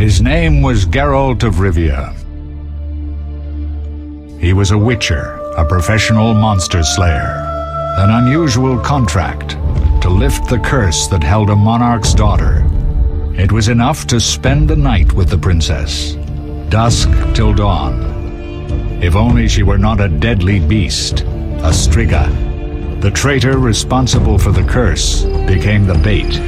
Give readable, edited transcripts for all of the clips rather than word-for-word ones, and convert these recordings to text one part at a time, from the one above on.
His name was Geralt of Rivia. He was a witcher, a professional monster slayer. An unusual contract to lift the curse that held a monarch's daughter. It was enough to spend the night with the princess, dusk till dawn. If only she were not a deadly beast, a Striga. The traitor responsible for the curse became the bait.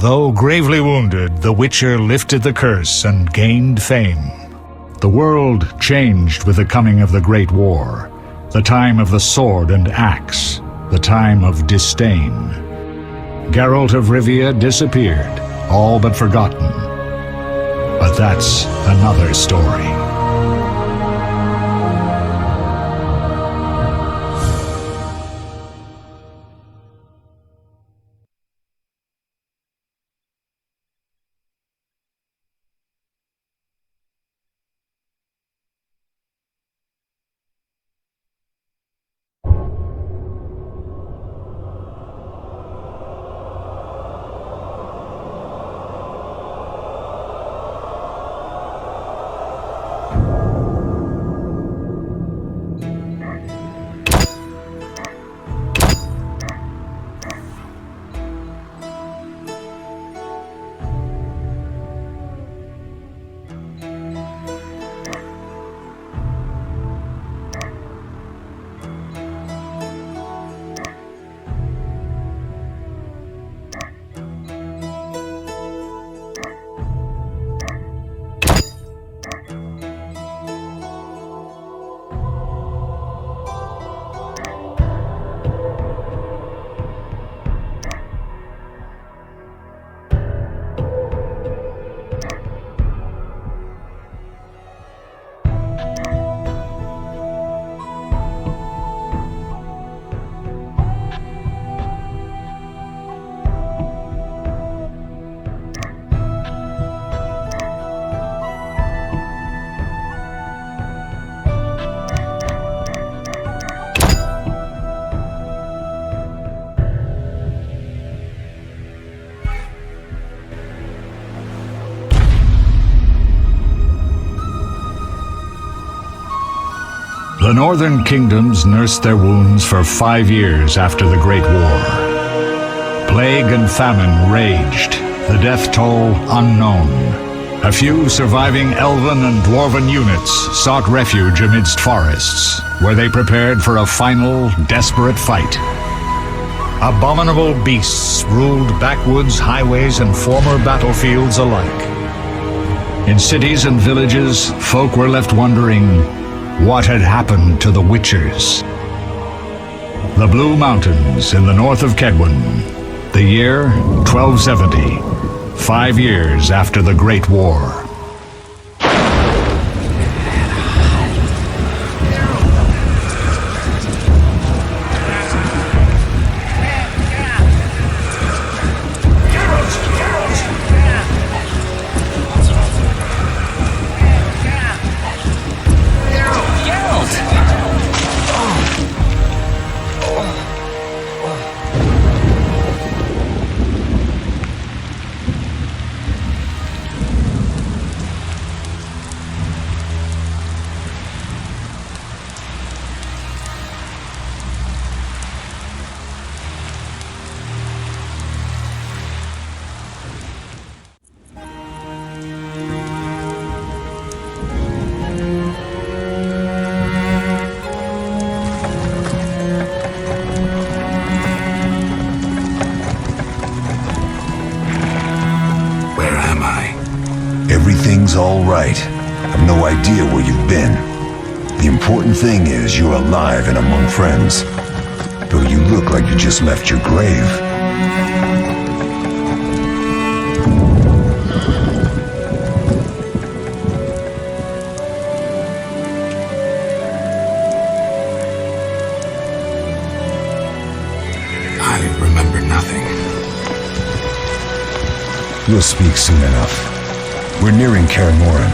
Though gravely wounded, the Witcher lifted the curse and gained fame. The world changed with the coming of the Great War, the time of the sword and axe, the time of disdain. Geralt of Rivia disappeared, all but forgotten. But that's another story. The northern kingdoms nursed their wounds for 5 years after the Great War. Plague and famine raged, the death toll unknown. A few surviving elven and dwarven units sought refuge amidst forests, where they prepared for a final, desperate fight. Abominable beasts ruled backwoods, highways, and former battlefields alike. In cities and villages, folk were left wondering what had happened to the Witchers. The Blue Mountains in the north of Kedwen. The year 1270, 5 years after the Great War. Everything's all right. I've no idea where you've been. The important thing is you're alive and among friends. Though you look like you just left your grave. I remember nothing. You'll speak soon enough. We're nearing Kaer Morhen.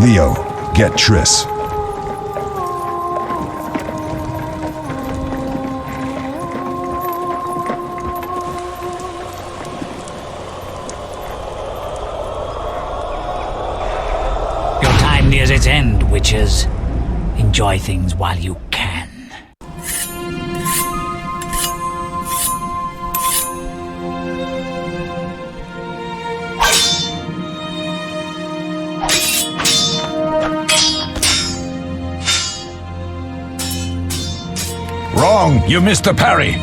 Leo, get Triss. Your time nears its end, witches. Enjoy things while you can. Wrong! You missed the parry.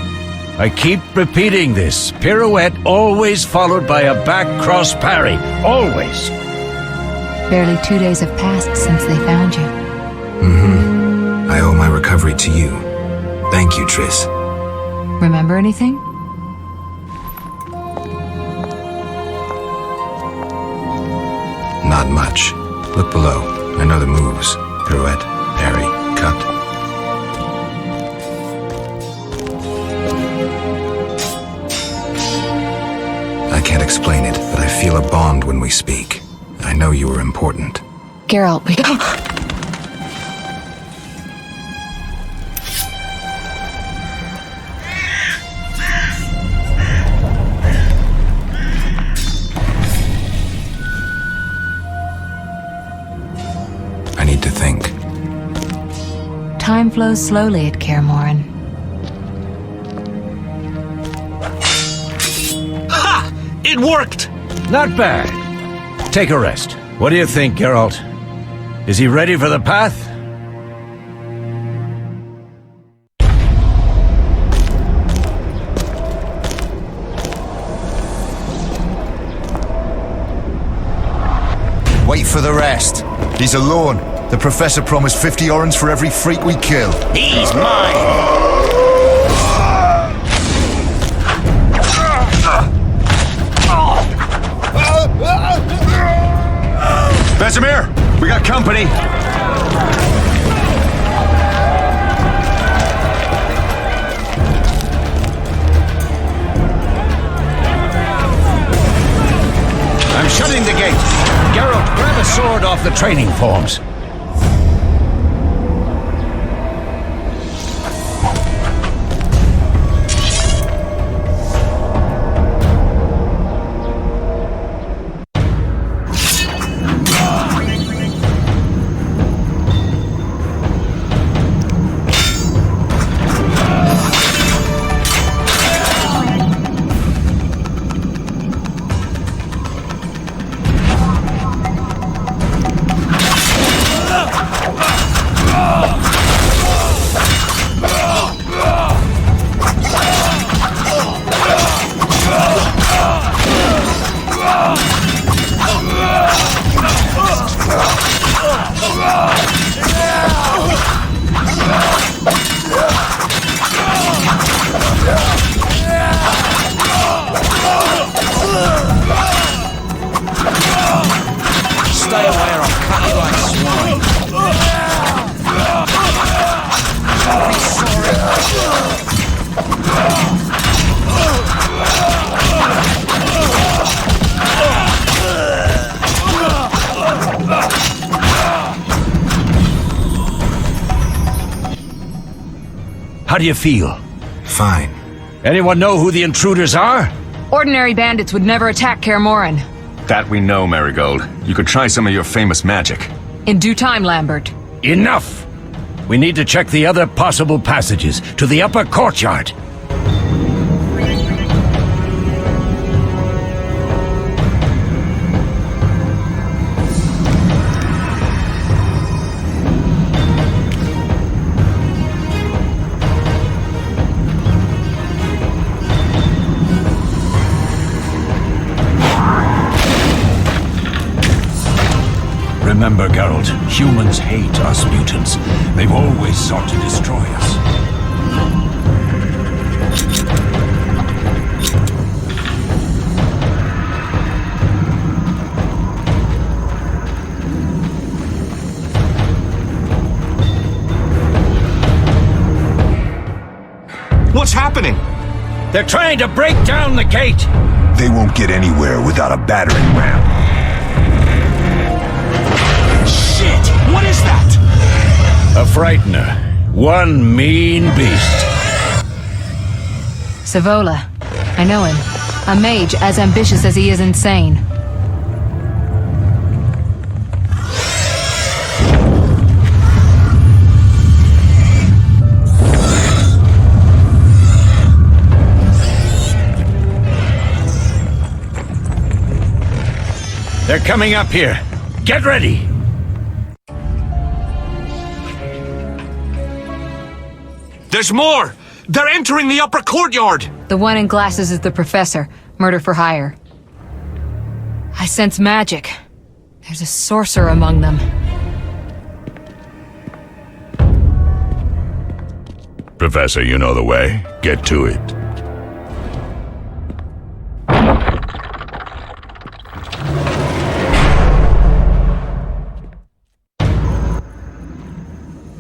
I keep repeating this. Pirouette always followed by a back cross parry. Always. Barely 2 days have passed since they found you. I owe my recovery to you. Thank you, Triss. Remember anything? Not much. Look below. I know the moves. Pirouette, parry, cut. I can't explain it, but I feel a bond when we speak. I know you were important. Geralt, we... I need to think. Time flows slowly at Kaer Morhen. It worked! Not bad. Take a rest. What do you think, Geralt? Is he ready for the path? Wait for the rest. He's alone. The Professor promised 50 orens for every freak we kill. He's mine! Vesemir, we got company. I'm shutting the gate. Geralt, grab a sword off the training forms. Stay away or I'll cut you like swine. How do you feel? Fine. Anyone know who the intruders are? Ordinary bandits would never attack Kaer Morhen. That we know, Marigold. You could try some of your famous magic. In due time, Lambert. Enough! We need to check the other possible passages to the upper courtyard. Remember, Geralt, humans hate us mutants. They've always sought to destroy us. What's happening? They're trying to break down the gate! They won't get anywhere without a battering ram. What is that? A frightener. One mean beast. Savola. I know him. A mage as ambitious as he is insane. They're coming up here. Get ready! There's more! They're entering the upper courtyard! The one in glasses is the professor. Murder for hire. I sense magic. There's a sorcerer among them. Professor, you know the way. Get to it.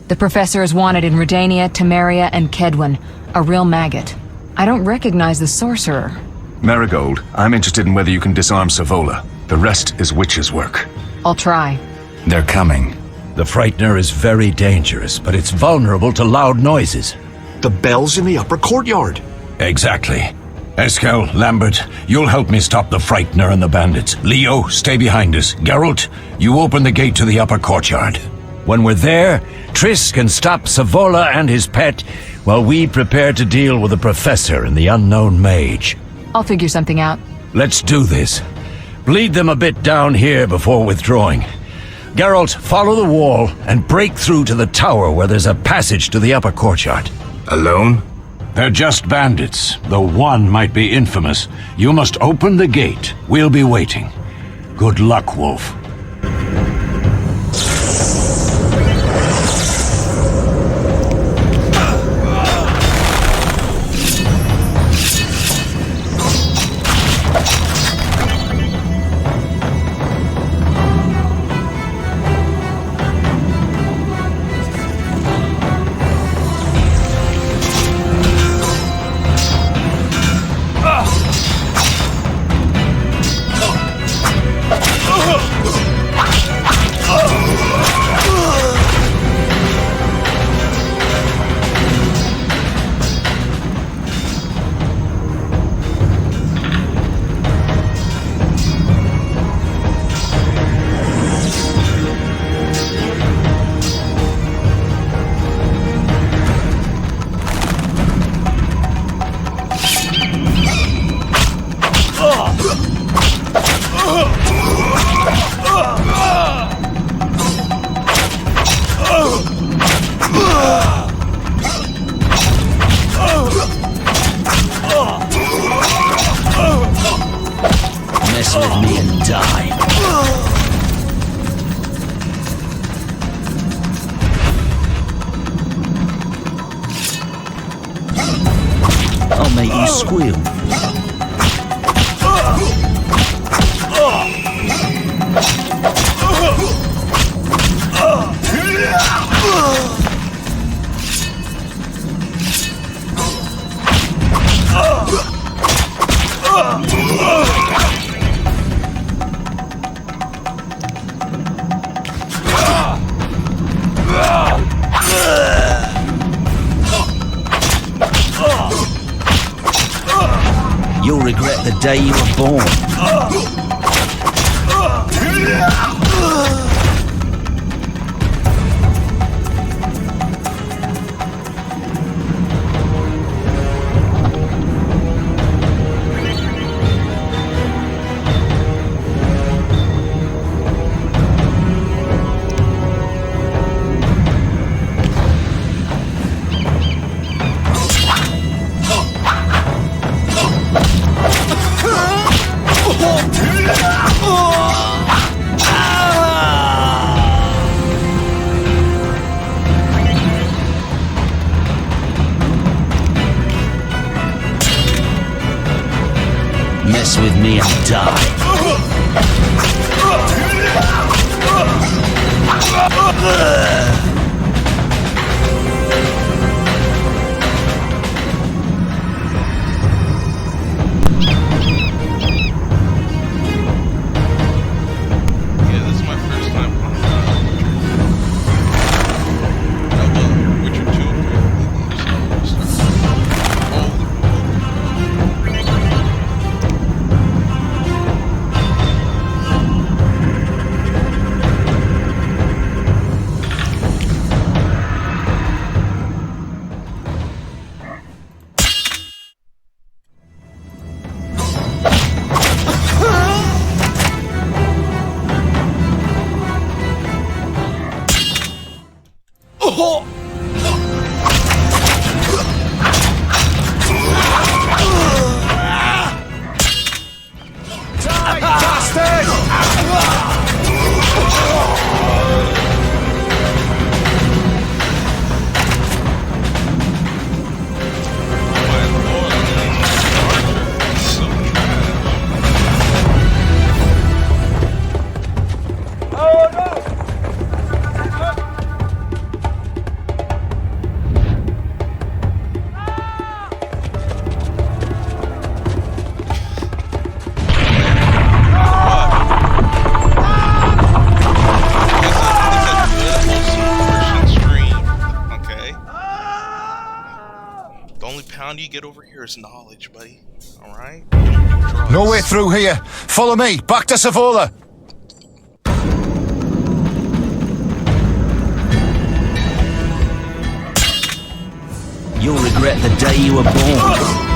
The professor is wanted in Redania, Temeria, and Kedwen. A real maggot. I don't recognize the sorcerer. Marigold, I'm interested in whether you can disarm Savola. The rest is witch's work. I'll try. They're coming. The Frightener is very dangerous, but it's vulnerable to loud noises. The bell's in the upper courtyard. Exactly. Eskel, Lambert, you'll help me stop the Frightener and the bandits. Leo, stay behind us. Geralt, you open the gate to the upper courtyard. When we're there, Triss can stop Savola and his pet, while we prepare to deal with the Professor and the unknown mage. I'll figure something out. Let's do this. Bleed them a bit down here before withdrawing. Geralt, follow the wall and break through to the tower where there's a passage to the upper courtyard. Alone? They're just bandits, though one might be infamous. You must open the gate. We'll be waiting. Good luck, Wolf. Mess with me and die. I'll make you squeal. You'll regret the day you were born. Mess with me and die. Yeah, this is my first time. You get over here is knowledge, buddy. All right. No way through here. Follow me. Back to Savola. You'll regret the day you were born.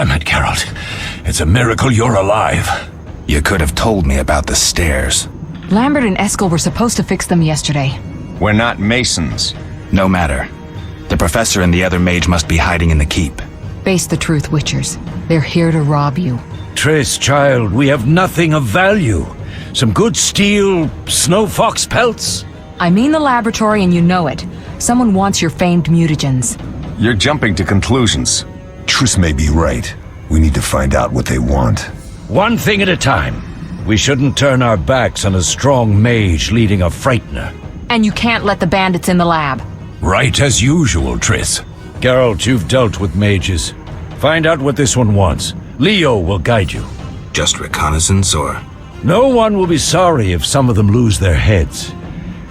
Damn it, Geralt. It's a miracle you're alive. You could have told me about the stairs. Lambert and Eskel were supposed to fix them yesterday. We're not masons. No matter. The professor and the other mage must be hiding in the keep. Face the truth, Witchers. They're here to rob you. Triss, child, we have nothing of value. Some good steel snow fox pelts? I mean the laboratory and you know it. Someone wants your famed mutagens. You're jumping to conclusions. Triss may be right. We need to find out what they want. One thing at a time. We shouldn't turn our backs on a strong mage leading a Frightener. And you can't let the bandits in the lab. Right as usual, Triss. Geralt, you've dealt with mages. Find out what this one wants. Leo will guide you. Just reconnaissance, or? No one will be sorry if some of them lose their heads.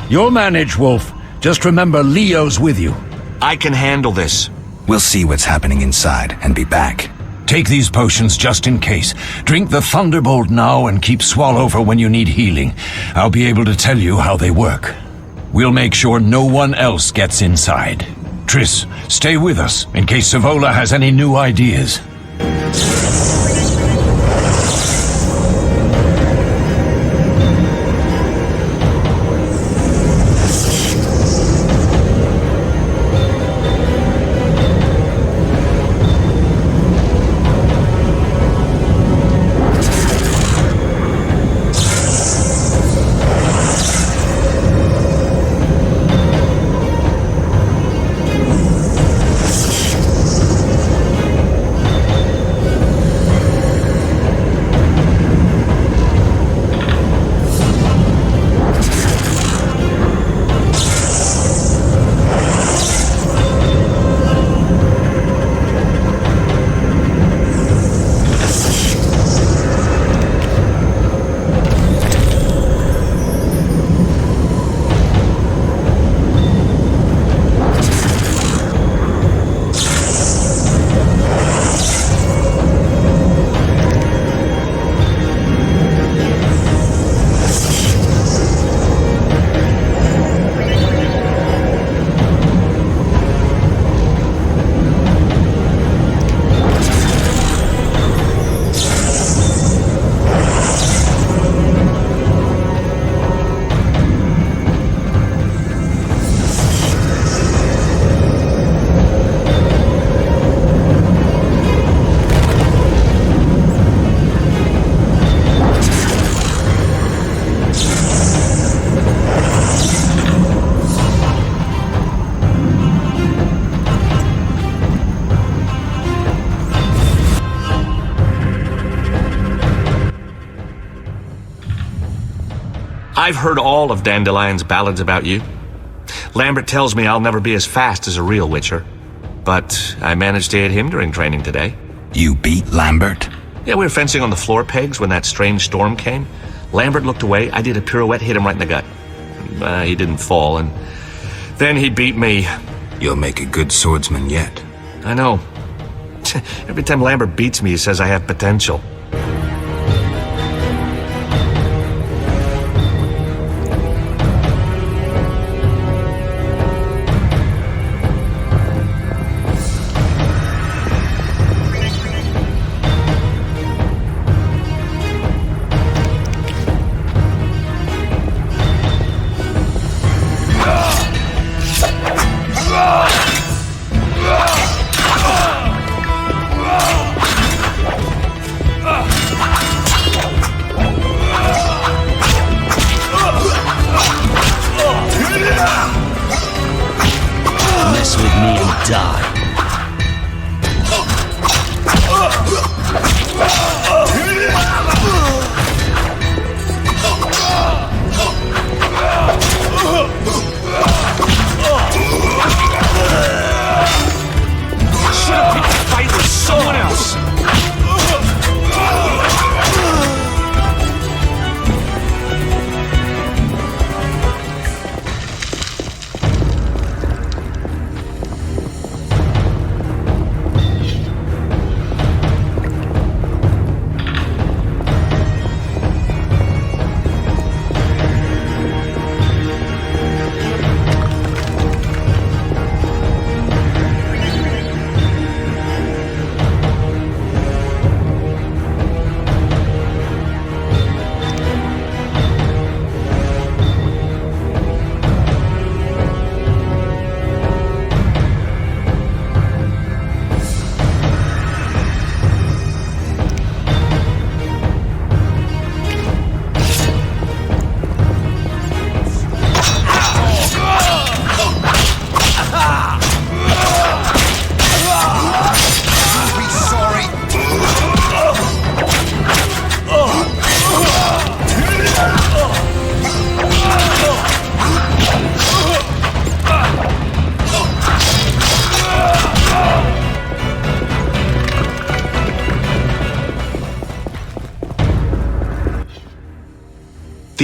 You'll manage, Wolf. Just remember Leo's with you. I can handle this. We'll see what's happening inside and be back. Take these potions just in case. Drink the Thunderbolt now and keep Swallover when you need healing. I'll be able to tell you how they work. We'll make sure no one else gets inside. Triss, stay with us in case Savola has any new ideas. I've heard all of Dandelion's ballads about you. Lambert tells me I'll never be as fast as a real Witcher. But I managed to hit him during training today. You beat Lambert? Yeah, we were fencing on the floor pegs when that strange storm came. Lambert looked away, I did a pirouette, hit him right in the gut. He didn't fall, and then he beat me. You'll make a good swordsman yet. I know. Every time Lambert beats me, he says I have potential. Mess with me and die. Should have picked a fight with someone else.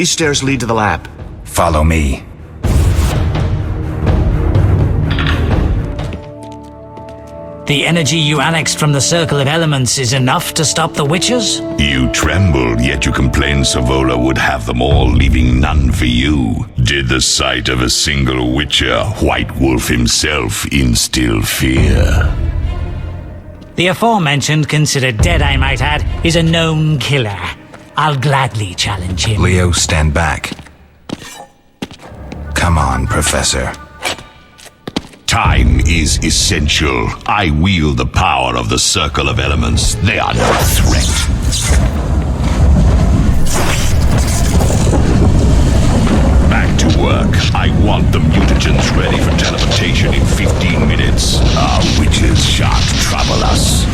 These stairs lead to the lab. Follow me. The energy you annexed from the Circle of Elements is enough to stop the Witchers? You trembled, yet you complained Savola would have them all, leaving none for you. Did the sight of a single Witcher, White Wolf himself, instill fear? The aforementioned, considered dead I might add, is a known killer. I'll gladly challenge him. Leo, stand back. Come on, Professor. Time is essential. I wield the power of the Circle of Elements. They are no threat. Back to work. I want the mutagens ready for teleportation in 15 minutes. Our witches shan't trouble us.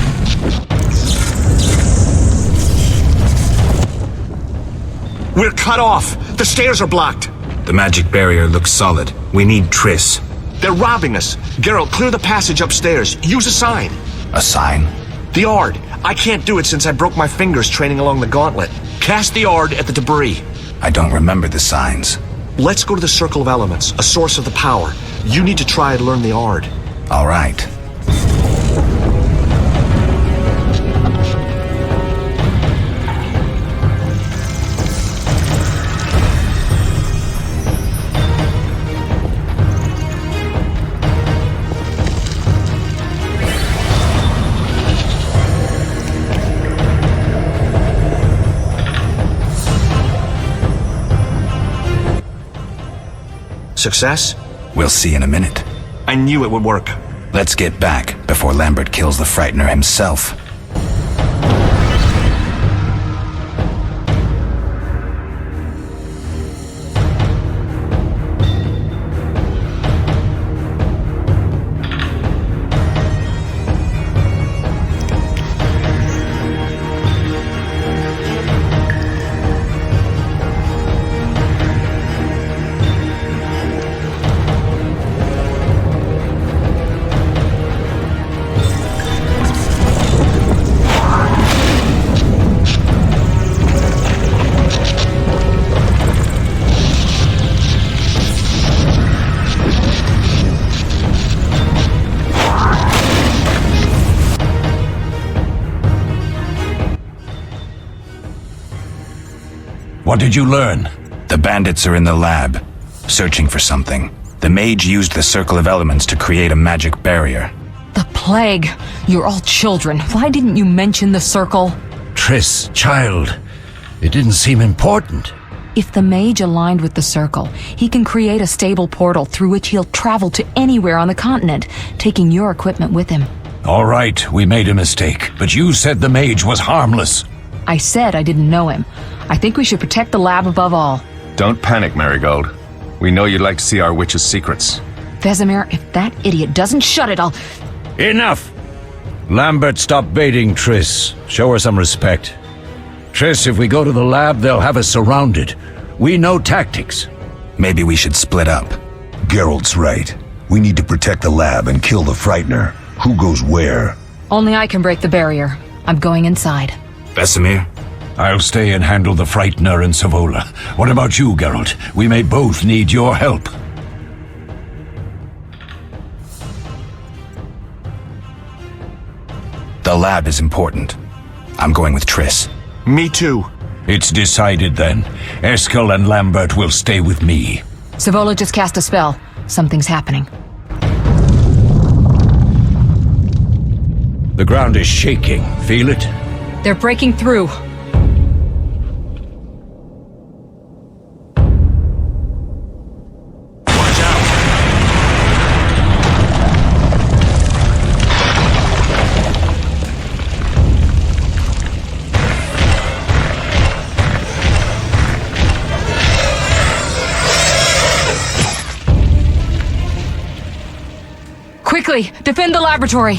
We're cut off! The stairs are blocked! The magic barrier looks solid. We need Triss. They're robbing us! Geralt, clear the passage upstairs. Use a sign. A sign? The Ard. I can't do it since I broke my fingers training along the gauntlet. Cast the Ard at the debris. I don't remember the signs. Let's go to the Circle of Elements, a source of the power. You need to try and learn the Ard. All right. Success? We'll see in a minute. I knew it would work. Let's get back before Lambert kills the Frightener himself. What did you learn? The bandits are in the lab, searching for something. The mage used the Circle of Elements to create a magic barrier. The plague! You're all children. Why didn't you mention the Circle? Triss, child. It didn't seem important. If the mage aligned with the Circle, he can create a stable portal through which he'll travel to anywhere on the continent, taking your equipment with him. All right, we made a mistake, but you said the mage was harmless. I said I didn't know him. I think we should protect the lab above all. Don't panic, Marigold. We know you'd like to see our witch's secrets. Vesemir, if that idiot doesn't shut it, I'll... Enough! Lambert, stop baiting Triss. Show her some respect. Triss, if we go to the lab, they'll have us surrounded. We know tactics. Maybe we should split up. Geralt's right. We need to protect the lab and kill the Frightener. Who goes where? Only I can break the barrier. I'm going inside. Vesemir? I'll stay and handle the Frightener and Savola. What about you, Geralt? We may both need your help. The lab is important. I'm going with Triss. Me too. It's decided then. Eskel and Lambert will stay with me. Savola just cast a spell. Something's happening. The ground is shaking. Feel it? They're breaking through. Quickly, defend the laboratory!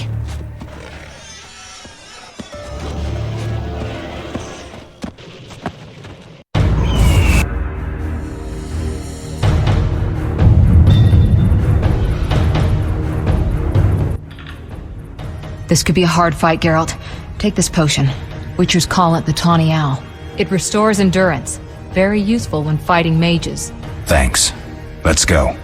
This could be a hard fight, Geralt. Take this potion. Witchers call it the Tawny Owl. It restores endurance. Very useful when fighting mages. Thanks. Let's go.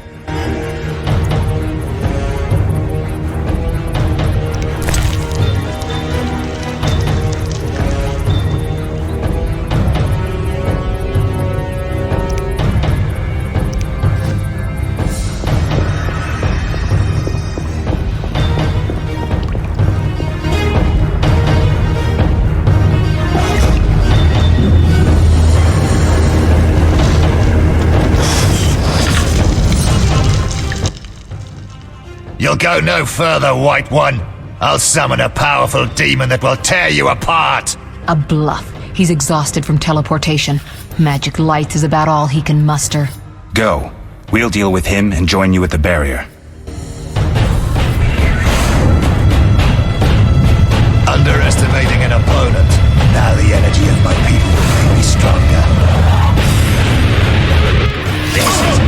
You'll go no further, White One. I'll summon a powerful demon that will tear you apart. A bluff. He's exhausted from teleportation. Magic lights is about all he can muster. Go. We'll deal with him and join you at the barrier. Underestimating an opponent. Now the energy of my people will make me stronger. This is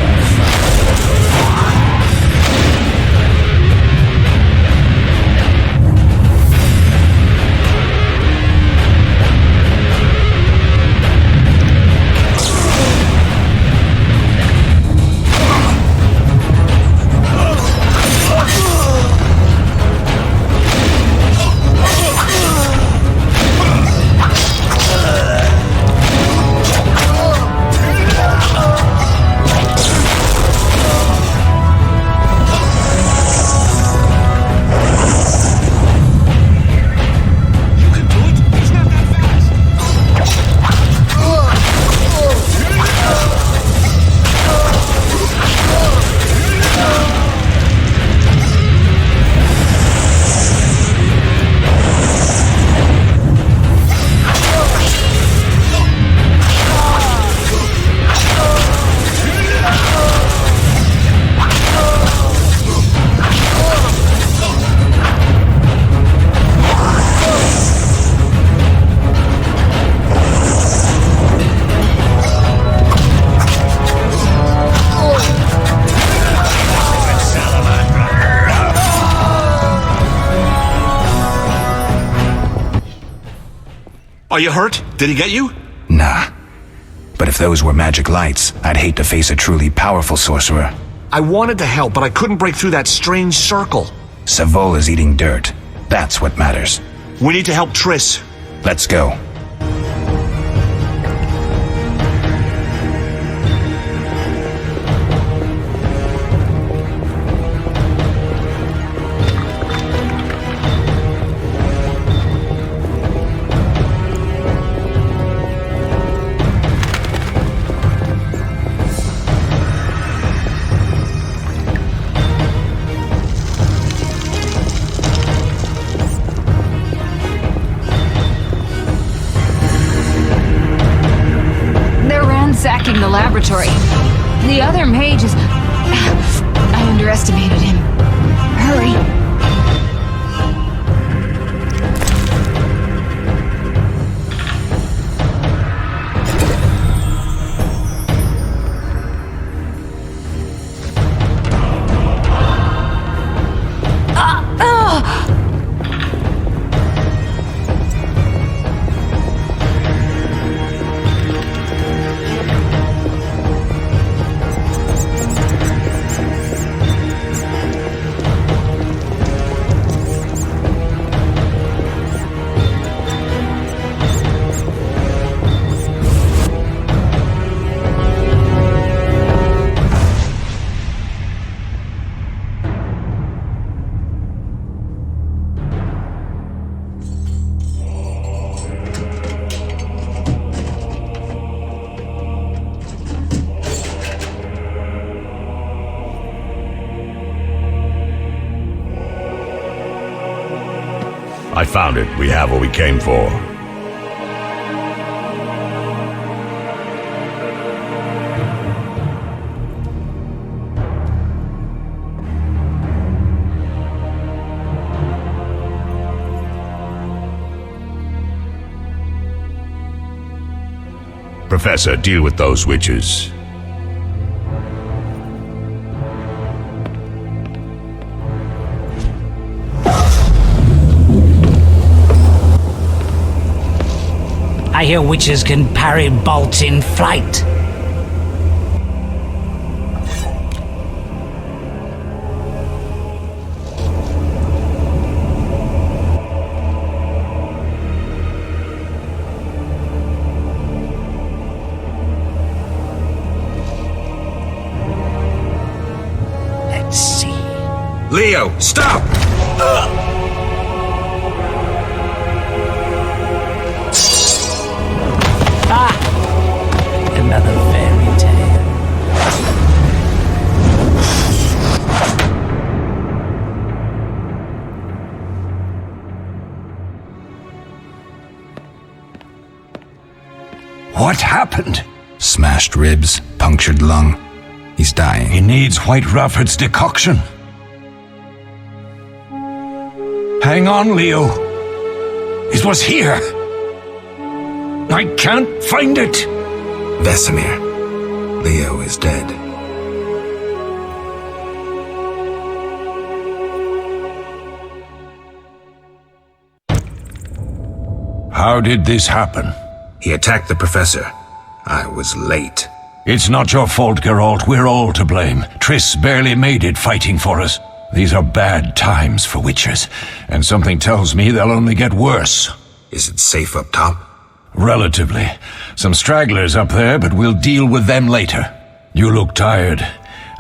Are you hurt? Did he get you? Nah. But if those were magic lights, I'd hate to face a truly powerful sorcerer. I wanted to help, but I couldn't break through that strange circle. Savola's eating dirt. That's what matters. We need to help Triss. Let's go. Sacking the laboratory. The other mage is... I underestimated him. Hurry. I found it. We have what we came for. Professor, deal with those witches. I hear witches can parry bolts in flight. Let's see. Leo, stop! Another fairy tale. What happened? Smashed ribs, punctured lung. He's dying. He needs White Rafford's decoction. Hang on, Leo. It was here. I can't find it. Vesemir. Leo is dead. How did this happen? He attacked the professor. I was late. It's not your fault, Geralt. We're all to blame. Triss barely made it fighting for us. These are bad times for witchers, and something tells me they'll only get worse. Is it safe up top? Relatively. Some stragglers up there, but we'll deal with them later. You look tired.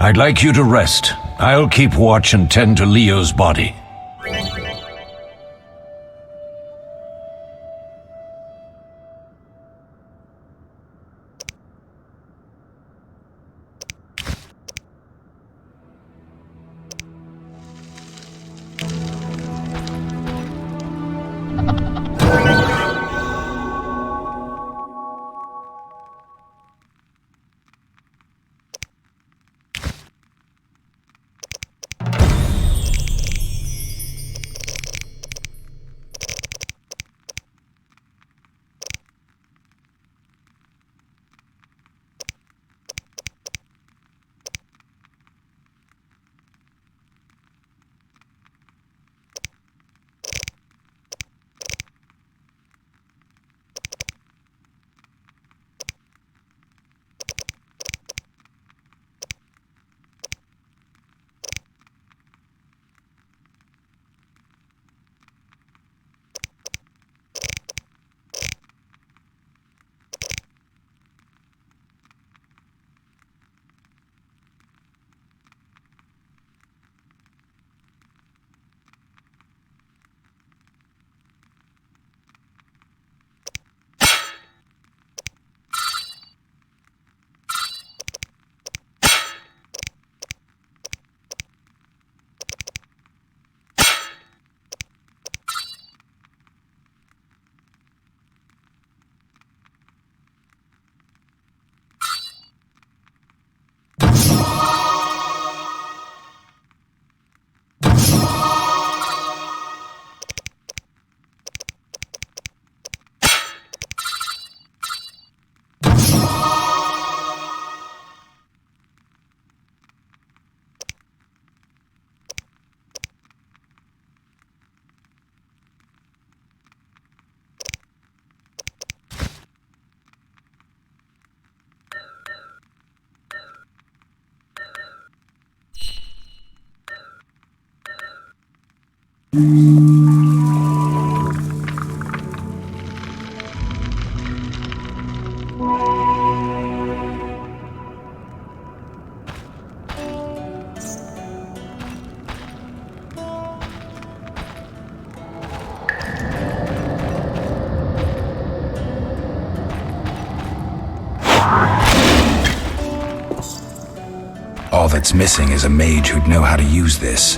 I'd like you to rest. I'll keep watch and tend to Leo's body. All that's missing is a mage who'd know how to use this.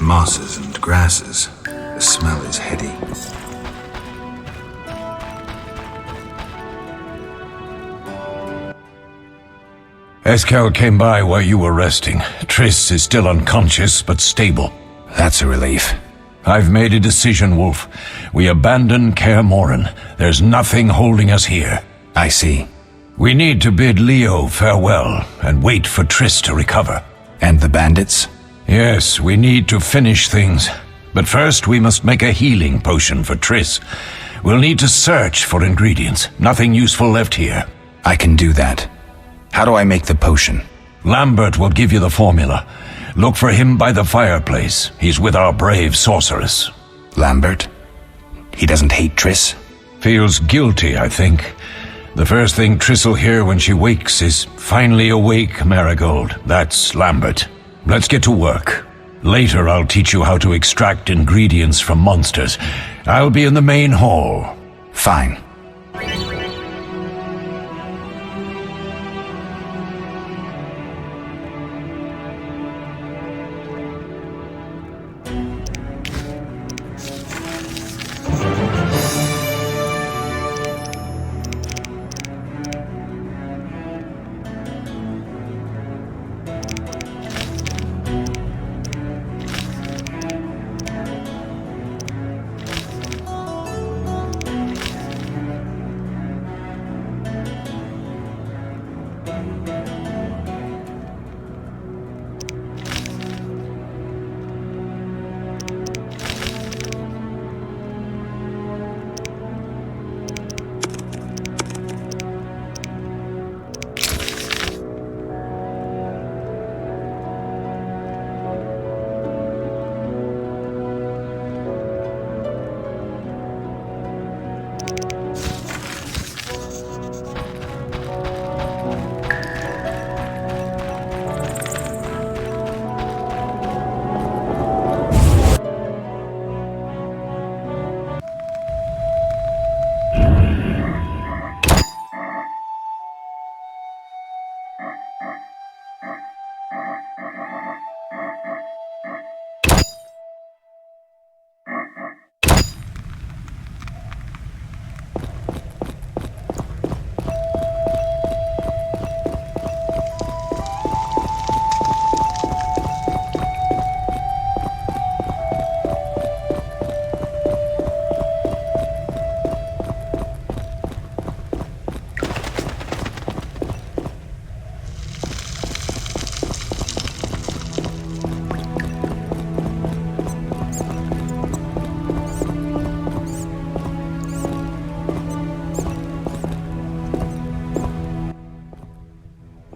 Mosses and grasses. The smell is heady. Eskel came by while you were resting. Triss is still unconscious, but stable. That's a relief. I've made a decision, Wolf. We abandon Kaer Morhen. There's nothing holding us here. I see. We need to bid Leo farewell and wait for Triss to recover. And the bandits? Yes, we need to finish things. But first, we must make a healing potion for Triss. We'll need to search for ingredients. Nothing useful left here. I can do that. How do I make the potion? Lambert will give you the formula. Look for him by the fireplace. He's with our brave sorceress. Lambert? He doesn't hate Triss? Feels guilty, I think. The first thing Triss will hear when she wakes is, "Finally awake, Marigold." That's Lambert. Let's get to work. Later I'll teach you how to extract ingredients from monsters. I'll be in the main hall. Fine.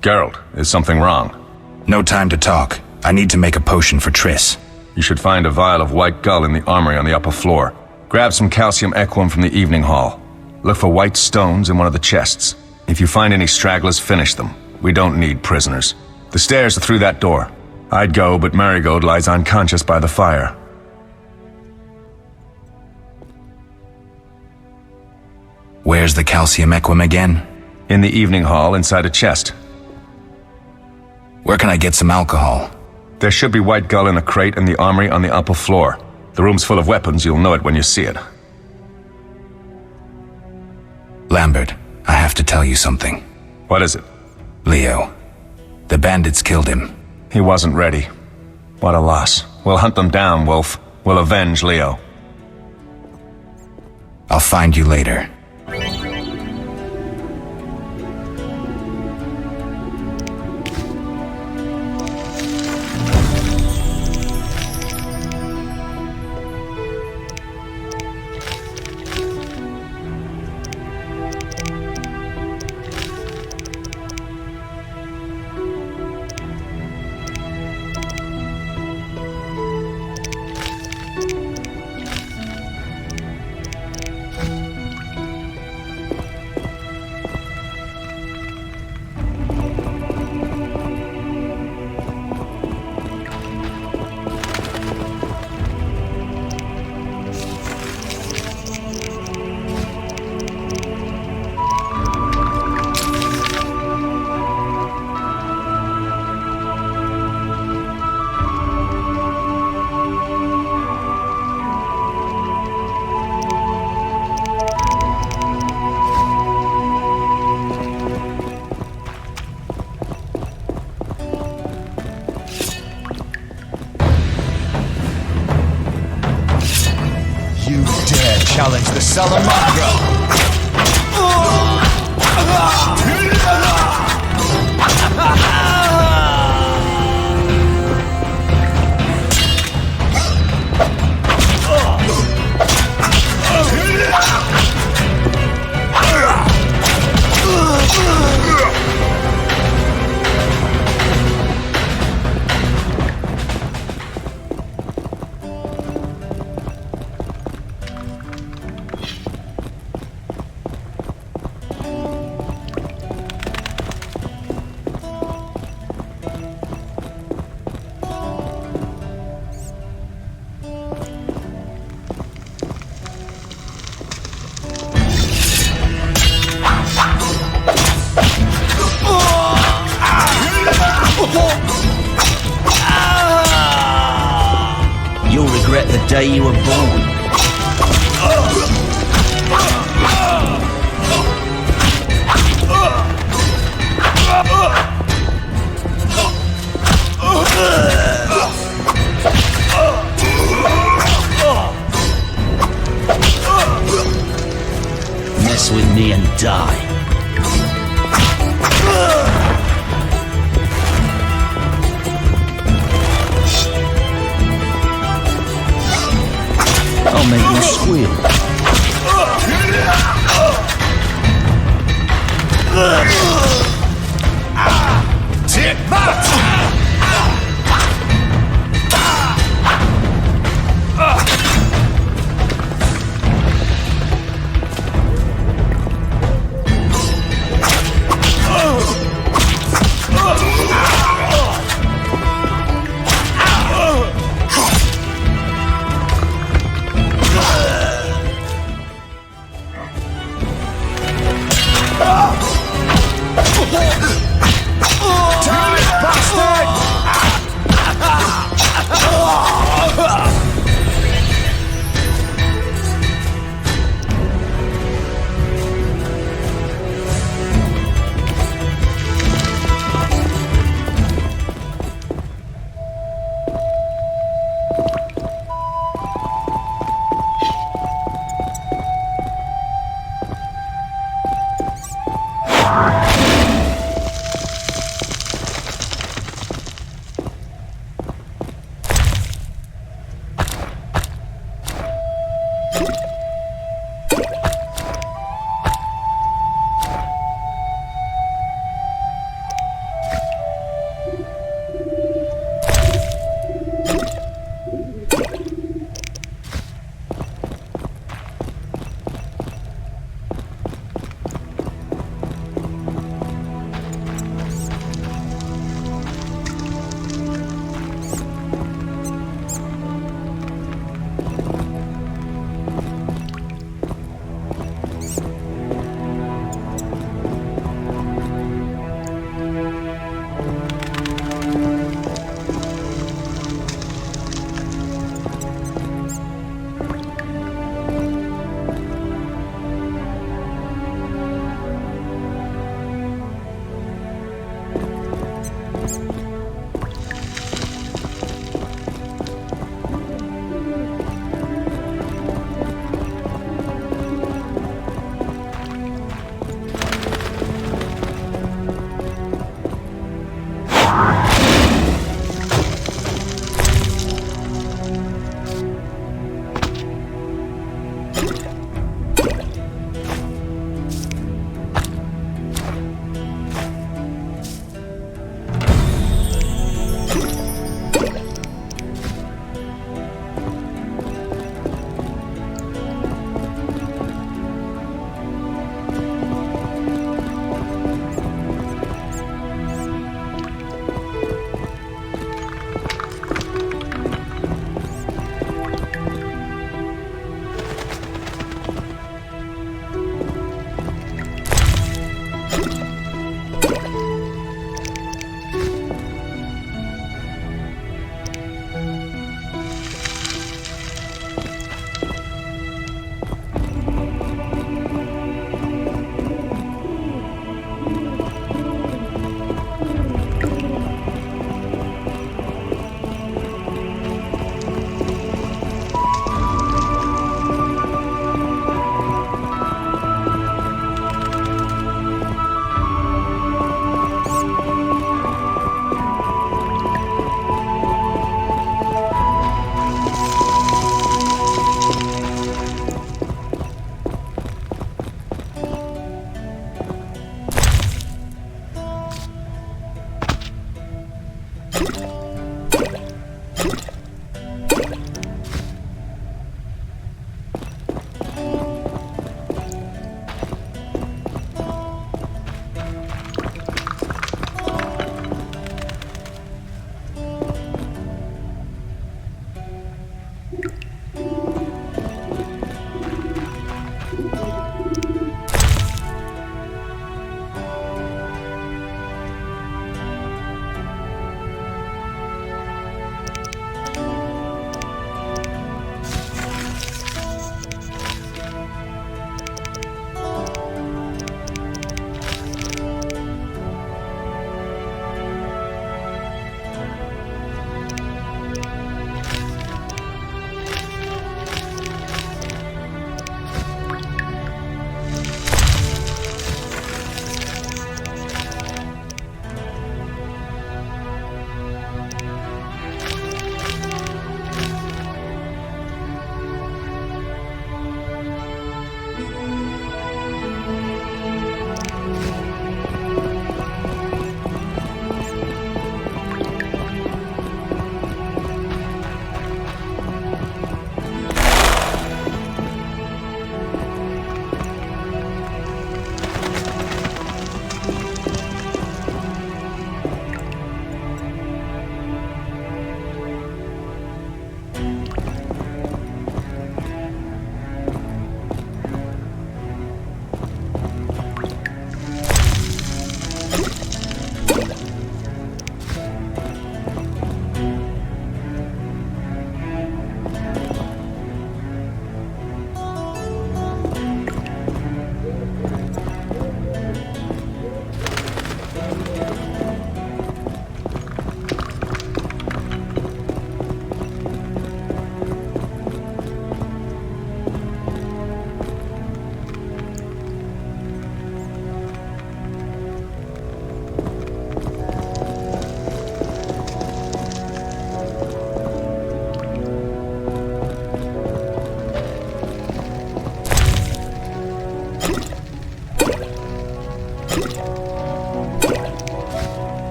Geralt, is something wrong? No time to talk. I need to make a potion for Triss. You should find a vial of white gull in the armory on the upper floor. Grab some calcium equum from the evening hall. Look for white stones in one of the chests. If you find any stragglers, finish them. We don't need prisoners. The stairs are through that door. I'd go, but Marigold lies unconscious by the fire. Where's the calcium equum again? In the evening hall, inside a chest. Where can I get some alcohol? There should be white gull in a crate in the armory on the upper floor. The room's full of weapons, you'll know it when you see it. Lambert, I have to tell you something. What is it? Leo. The bandits killed him. He wasn't ready. What a loss. We'll hunt them down, Wolf. We'll avenge Leo. I'll find you later. You dare challenge the Salamandra! day you were born. Mess with me and die. I'll make you squeal. Take that!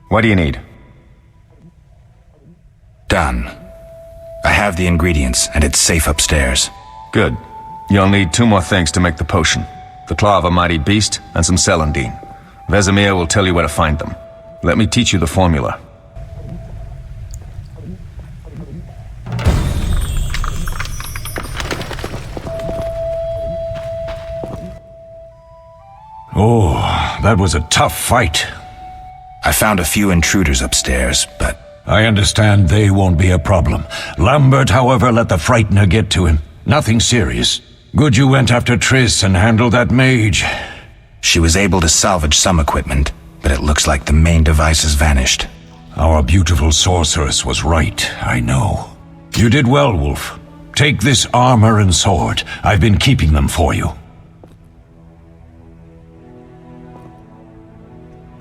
What do you need? Done. I have the ingredients, and it's safe upstairs. Good. You'll need 2 more things to make the potion. The claw of a mighty beast and some celandine. Vesemir will tell you where to find them. Let me teach you the formula. Oh, that was a tough fight. I found a few intruders upstairs, but... I understand they won't be a problem. Lambert, however, let the Frightener get to him. Nothing serious. Good you went after Triss and handled that mage. She was able to salvage some equipment, but it looks like the main device has vanished. Our beautiful sorceress was right, I know. You did well, Wolf. Take this armor and sword. I've been keeping them for you.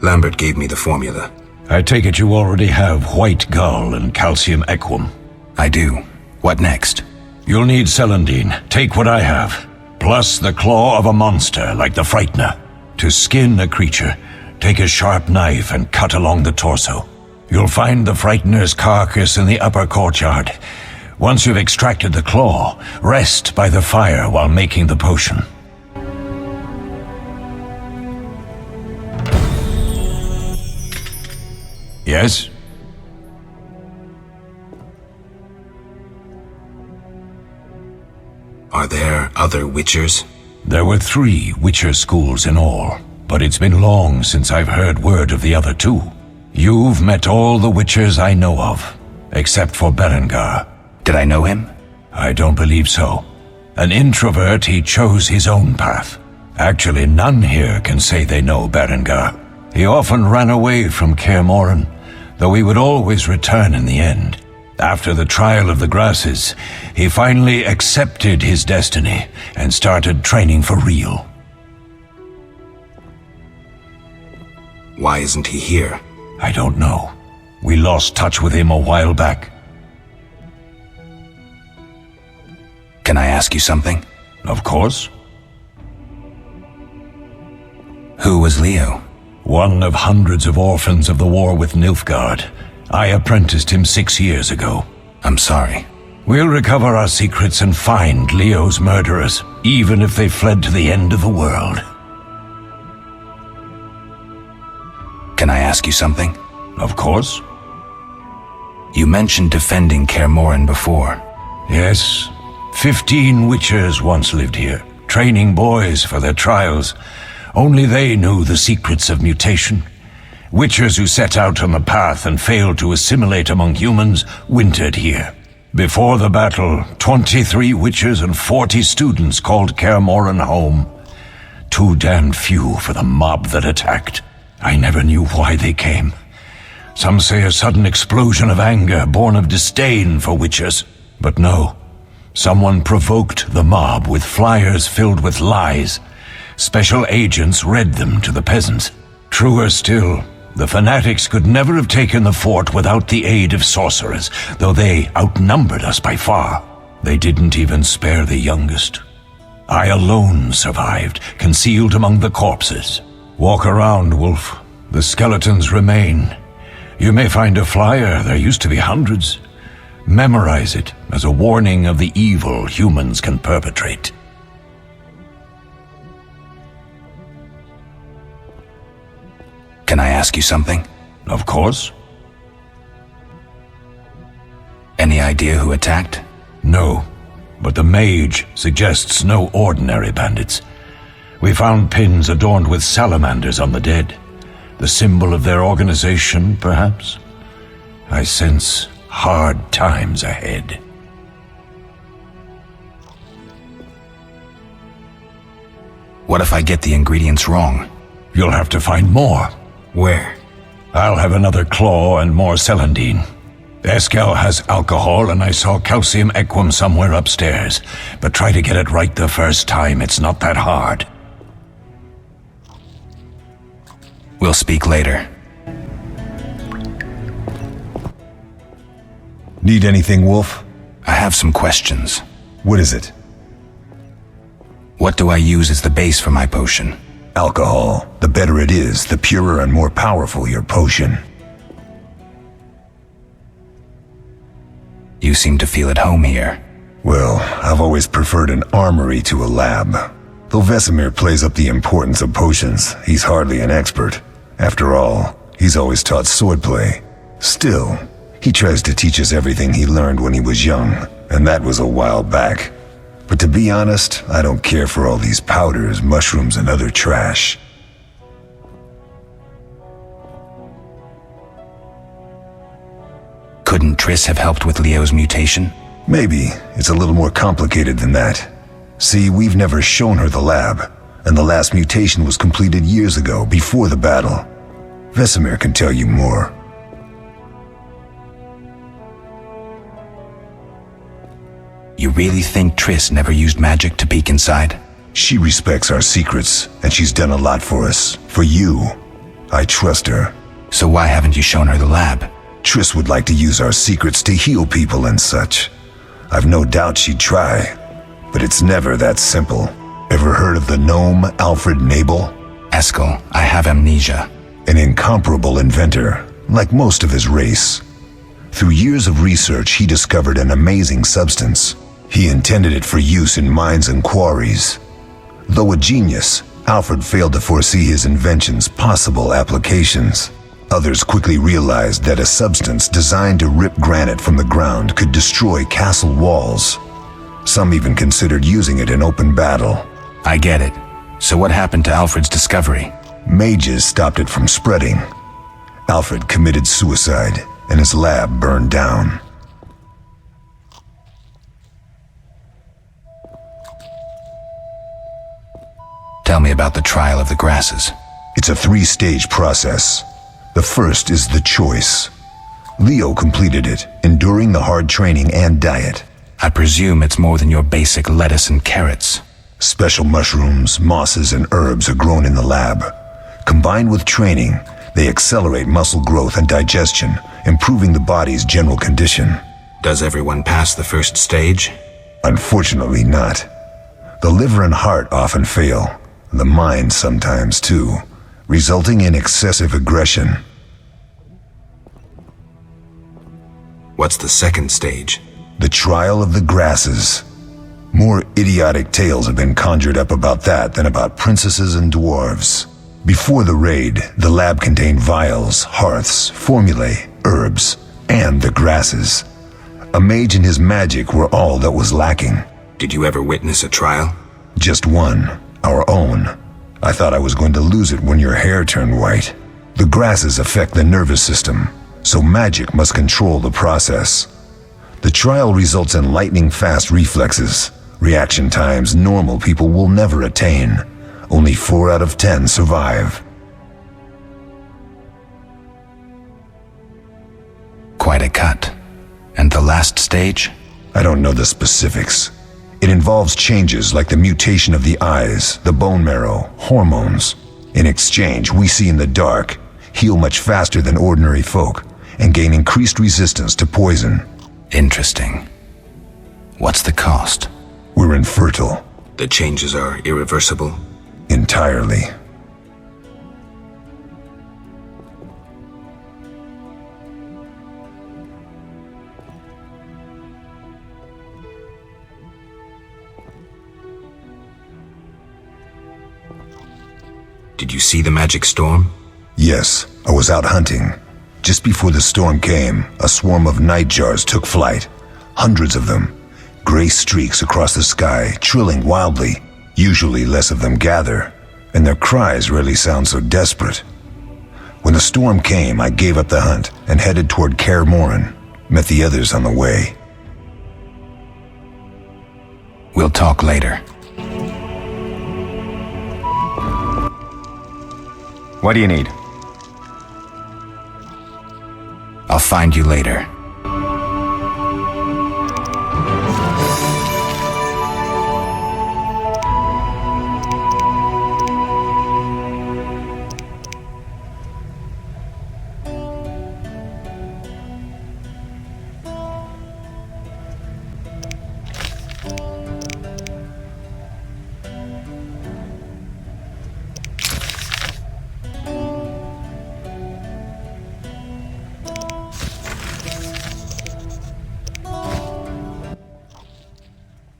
Lambert gave me the formula. I take it you already have White Gull and Calcium Equum. I do. What next? You'll need celandine. Take what I have. Plus the claw of a monster like the Frightener. To skin a creature, take a sharp knife and cut along the torso. You'll find the Frightener's carcass in the upper courtyard. Once you've extracted the claw, rest by the fire while making the potion. Yes? Are there other Witchers? There were 3 Witcher schools in all, but it's been long since I've heard word of the other 2. You've met all the Witchers I know of, except for Berengar. Did I know him? I don't believe so. An introvert, he chose his own path. Actually, none here can say they know Berengar. He often ran away from Kaer Morhen, though he would always return in the end. After the trial of the grasses, he finally accepted his destiny and started training for real. Why isn't he here? I don't know. We lost touch with him a while back. Can I ask you something? Of course. Who was Leo? One of hundreds of orphans of the war with Nilfgaard. I apprenticed him 6 years ago. I'm sorry. We'll recover our secrets and find Leo's murderers, even if they fled to the end of the world. Can I ask you something? Of course. You mentioned defending Kaer Morhen before. Yes. 15 Witchers once lived here, training boys for their trials. Only they knew the secrets of mutation. Witchers who set out on the path and failed to assimilate among humans wintered here. Before the battle, 23 Witchers and 40 students called Kaer Morhen home. Too damned few for the mob that attacked. I never knew why they came. Some say a sudden explosion of anger born of disdain for Witchers. But no. Someone provoked the mob with flyers filled with lies. Special agents read them to the peasants. Truer still, the fanatics could never have taken the fort without the aid of sorcerers, though they outnumbered us by far. They didn't even spare the youngest. I alone survived, concealed among the corpses. Walk around, Wolf. The skeletons remain. You may find a flyer, there used to be hundreds. Memorize it as a warning of the evil humans can perpetrate. Can I ask you something? Of course. Any idea who attacked? No, but the mage suggests no ordinary bandits. We found pins adorned with salamanders on the dead. The symbol of their organization, perhaps? I sense hard times ahead. What if I get the ingredients wrong? You'll have to find more. Where? I'll have another claw and more celandine. Eskel has alcohol, and I saw calcium equum somewhere upstairs. But try to get it right the first time. It's not that hard. We'll speak later. Need anything, Wolf? I have some questions. What is it? What do I use as the base for my potion? Alcohol. The better it is, the purer and more powerful your potion. You seem to feel at home here. Well, I've always preferred an armory to a lab. Though Vesemir plays up the importance of potions, he's hardly an expert. After all, he's always taught swordplay. Still, he tries to teach us everything he learned when he was young, and that was a while back. But to be honest, I don't care for all these powders, mushrooms, and other trash. Couldn't Triss have helped with Leo's mutation? Maybe. It's a little more complicated than that. See, we've never shown her the lab, and the last mutation was completed years ago, before the battle. Vesemir can tell you more. You really think Triss never used magic to peek inside? She respects our secrets, and she's done a lot for us. For you. I trust her. So why haven't you shown her the lab? Triss would like to use our secrets to heal people and such. I've no doubt she'd try, but it's never that simple. Ever heard of the gnome Alfred Nabel? Eskel, I have amnesia. An incomparable inventor, like most of his race. Through years of research, he discovered an amazing substance. He intended it for use in mines and quarries. Though a genius, Alfred failed to foresee his invention's possible applications. Others quickly realized that a substance designed to rip granite from the ground could destroy castle walls. Some even considered using it in open battle. I get it. So what happened to Alfred's discovery? Mages stopped it from spreading. Alfred committed suicide, and his lab burned down. Tell me about the trial of the grasses. It's a 3-stage process. The first is the choice. Leo completed it, enduring the hard training and diet. I presume it's more than your basic lettuce and carrots. Special mushrooms, mosses, and herbs are grown in the lab. Combined with training, they accelerate muscle growth and digestion, improving the body's general condition. Does everyone pass the first stage? Unfortunately not. The liver and heart often fail, the mind sometimes too, resulting in excessive aggression. What's the second stage? The trial of the grasses. More idiotic tales have been conjured up about that than about princesses and dwarves. Before the raid, the lab contained vials, hearths, formulae, herbs, and the grasses. A mage and his magic were all that was lacking. Did you ever witness a trial? Just one, our own. I thought I was going to lose it when your hair turned white. The grasses affect the nervous system, so magic must control the process. The trial results in lightning-fast reflexes, reaction times normal people will never attain. Only 4 out of 10 survive. Quite a cut. And the last stage? I don't know the specifics. It involves changes like the mutation of the eyes, the bone marrow, hormones. In exchange, we see in the dark, heal much faster than ordinary folk, and gain increased resistance to poison. Interesting. What's the cost? We're infertile. The changes are irreversible? Entirely. Did you see the magic storm? Yes, I was out hunting. Just before the storm came, a swarm of nightjars took flight. Hundreds of them. Gray streaks across the sky, trilling wildly. Usually less of them gather, and their cries rarely sound so desperate. When the storm came, I gave up the hunt and headed toward Kaer Morhen. Met the others on the way. We'll talk later. What do you need? I'll find you later.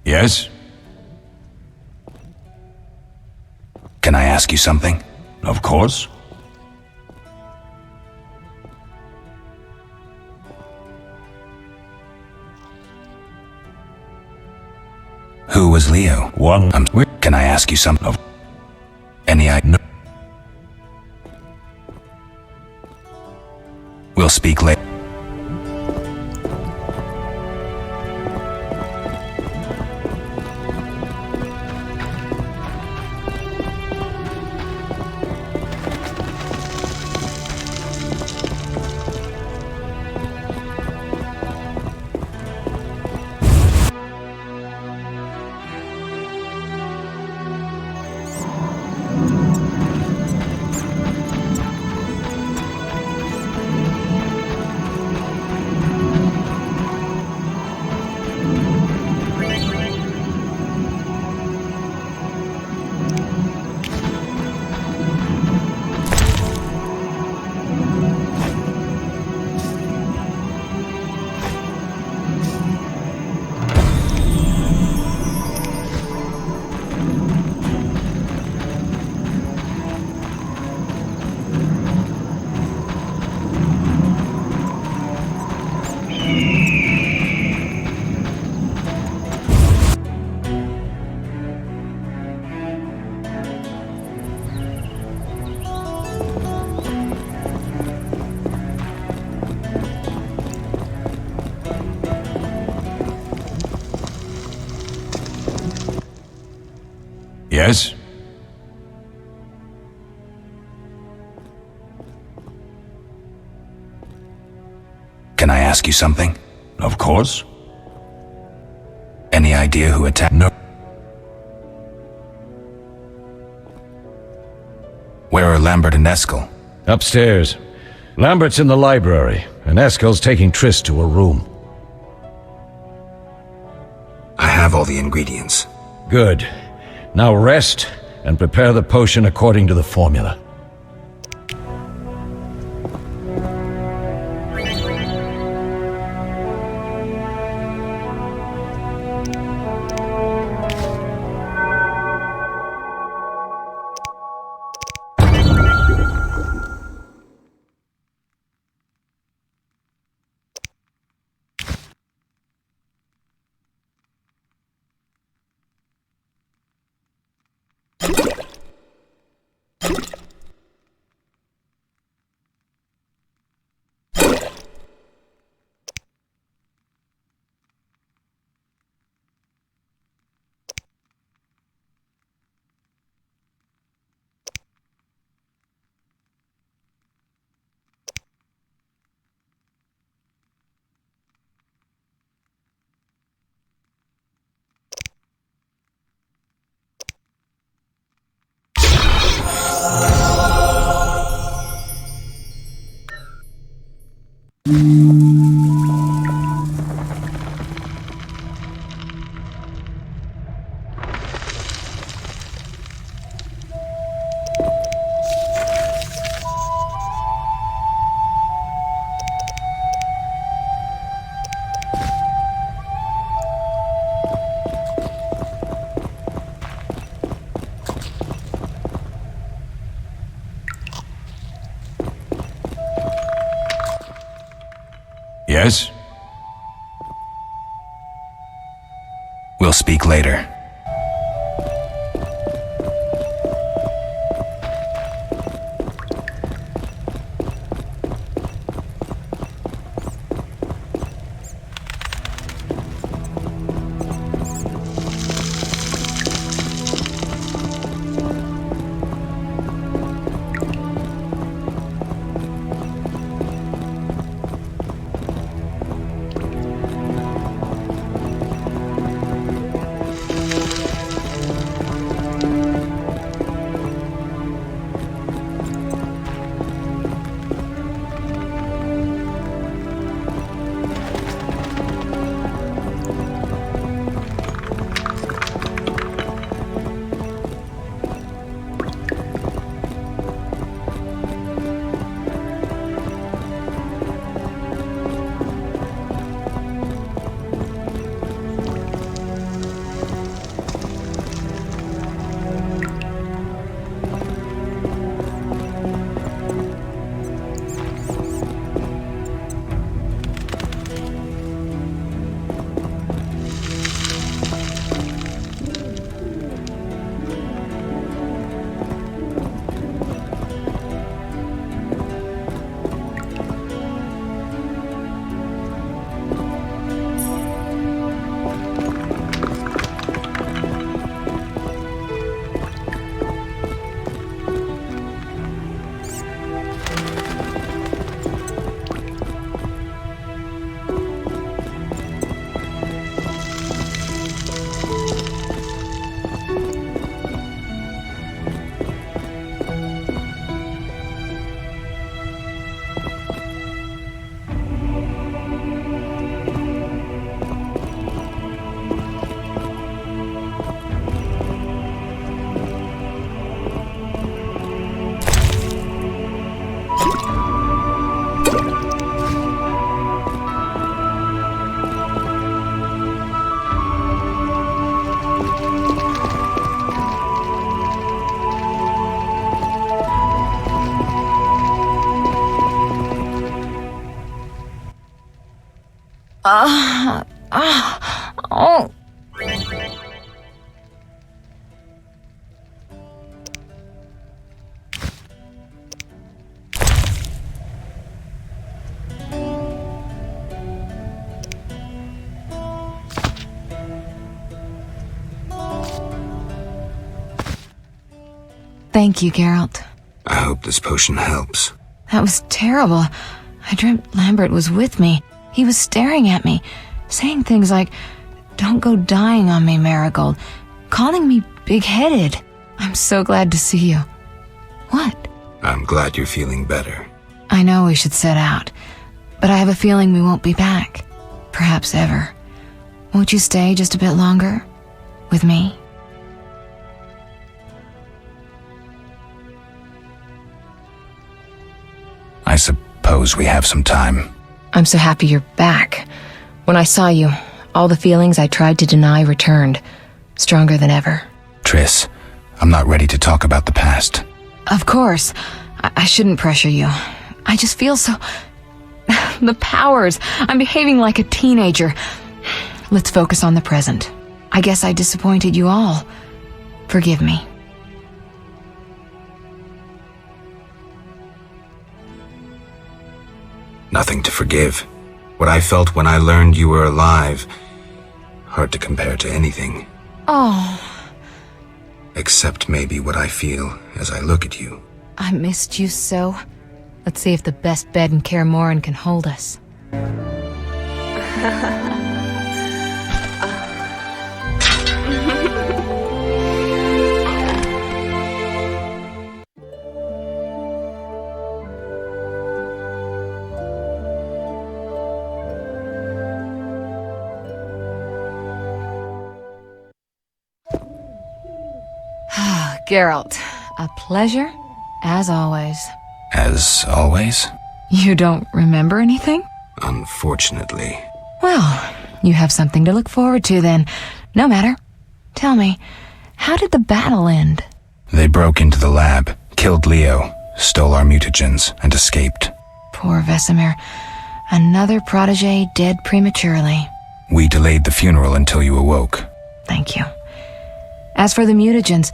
Yes? Can I ask you something? Of course. Who was Leo? Can I ask you something? Any idea? No. We'll speak later. Yes? Can I ask you something? Of course. Any idea who attacked? No. Where are Lambert and Eskel? Upstairs. Lambert's in the library, and Eskel's taking Triss to a room. I have all the ingredients. Good. Now rest, and prepare the potion according to the formula. Yes? We'll speak later. Oh. Thank you, Geralt. I hope this potion helps. That was terrible. I dreamt Lambert was with me. He was staring at me, saying things like, "Don't go dying on me, Marigold," calling me big-headed. I'm so glad to see you. What? I'm glad you're feeling better. I know we should set out, but I have a feeling we won't be back. Perhaps ever. Won't you stay just a bit longer? With me? I suppose we have some time. I'm so happy you're back. When I saw you, all the feelings I tried to deny returned, stronger than ever. Triss, I'm not ready to talk about the past. Of course. I shouldn't pressure you. I just feel so... The powers. I'm behaving like a teenager. Let's focus on the present. I guess I disappointed you all. Forgive me. Nothing to forgive. What I felt when I learned you were alive, hard to compare to anything. Oh, Except maybe what I feel as I look at you. I missed you so. Let's see if the best bed in Kaer Morhen can hold us. Geralt, a pleasure, as always. As always? You don't remember anything? Unfortunately. Well, you have something to look forward to then. No matter. Tell me, how did the battle end? They broke into the lab, killed Leo, stole our mutagens, and escaped. Poor Vesemir. Another protege dead prematurely. We delayed the funeral until you awoke. Thank you. As for the mutagens,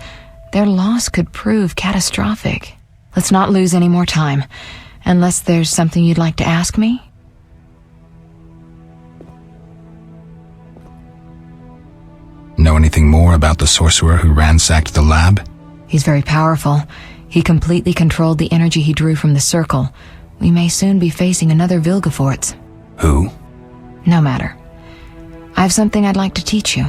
their loss could prove catastrophic. Let's not lose any more time. Unless there's something you'd like to ask me? Know anything more about the sorcerer who ransacked the lab? He's very powerful. He completely controlled the energy he drew from the circle. We may soon be facing another Vilgefortz. Who? No matter. I have something I'd like to teach you.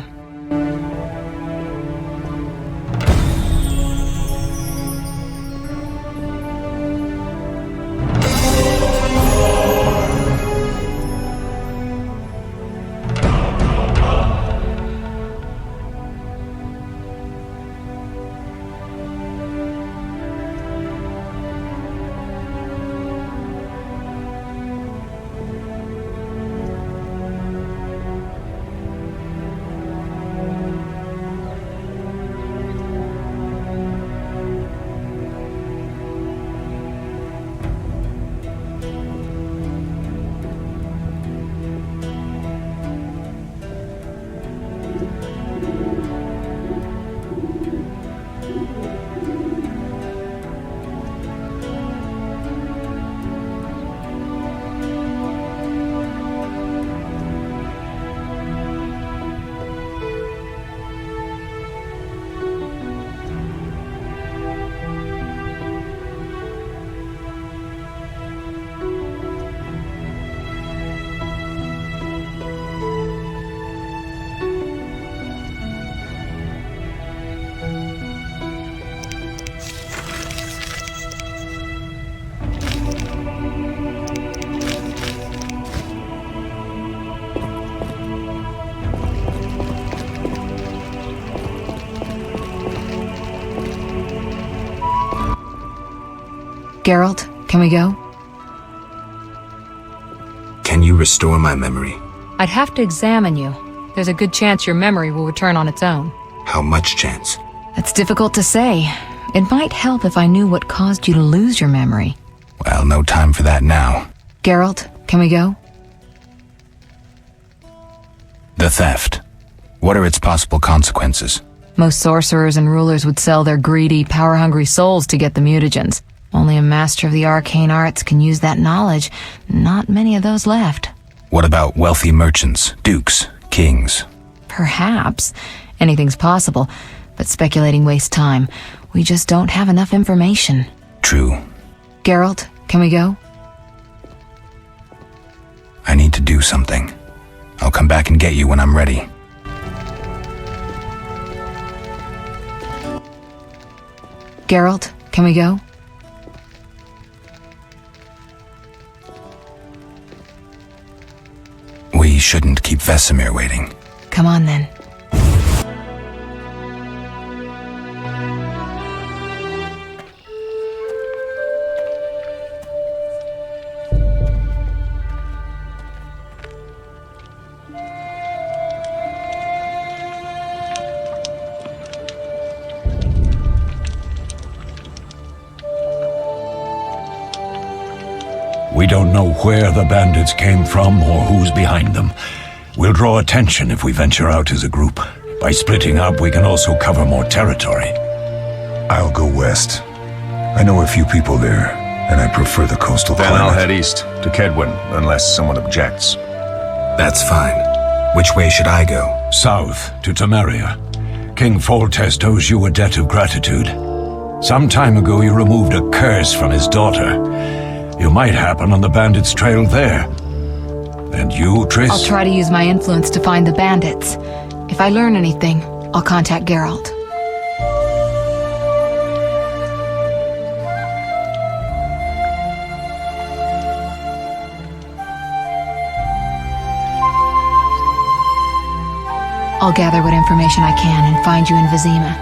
Geralt, can we go? Can you restore my memory? I'd have to examine you. There's a good chance your memory will return on its own. How much chance? That's difficult to say. It might help if I knew what caused you to lose your memory. Well, no time for that now. Geralt, can we go? The theft. What are its possible consequences? Most sorcerers and rulers would sell their greedy, power-hungry souls to get the mutagens. Only a master of the arcane arts can use that knowledge. Not many of those left. What about wealthy merchants, dukes, kings? Perhaps. Anything's possible, but speculating wastes time. We just don't have enough information. True. Geralt, can we go? I need to do something. I'll come back and get you when I'm ready. Geralt, can we go? We shouldn't keep Vesemir waiting. Come on then. We don't know where the bandits came from or who's behind them. We'll draw attention if we venture out as a group. By splitting up, we can also cover more territory. I'll go west. I know a few people there, and I prefer the coastal Then climate. I'll head east to Kedwin, unless someone objects. That's fine. Which way should I go? South to Temeria. King Foltest owes you a debt of gratitude. Some time ago you removed a curse from his daughter. You might happen on the bandits' trail there. And you, Triss? I'll try to use my influence to find the bandits. If I learn anything, I'll contact Geralt. I'll gather what information I can and find you in Vizima.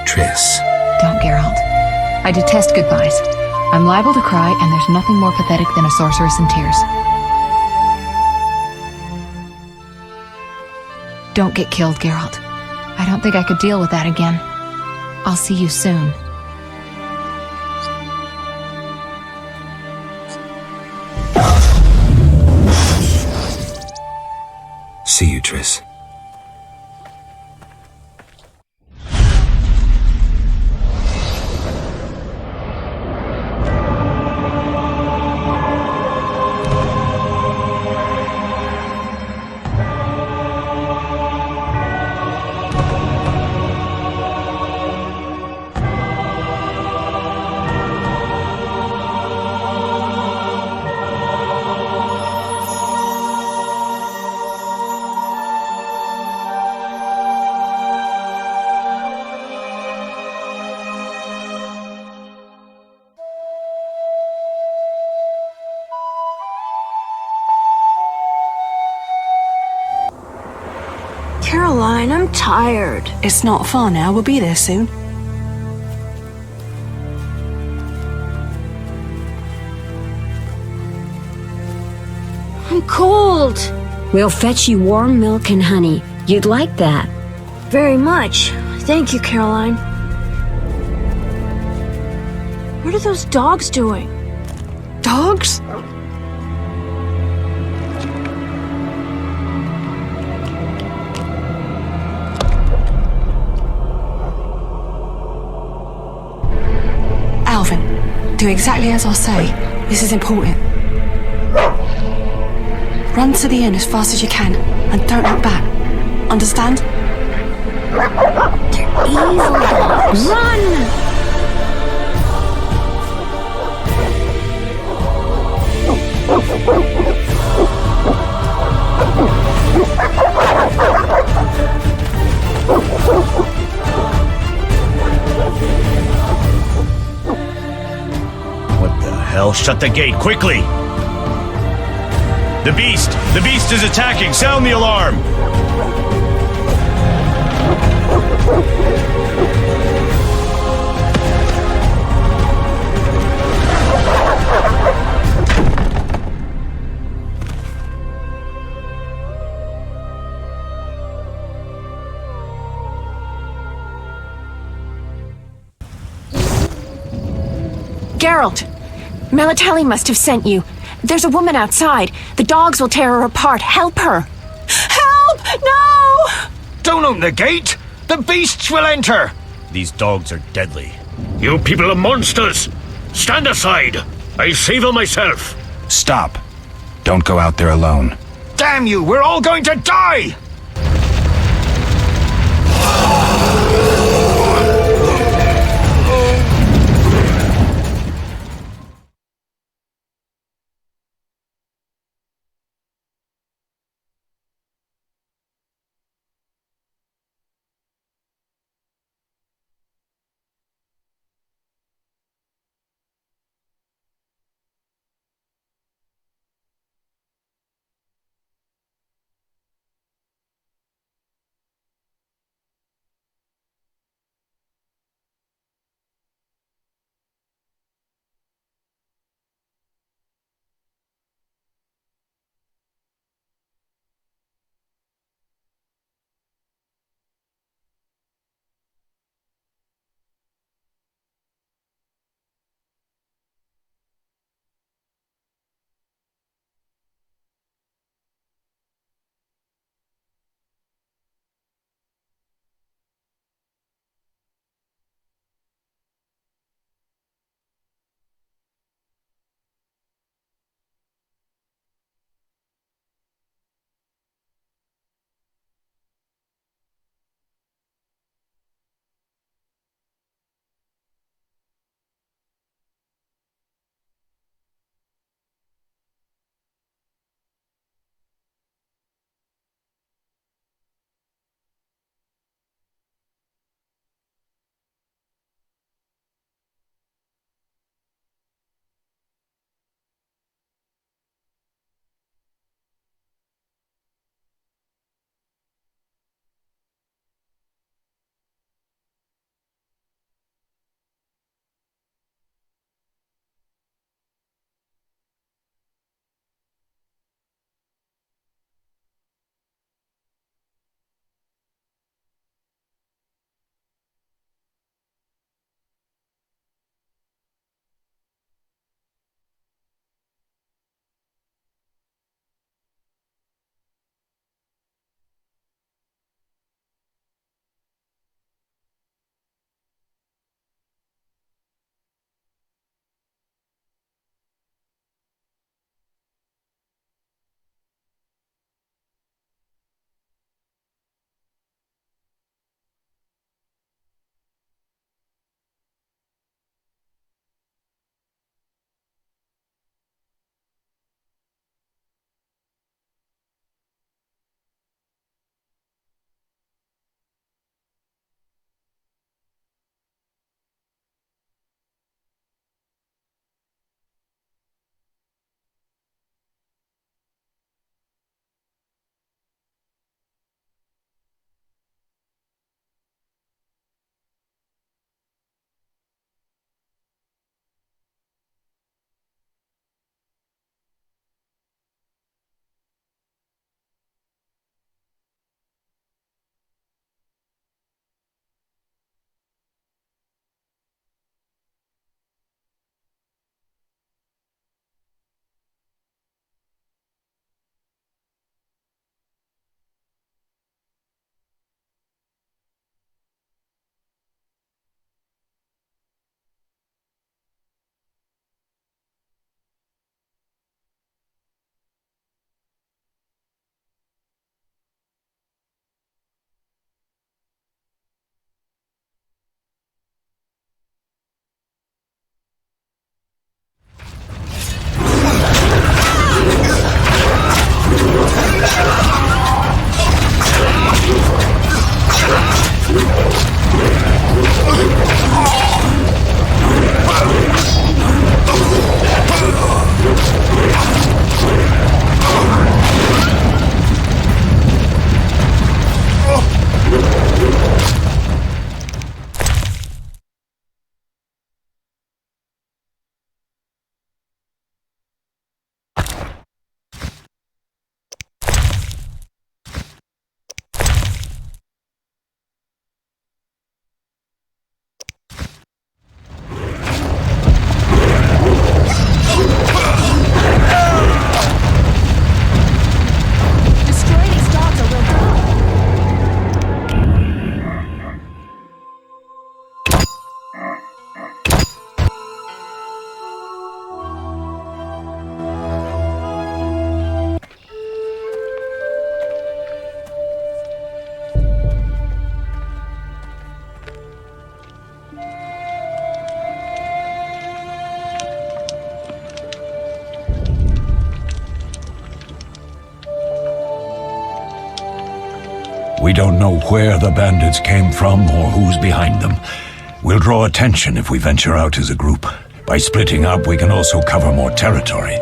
Triss. Don't, Geralt. I detest goodbyes. I'm liable to cry, and there's nothing more pathetic than a sorceress in tears. Don't get killed, Geralt. I don't think I could deal with that again. I'll see you soon. See you, Triss. Caroline, I'm tired. It's not far now. We'll be there soon. I'm cold. We'll fetch you warm milk and honey. You'd like that. Very much. Thank you, Caroline. What are those dogs doing? Dogs? Alvin, do exactly as I say. This is important. Run to the inn as fast as you can, and don't look back. Understand? They're evil dogs. Run! What the hell? Shut the gate, quickly! The beast! The beast is attacking! Sound the alarm! Geralt! Melitele must have sent you. There's a woman outside. The dogs will tear her apart. Help her! Help! No! Don't open the gate! The beasts will enter! These dogs are deadly. You people are monsters! Stand aside! I'll save her myself! Stop. Don't go out there alone. Damn you! We're all going to die! We don't know where the bandits came from or who's behind them. We'll draw attention if we venture out as a group. By splitting up, we can also cover more territory.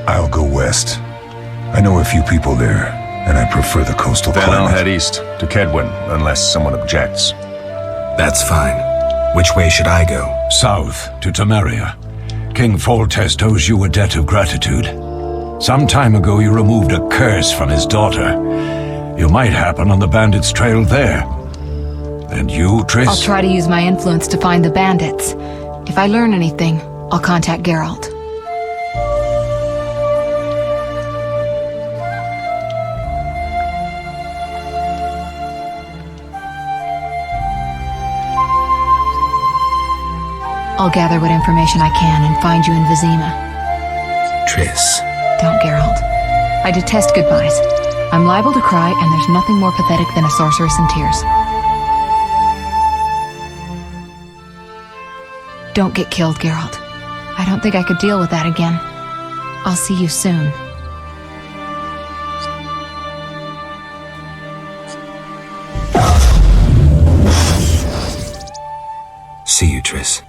I'll go west. I know a few people there, and I prefer the coastal Then climate. I'll head east to Kedwin, unless someone objects. That's fine. Which way should I go? South, to Temeria. King Foltest owes you a debt of gratitude. Some time ago you removed a curse from his daughter. You might happen on the bandits' trail there. And you, Triss? I'll try to use my influence to find the bandits. If I learn anything, I'll contact Geralt. I'll gather what information I can and find you in Vizima. Triss. Don't, Geralt. I detest goodbyes. I'm liable to cry, and there's nothing more pathetic than a sorceress in tears. Don't get killed, Geralt. I don't think I could deal with that again. I'll see you soon. See you, Triss.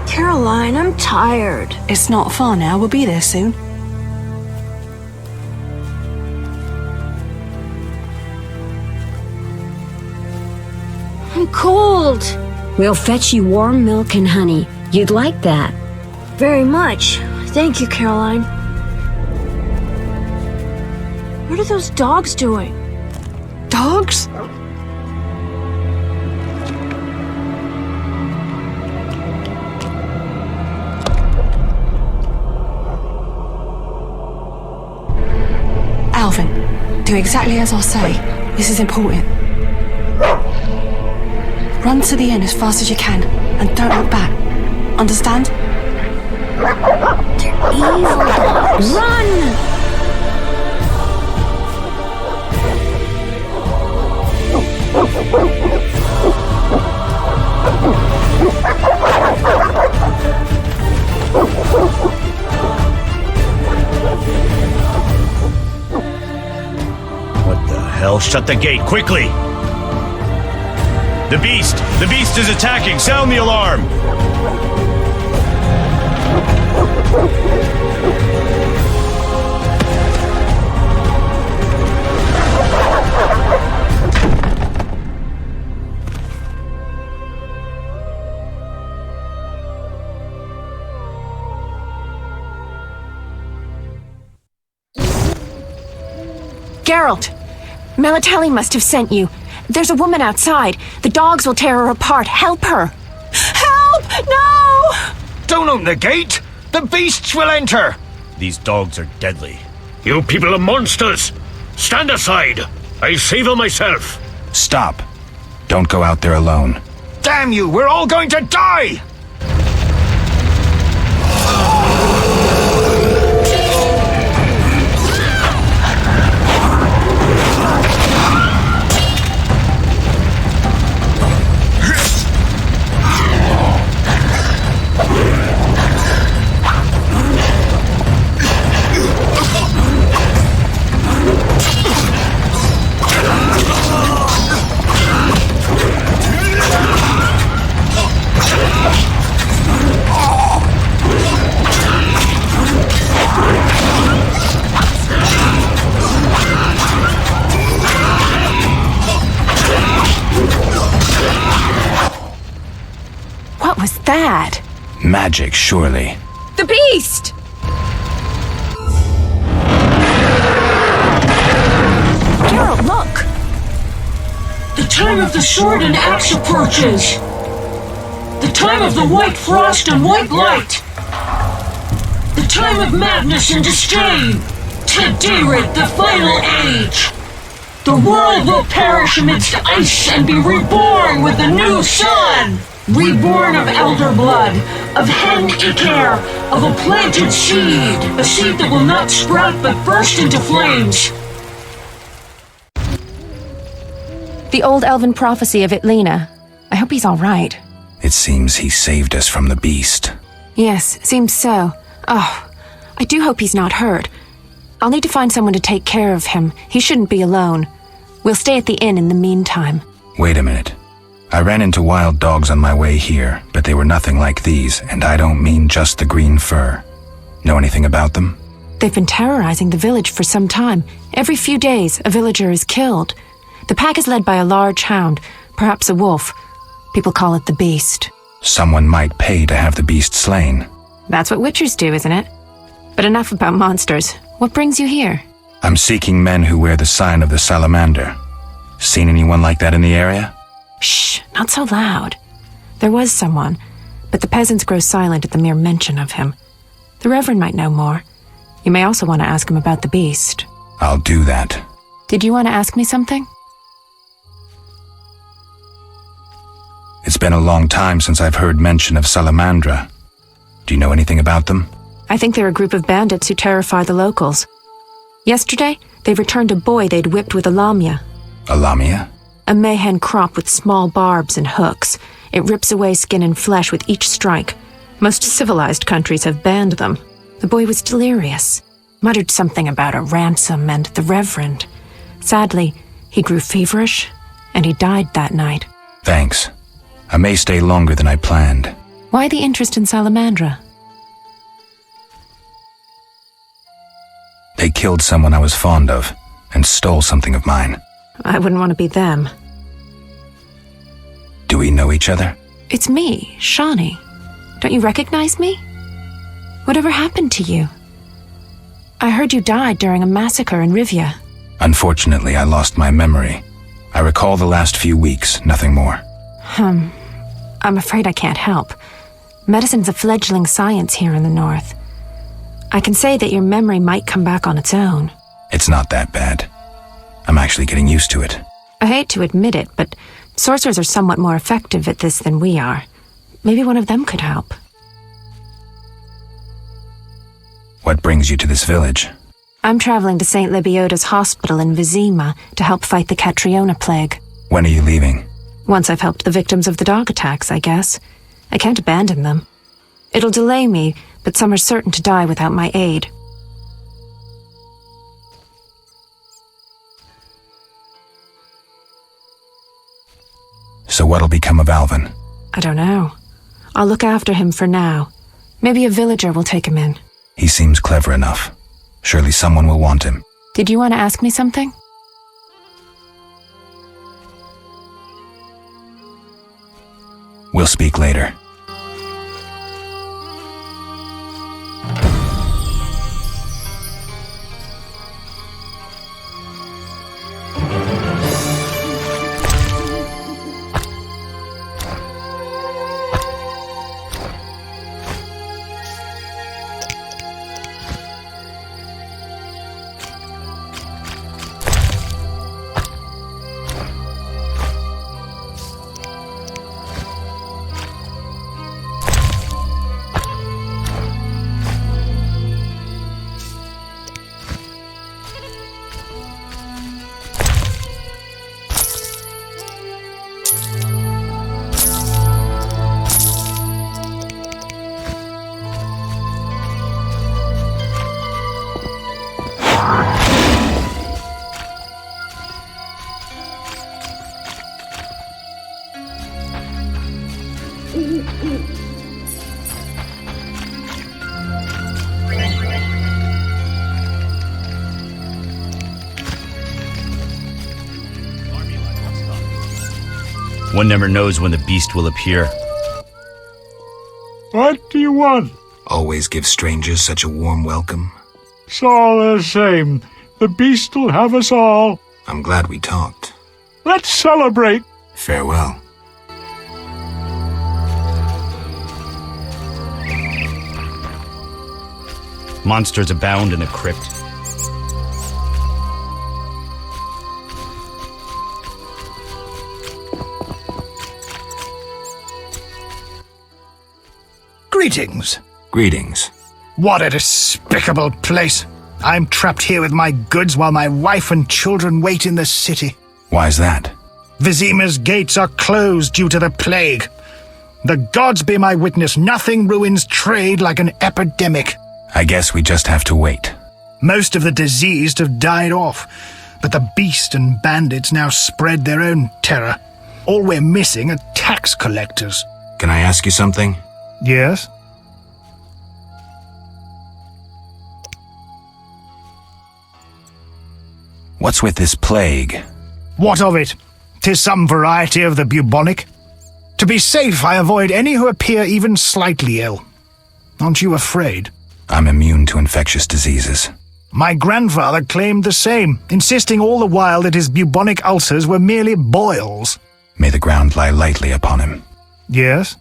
Caroline, I'm tired. It's not far now. We'll be there soon. I'm cold. We'll fetch you warm milk and honey. You'd like that. Very much. Thank you, Caroline. What are those dogs doing? Dogs? Alvin, do exactly as I say. This is important. Run to the inn as fast as you can, and don't look back. Understand? They're evil dogs. Run! What the hell? Shut the gate, quickly! The beast! The beast is attacking! Sound the alarm! Geralt! Melatelli must have sent you. There's a woman outside. The dogs will tear her apart. Help her! Help! No! Don't open the gate! The beasts will enter! These dogs are deadly. You people are monsters! Stand aside! I'll save her myself! Stop. Don't go out there alone. Damn you! We're all going to die! What was that? Magic, surely. The beast! Geralt, look! The time of the sword and axe approaches. The time of the white frost and white light. The time of madness and disdain. Tediret, the final age. The world will perish amidst ice and be reborn with a new sun. Reborn of elder blood, of hen Iker, of a planted seed. A seed that will not sprout but burst into flames. The old elven prophecy of Itlena. I hope he's all right. It seems he saved us from the beast. Yes, seems so. Oh, I do hope he's not hurt. I'll need to find someone to take care of him. He shouldn't be alone. We'll stay at the inn in the meantime. Wait a minute. I ran into wild dogs on my way here, but they were nothing like these, and I don't mean just the green fur. Know anything about them? They've been terrorizing the village for some time. Every few days, a villager is killed. The pack is led by a large hound, perhaps a wolf. People call it the Beast. Someone might pay to have the beast slain. That's what witchers do, isn't it? But enough about monsters. What brings you here? I'm seeking men who wear the sign of the salamander. Seen anyone like that in the area? Shh, not so loud. There was someone, but the peasants grow silent at the mere mention of him. The Reverend might know more. You may also want to ask him about the beast. I'll do that. Did you want to ask me something? It's been a long time since I've heard mention of Salamandra. Do you know anything about them? I think they're a group of bandits who terrify the locals. Yesterday, they returned a boy they'd whipped with a lamia. A lamia? A mayhen crop with small barbs and hooks. It rips away skin and flesh with each strike. Most civilized countries have banned them. The boy was delirious, muttered something about a ransom and the Reverend. Sadly, he grew feverish, and he died that night. Thanks. I may stay longer than I planned. Why the interest in Salamandra? They killed someone I was fond of, and stole something of mine. I wouldn't want to be them. Do we know each other? It's me, Shawnee. Don't you recognize me? Whatever happened to you? I heard you died during a massacre in Rivia. Unfortunately, I lost my memory. I recall the last few weeks, nothing more. I'm afraid I can't help. Medicine's a fledgling science here in the north. I can say that your memory might come back on its own. It's not that bad. I'm actually getting used to it. I hate to admit it, but sorcerers are somewhat more effective at this than we are. Maybe one of them could help. What brings you to this village? I'm traveling to St. Lebioda's hospital in Vizima to help fight the Catriona plague. When are you leaving? Once I've helped the victims of the dog attacks, I guess. I can't abandon them. It'll delay me, but some are certain to die without my aid. So what'll become of Alvin? I don't know. I'll look after him for now. Maybe a villager will take him in. He seems clever enough. Surely someone will want him. Did you want to ask me something? We'll speak later. One never knows when the beast will appear. What do you want? Always give strangers such a warm welcome. It's all the same. The beast will have us all. I'm glad we talked. Let's celebrate. Farewell. Monsters abound in the crypt. Greetings. Greetings. What a despicable place. I'm trapped here with my goods while my wife and children wait in the city. Why's that? Vizima's gates are closed due to the plague. The gods be my witness, nothing ruins trade like an epidemic. I guess we just have to wait. Most of the diseased have died off, but the beast and bandits now spread their own terror. All we're missing are tax collectors. Can I ask you something? Yes? What's with this plague? What of it? 'Tis some variety of the bubonic. To be safe, I avoid any who appear even slightly ill. Aren't you afraid? I'm immune to infectious diseases. My grandfather claimed the same, insisting all the while that his bubonic ulcers were merely boils. May the ground lie lightly upon him. Yes?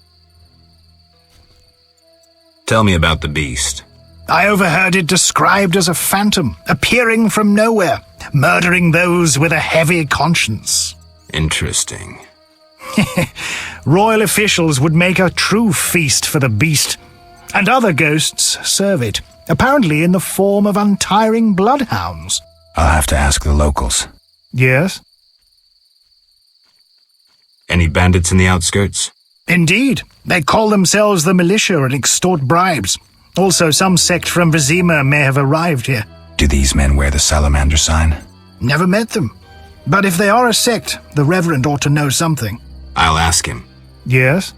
Tell me about the beast. I overheard it described as a phantom, appearing from nowhere, murdering those with a heavy conscience. Interesting. Royal officials would make a true feast for the beast, and other ghosts serve it, apparently in the form of untiring bloodhounds. I'll have to ask the locals. Yes? Any bandits in the outskirts? Indeed. They call themselves the militia and extort bribes. Also, some sect from Vizima may have arrived here. Do these men wear the salamander sign? Never met them. But if they are a sect, the Reverend ought to know something. I'll ask him. Yes?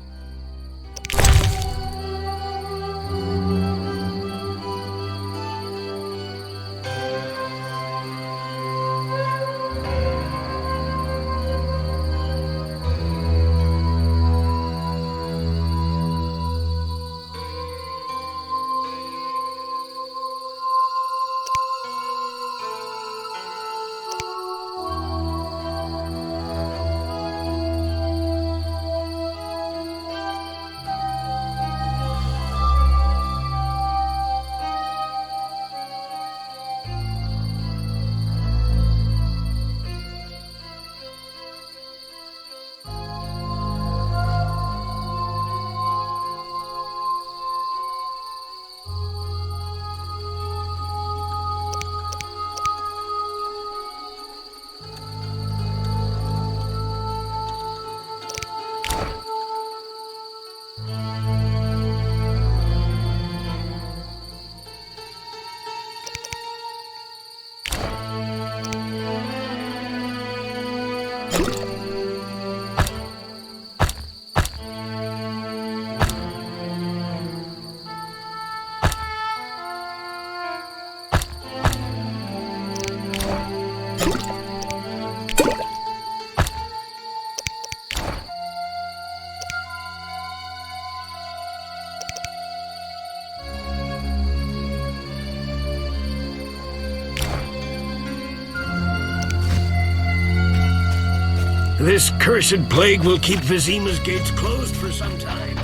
This cursed plague will keep Vizima's gates closed for some time.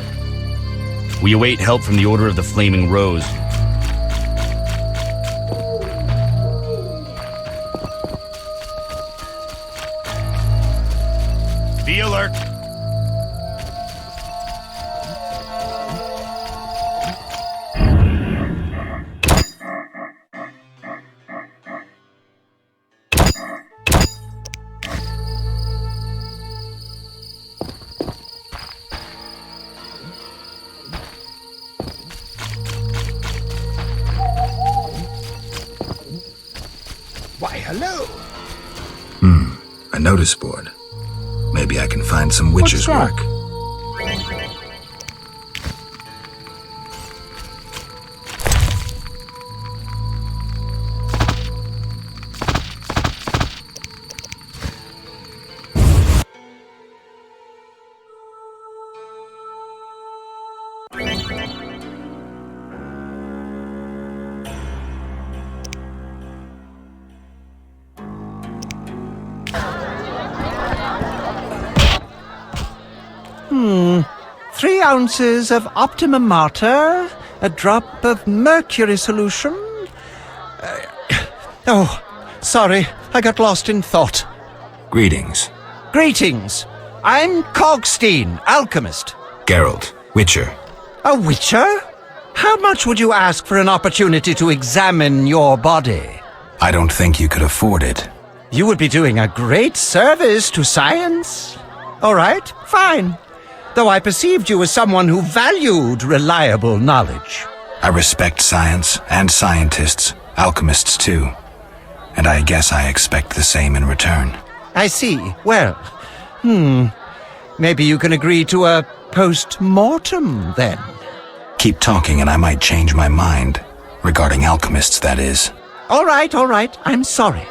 We await help from the Order of the Flaming Rose. Be alert! A notice board. Maybe I can find some witcher's work. 3 ounces of Optimum Mater, a drop of mercury solution. Sorry, I got lost in thought. Greetings. Greetings. I'm Cogstein, alchemist. Geralt, Witcher. A witcher? How much would you ask for an opportunity to examine your body? I don't think you could afford it. You would be doing a great service to science. All right, fine. Though I perceived you as someone who valued reliable knowledge. I respect science and scientists, alchemists too. And I guess I expect the same in return. I see. Well, maybe you can agree to a post-mortem, then. Keep talking and I might change my mind. Regarding alchemists, that is. All right. I'm sorry.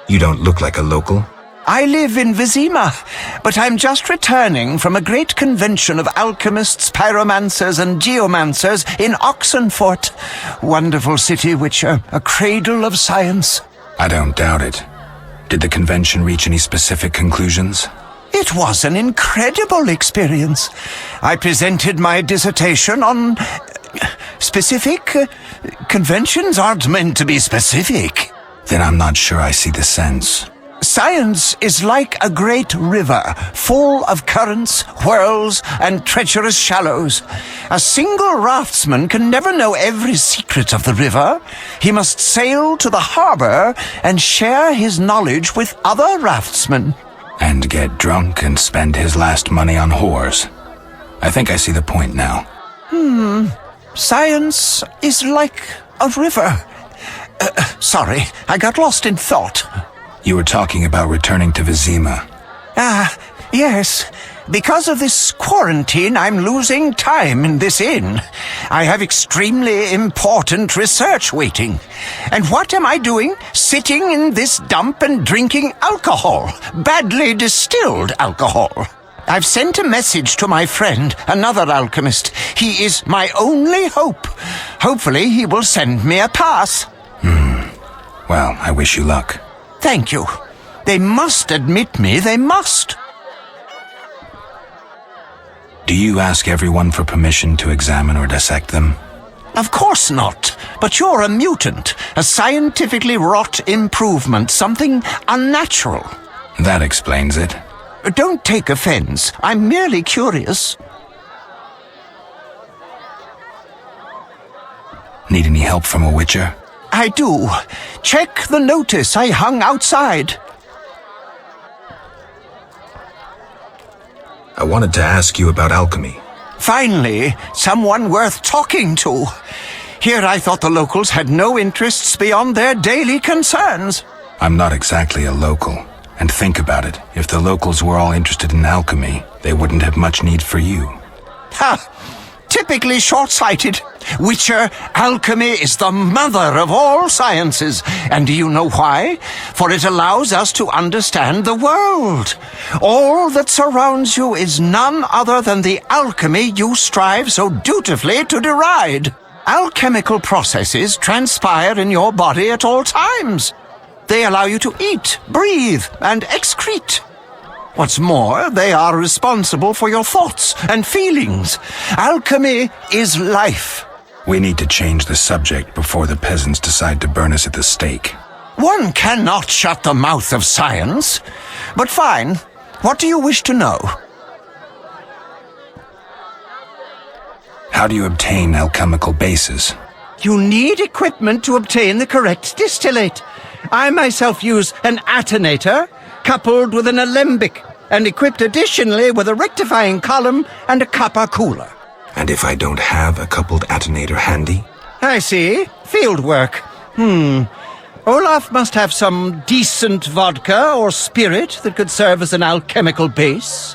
You don't look like a local. I live in Vizima, but I'm just returning from a great convention of alchemists, pyromancers, and geomancers in Oxenfurt. Wonderful city, Witcher, a cradle of science. I don't doubt it. Did the convention reach any specific conclusions? It was an incredible experience. I presented my dissertation on specific. Conventions aren't meant to be specific. Then I'm not sure I see the sense. Science is like a great river, full of currents, whirls, and treacherous shallows. A single raftsman can never know every secret of the river. He must sail to the harbor and share his knowledge with other raftsmen. And get drunk and spend his last money on whores. I think I see the point now. Science is like a river. Sorry, I got lost in thought. You were talking about returning to Vizima. Yes. Because of this quarantine, I'm losing time in this inn. I have extremely important research waiting. And what am I doing? Sitting in this dump and drinking alcohol. Badly distilled alcohol. I've sent a message to my friend, another alchemist. He is my only hope. Hopefully he will send me a pass. Well, I wish you luck. Thank you. They must admit me, they must. Do you ask everyone for permission to examine or dissect them? Of course not. But you're a mutant, a scientifically wrought improvement, something unnatural. That explains it. Don't take offense. I'm merely curious. Need any help from a Witcher? I do. Check the notice I hung outside. I wanted to ask you about alchemy. Finally, someone worth talking to. Here I thought the locals had no interests beyond their daily concerns. I'm not exactly a local. And think about it. If the locals were all interested in alchemy, they wouldn't have much need for you. Ha! Typically short-sighted. Witcher, alchemy is the mother of all sciences. And do you know why? For it allows us to understand the world. All that surrounds you is none other than the alchemy you strive so dutifully to deride. Alchemical processes transpire in your body at all times. They allow you to eat, breathe, and excrete. What's more, they are responsible for your thoughts and feelings. Alchemy is life. We need to change the subject before the peasants decide to burn us at the stake. One cannot shut the mouth of science. But fine. What do you wish to know? How do you obtain alchemical bases? You need equipment to obtain the correct distillate. I myself use an attenator, coupled with an alembic, and equipped additionally with a rectifying column and a copper cooler. And if I don't have a coupled attenator handy? I see. Field work. Olaf must have some decent vodka or spirit that could serve as an alchemical base.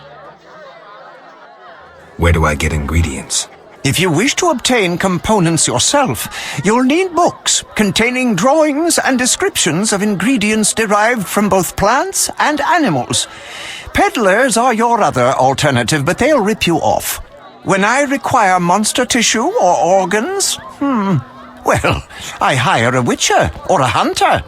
Where do I get ingredients? If you wish to obtain components yourself, you'll need books containing drawings and descriptions of ingredients derived from both plants and animals. Peddlers are your other alternative, but they'll rip you off. When I require monster tissue or organs, well, I hire a witcher or a hunter.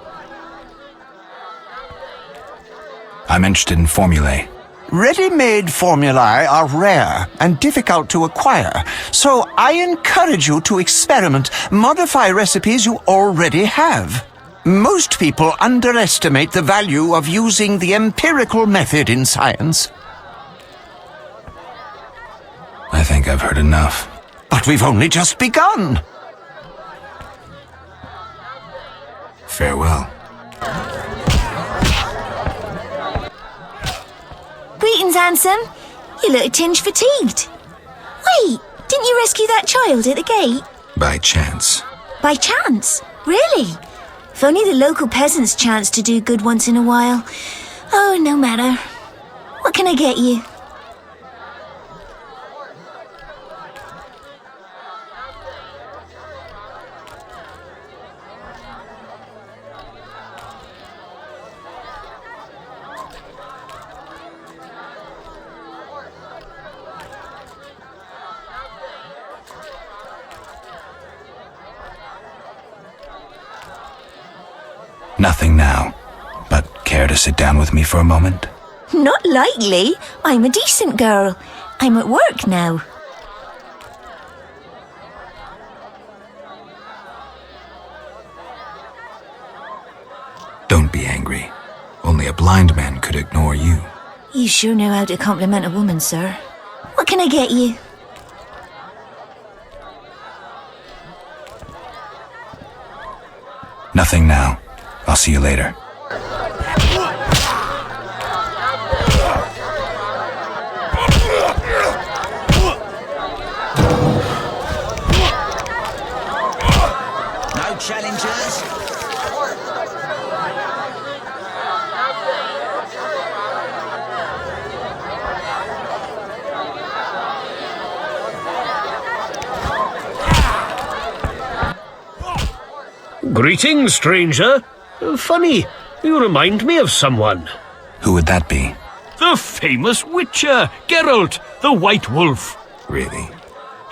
I'm interested in formulae. Ready-made formulae are rare and difficult to acquire, so I encourage you to experiment, modify recipes you already have. Most people underestimate the value of using the empirical method in science. I think I've heard enough. But we've only just begun. Farewell. Greetings, handsome. You look a tinge fatigued. Wait, didn't you rescue that child at the gate? By chance. By chance? Really? If only the local peasants chanced to do good once in a while. Oh, no matter. What can I get you? Nothing now, but care to sit down with me for a moment? Not likely. I'm a decent girl. I'm at work now. Don't be angry. Only a blind man could ignore you. You sure know how to compliment a woman, sir. What can I get you? Nothing now. I'll see you later. No challengers? Greetings, stranger. Funny, you remind me of someone. Who would that be? The famous Witcher, Geralt, the White Wolf. Really?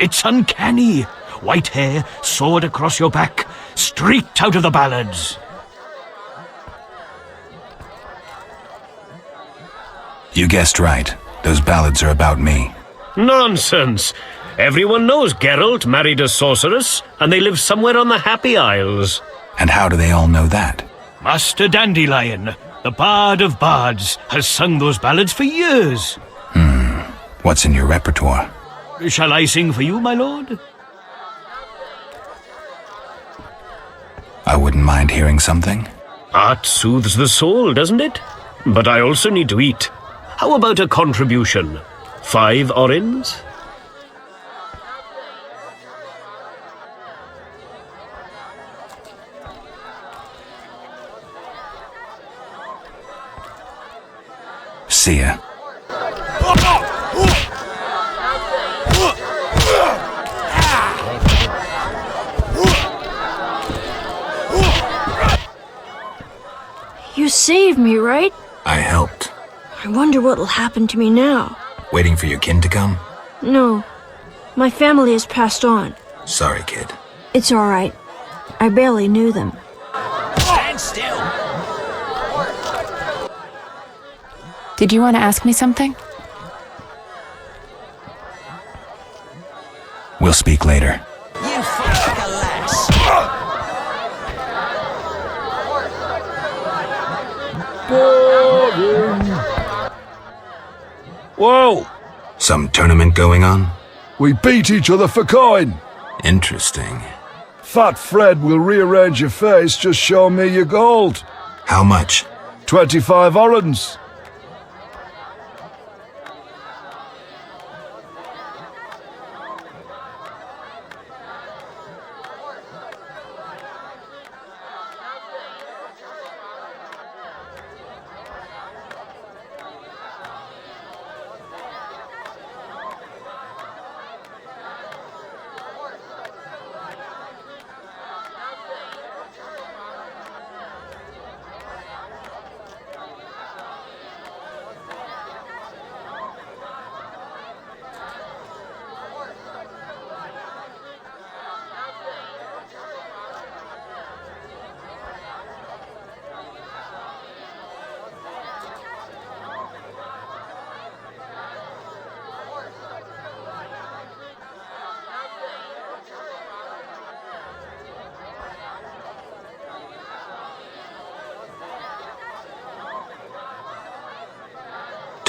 It's uncanny. White hair, sword across your back, streaked out of the ballads. You guessed right. Those ballads are about me. Nonsense. Everyone knows Geralt married a sorceress, and they live somewhere on the Happy Isles. And how do they all know that? Master Dandelion, the bard of bards, has sung those ballads for years. What's in your repertoire? Shall I sing for you, my lord? I wouldn't mind hearing something. Art soothes the soul, doesn't it? But I also need to eat. How about a contribution? 5 orens? See ya. You saved me, right? I helped. I wonder what'll happen to me now. Waiting for your kin to come? No. My family has passed on. Sorry, kid. It's alright. I barely knew them. Stand still! Did you want to ask me something? We'll speak later. You fight like a lass. Whoa! Some tournament going on? We beat each other for coin. Interesting. Fat Fred will rearrange your face, just show me your gold. How much? 25 orens.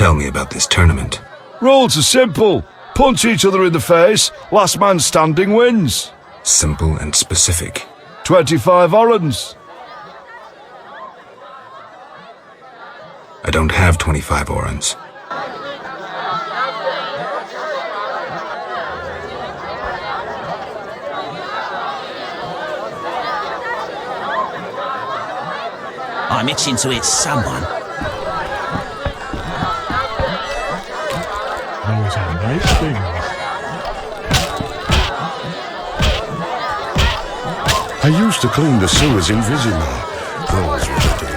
tell me about this tournament. Rules are simple. Punch each other in the face. Last man standing wins. Simple and specific. 25 orans. I don't have 25 orans. I'm itching to hit someone. Those are nice things. I used to clean the sewers in Vizimar. Those were the days.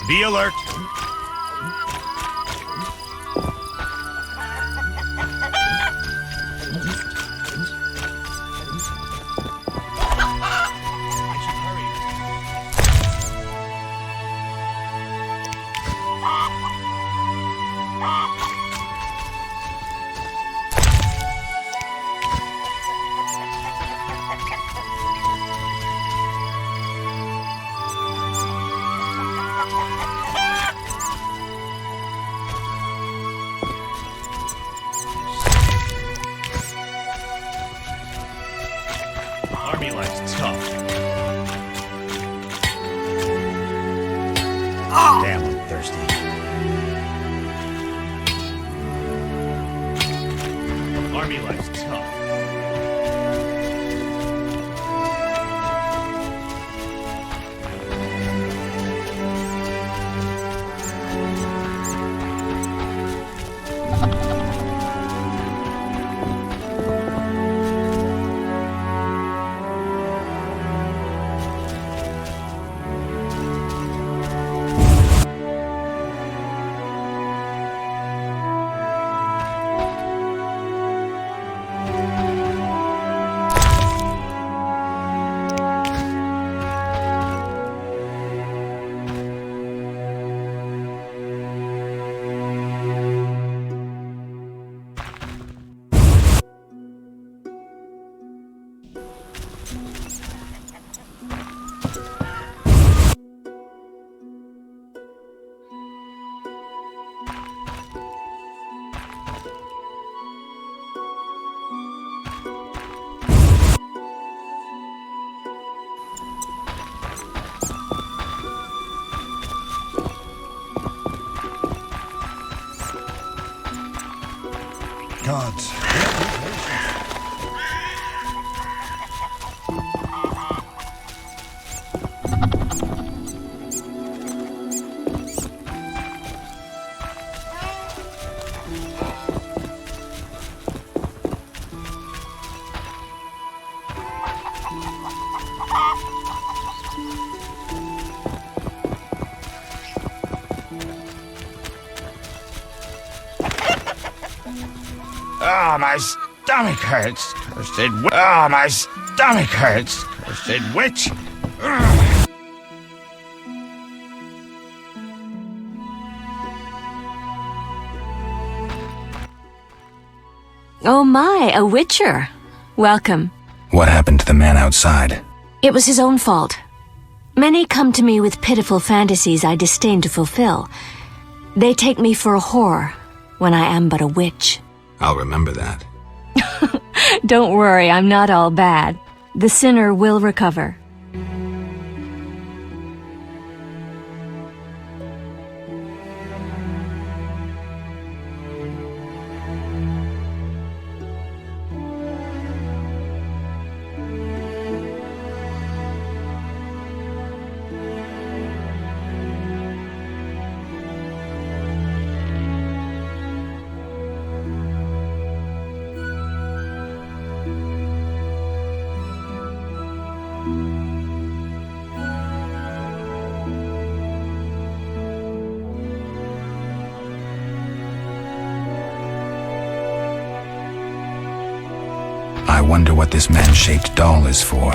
Be alert. Army life's tough. Damn, I'm thirsty. Army life's tough. gods. My stomach hurts. Cursed witch. My stomach hurts. Cursed witch. Oh my, a witcher. Welcome. What happened to the man outside? It was his own fault. Many come to me with pitiful fantasies I disdain to fulfill. They take me for a whore, when I am but a witch. I'll remember that. Don't worry, I'm not all bad. The sinner will recover. I wonder what this man-shaped doll is for.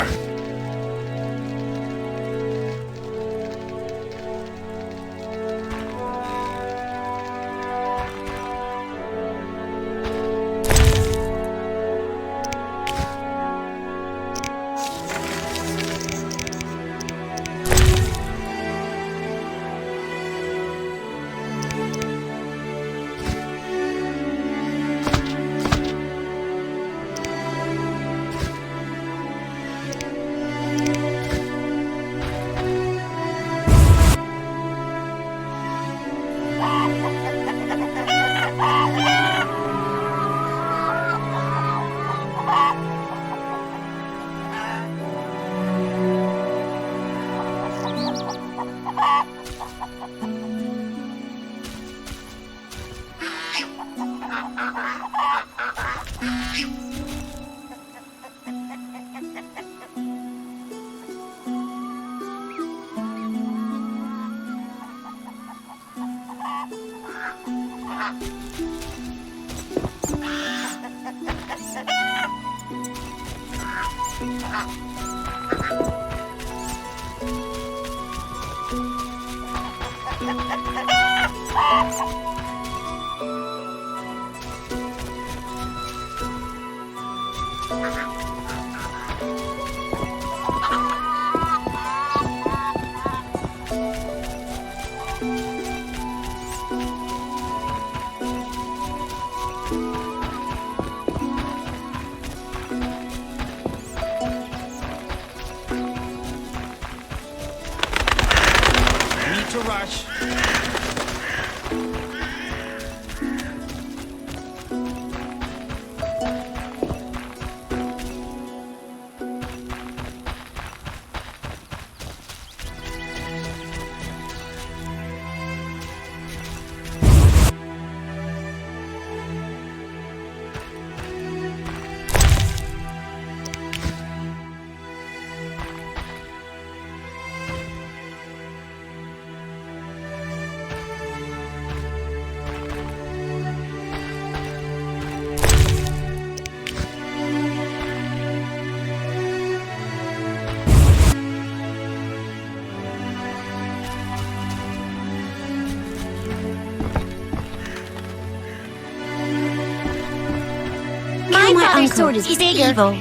My sword is bigger. Evil.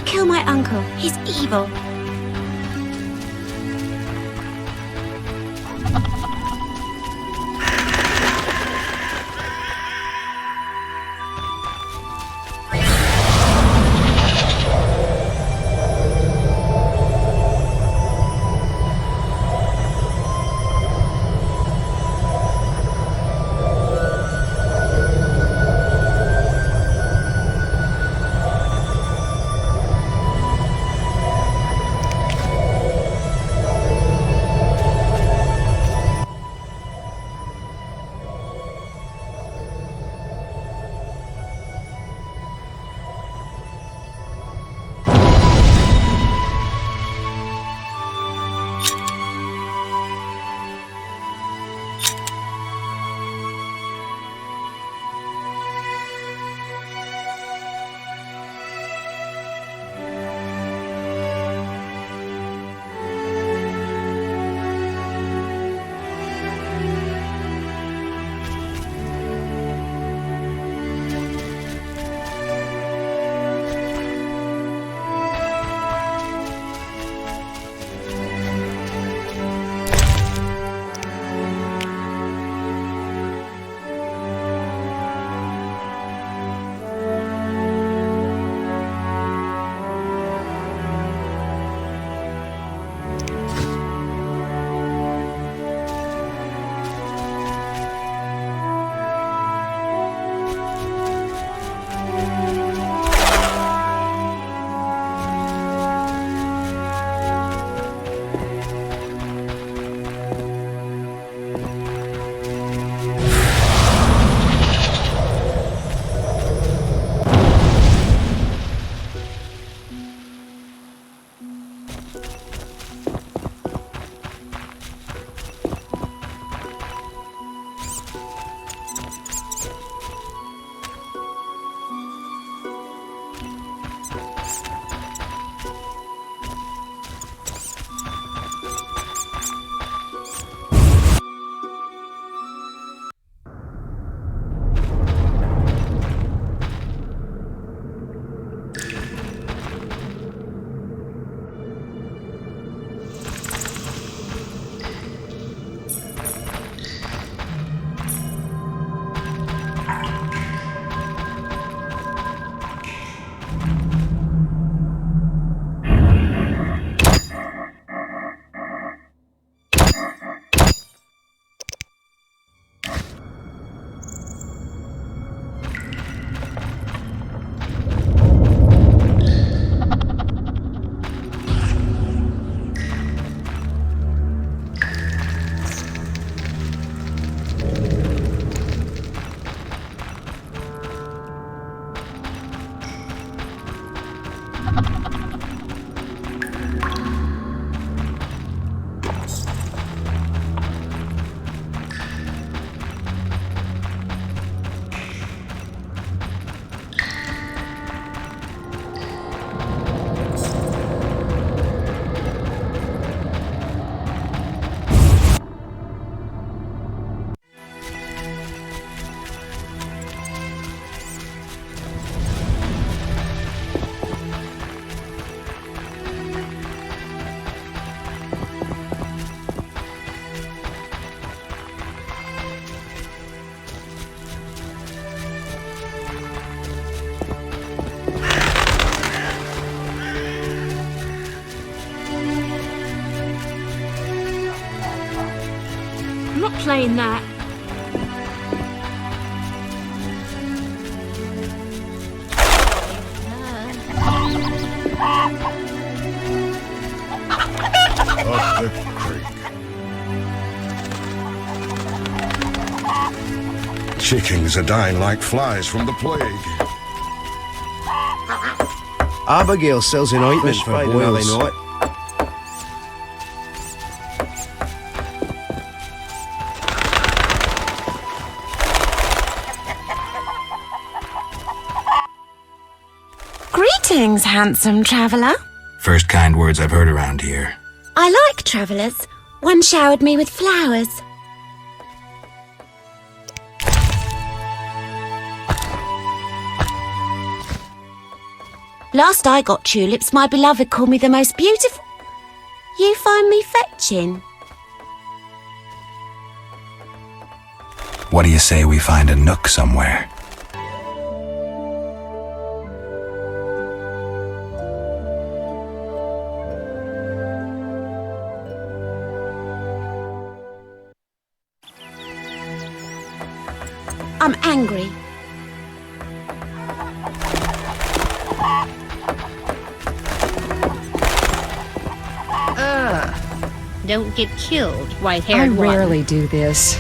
Kill my uncle. He's evil. playing that. Up the creek. Chickens are dying like flies from the plague. Abigail sells an ointment for boils. Greetings, handsome traveller. First kind words I've heard around here. I like travellers. One showered me with flowers. Last I got tulips, my beloved called me the most beautiful. You find me fetching? What do you say we find a nook somewhere? I'm angry. Don't get killed, white-haired I one. rarely do this.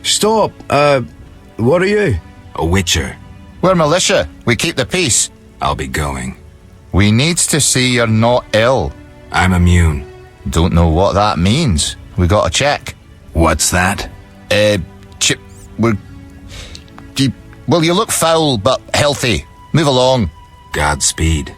Stop! What are you? A witcher. We're militia. We keep the peace. I'll be going. We needs to see you're not ill. I'm immune. Don't know what that means. We gotta check. What's that? Well, you look foul, but healthy. Move along. Godspeed.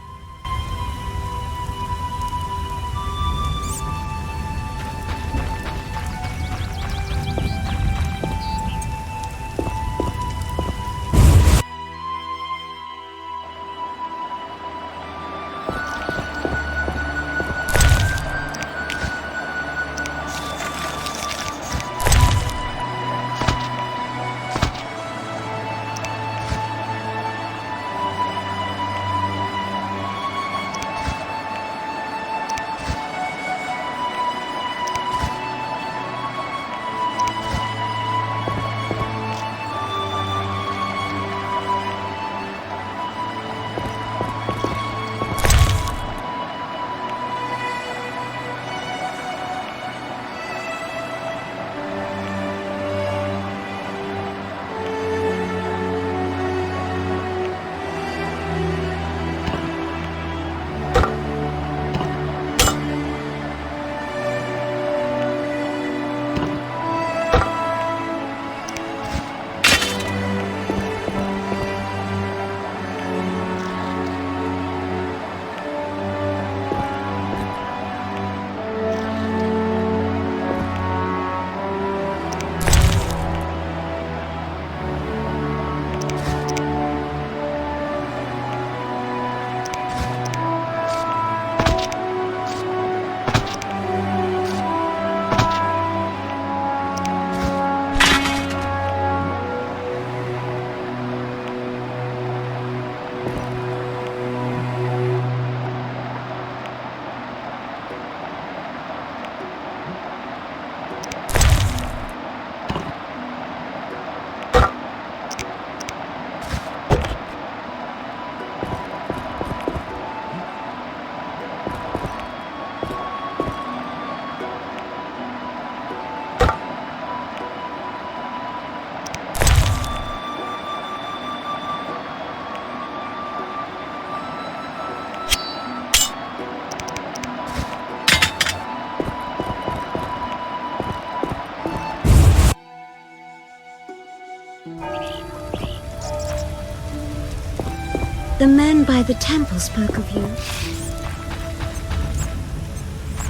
The men by the temple spoke of you.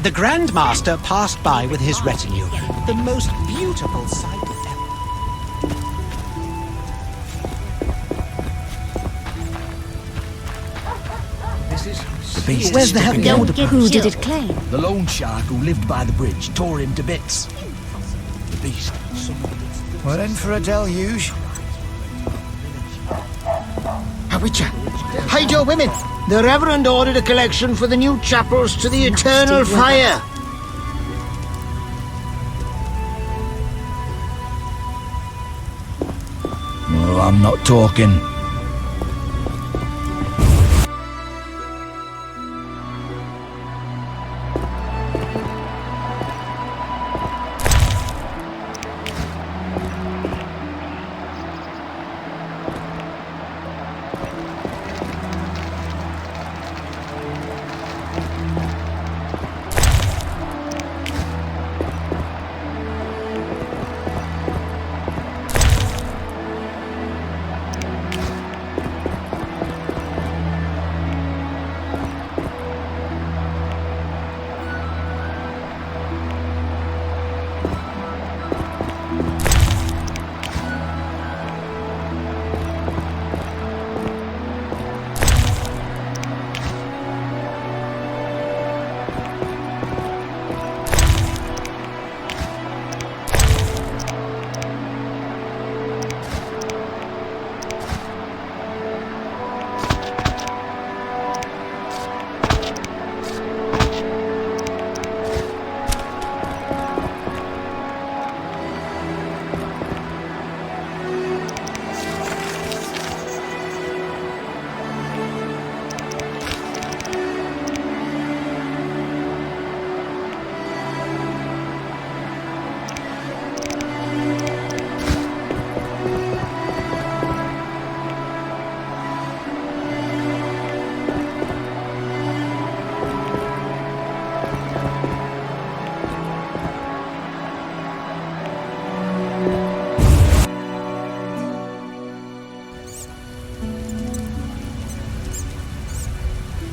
The Grand Master passed by with his retinue. The most beautiful sight ever. The beast Where's is the stripping heavy all gold? the Who did priests. it claim? The loan shark who lived by the bridge tore him to bits. The beast. We're in for a deluge. A witcher! Hide your women! The Reverend ordered a collection for the new chapels to the eternal fire. Oh, I'm not talking.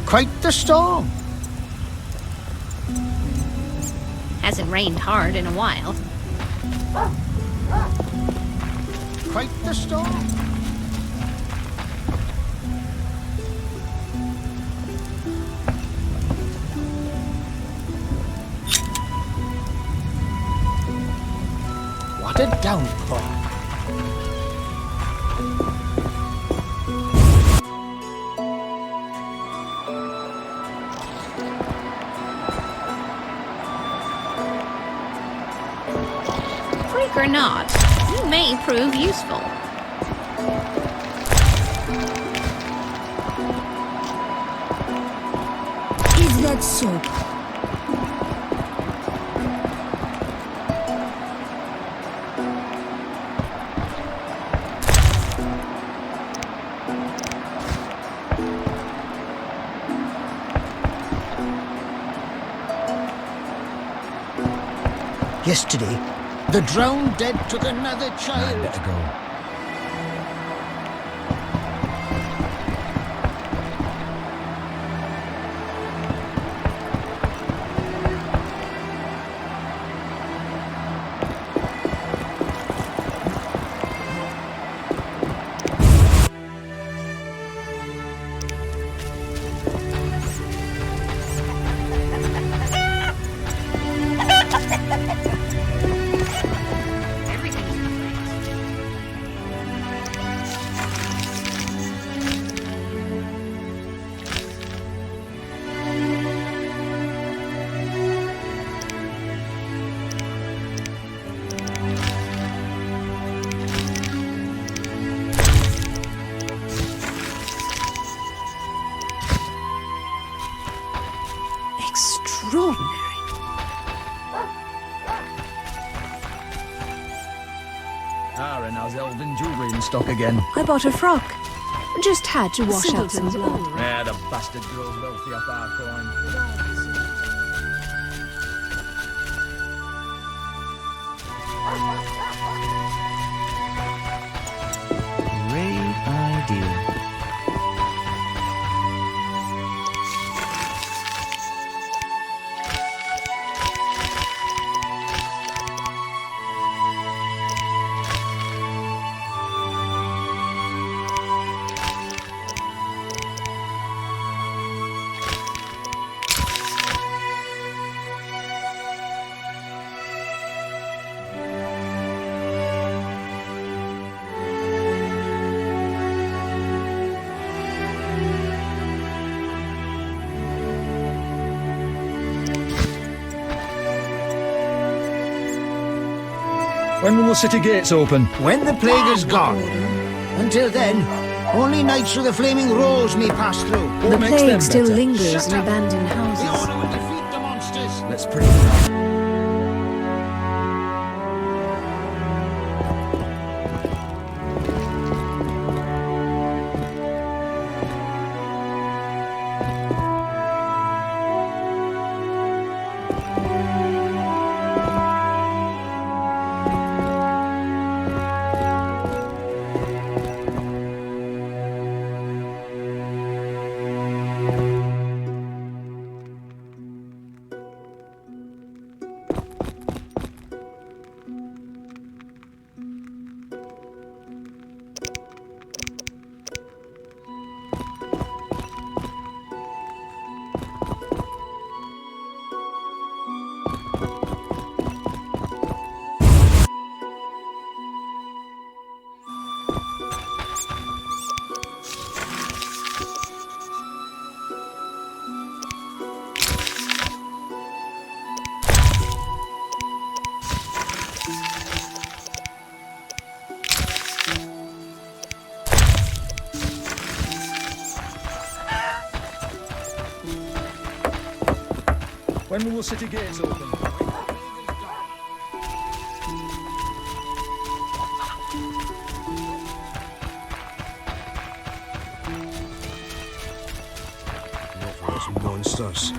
Quite the storm. Hasn't rained hard in a while. Quite the storm. What a downpour. Freak or not, you may prove useful. Is that so? Yesterday, the drowned dead took another child. I better go. Extraordinary. Aaron has elven jewellery in stock again. I bought a frock. Just had to wash out some blood. Yeah, the bastard grows wealthy off our coin. Great idea. When will the city gates open? When the plague is gone. Until then, only knights with a flaming rose may pass through. The makes them plague still better? lingers in abandoned houses. The order will defeat the monsters. Let's pray. When will the city gates open? Those monsters.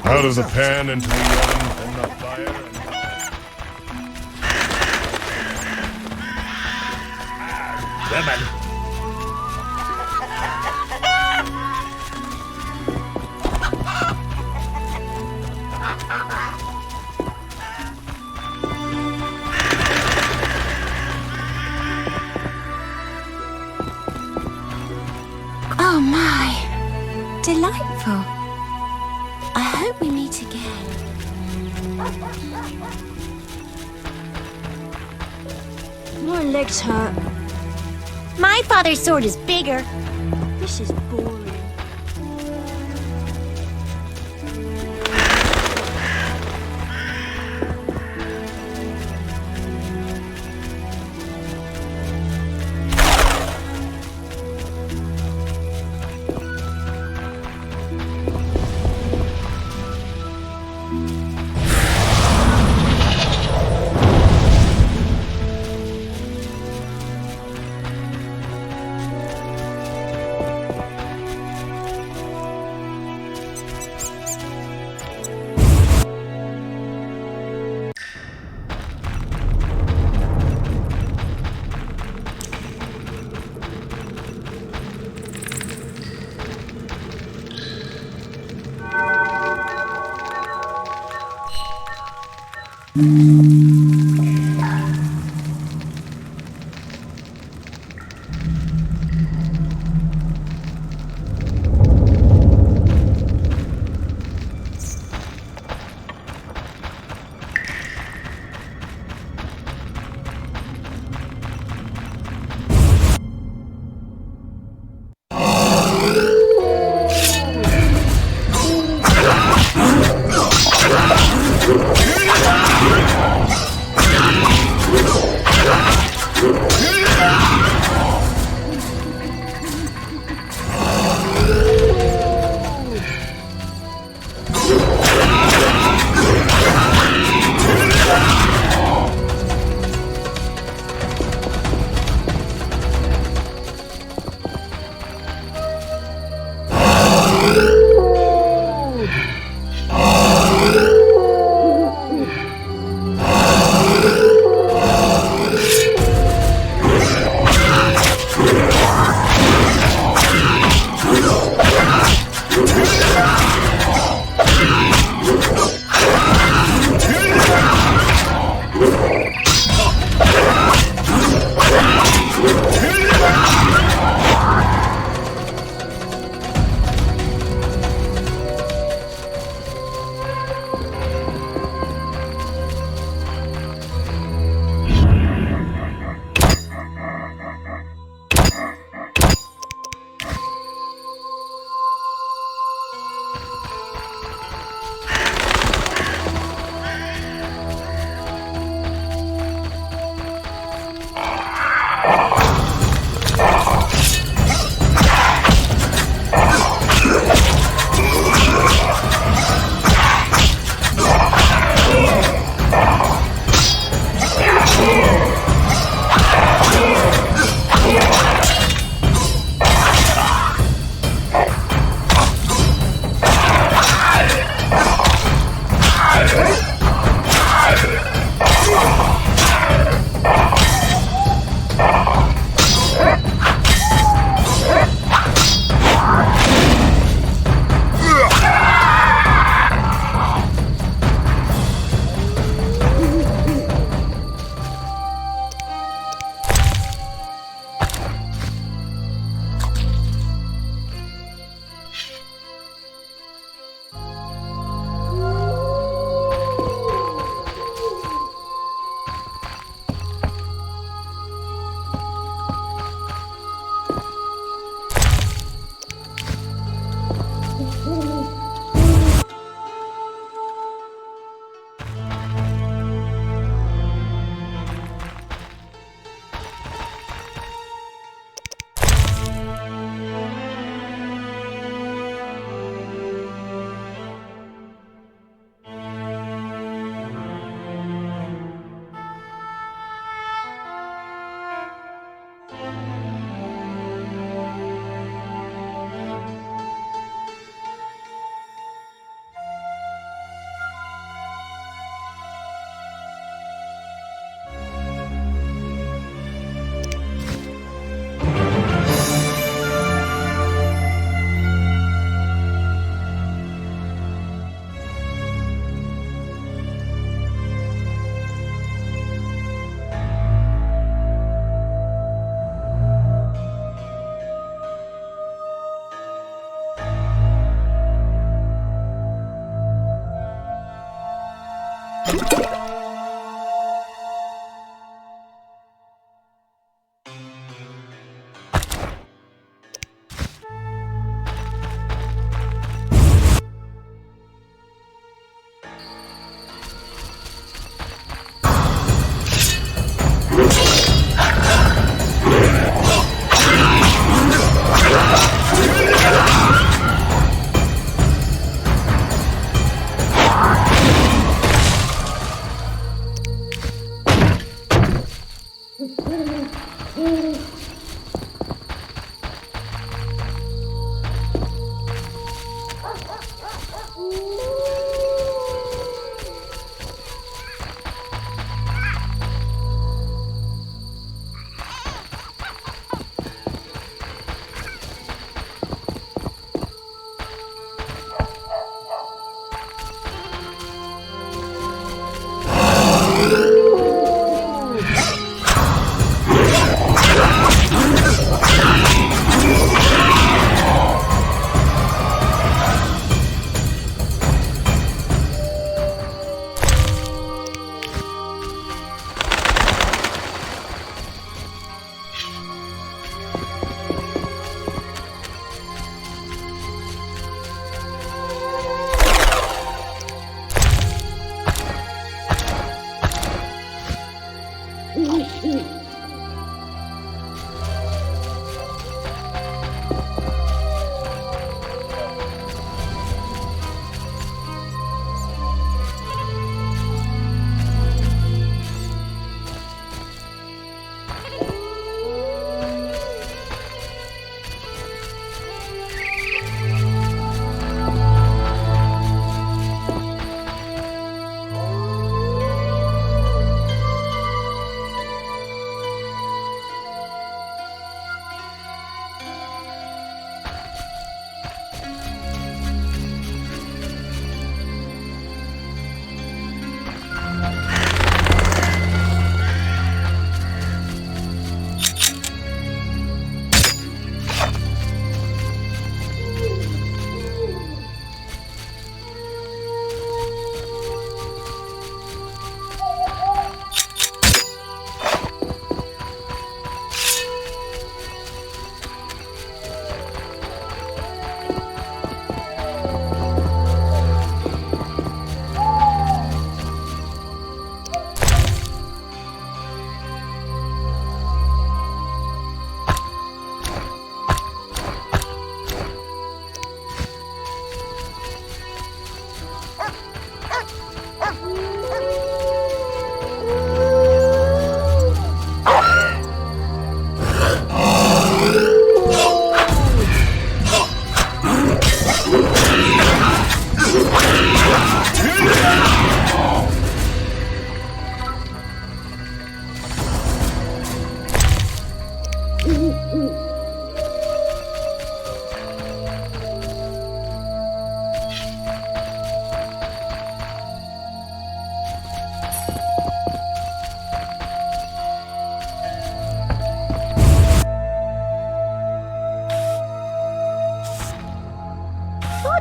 Out of the pan into the oven, then the fire, and... Women! Oh my. Delightful. I hope we meet again. My legs hurt. My father's sword is bigger. This is boring.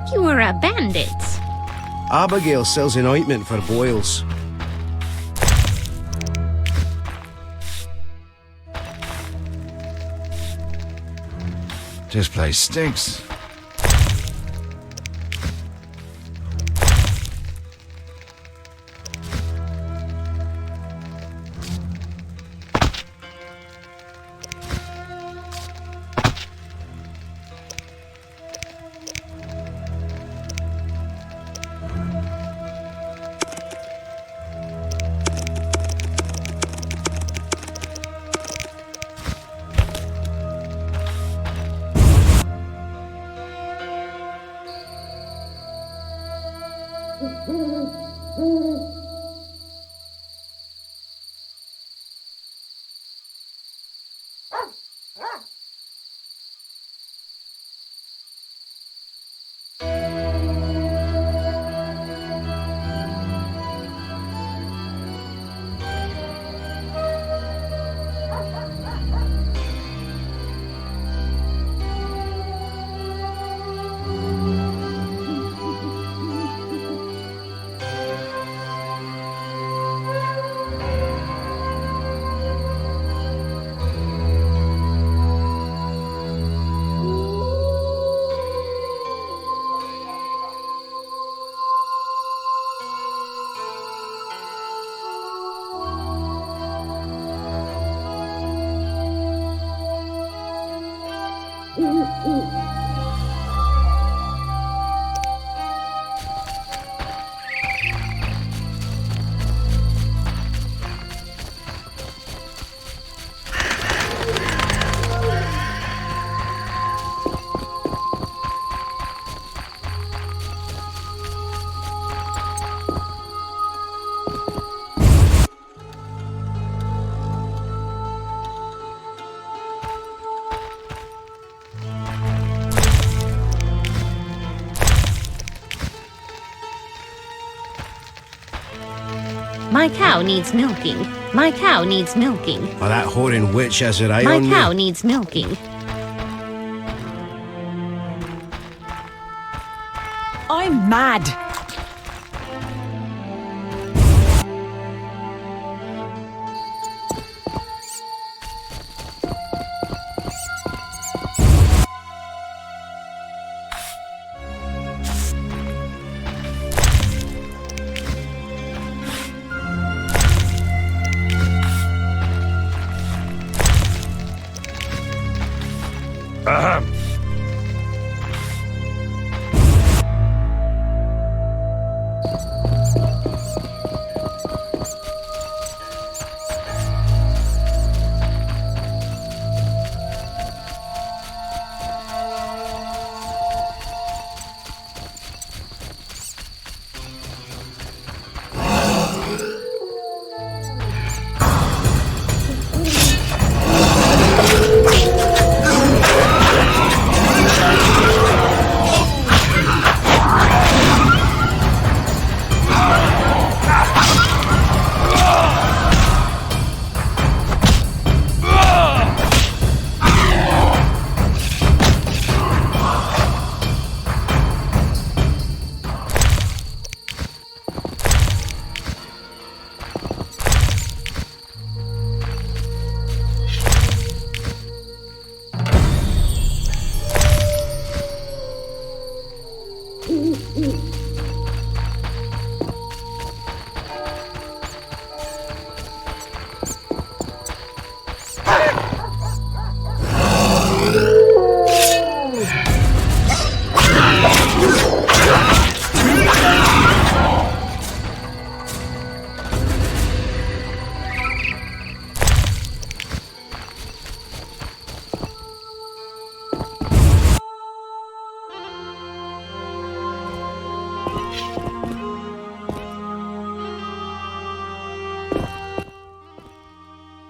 Thought you were a bandit. Abigail sells an ointment for boils. This place stinks. My cow needs milking. My cow needs milking. Oh, that whoring witch has her eye My on me. cow needs milking. I'm mad.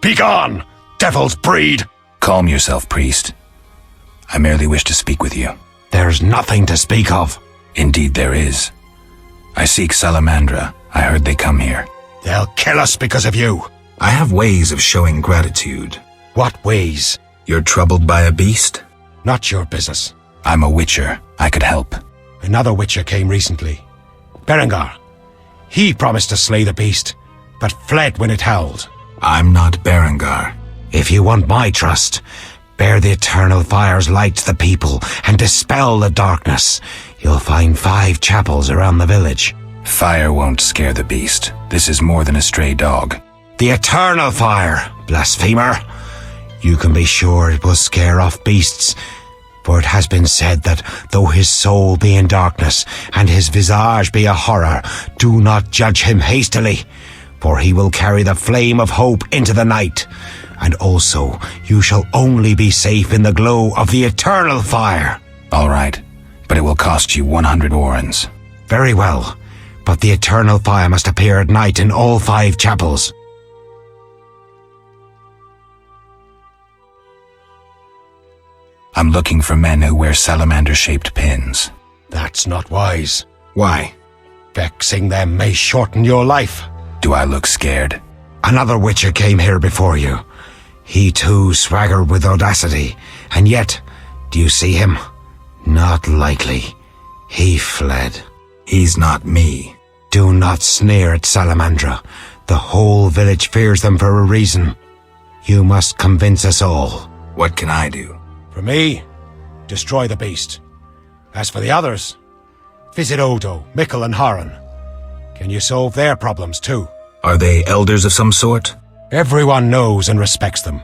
Begone, devil's breed! Calm yourself, priest. I merely wish to speak with you. There's nothing to speak of. Indeed there is. I seek Salamandra. I heard they come here. They'll kill us because of you. I have ways of showing gratitude. What ways? You're troubled by a beast? Not your business. I'm a witcher. I could help. Another witcher came recently. Berengar. He promised to slay the beast, but fled when it howled. I'm not Berengar. If you want my trust, bear the eternal fire's light to the people and dispel the darkness. You'll find 5 chapels around the village. Fire won't scare the beast. This is more than a stray dog. The eternal fire, blasphemer. You can be sure it will scare off beasts, for it has been said that though his soul be in darkness and his visage be a horror, do not judge him hastily, for he will carry the flame of hope into the night. And also, you shall only be safe in the glow of the eternal fire. All right, but it will cost you 100 orens. Very well, but the eternal fire must appear at night in all 5 chapels. I'm looking for men who wear salamander-shaped pins. That's not wise. Why? Vexing them may shorten your life. Do I look scared? Another witcher came here before you. He too swaggered with audacity, and yet, do you see him? Not likely. He fled. He's not me. Do not sneer at Salamandra. The whole village fears them for a reason. You must convince us all. What can I do? For me, destroy the beast. As for the others, visit Odo, Mikkel and Haran. Can you solve their problems too? Are they elders of some sort? Everyone knows and respects them.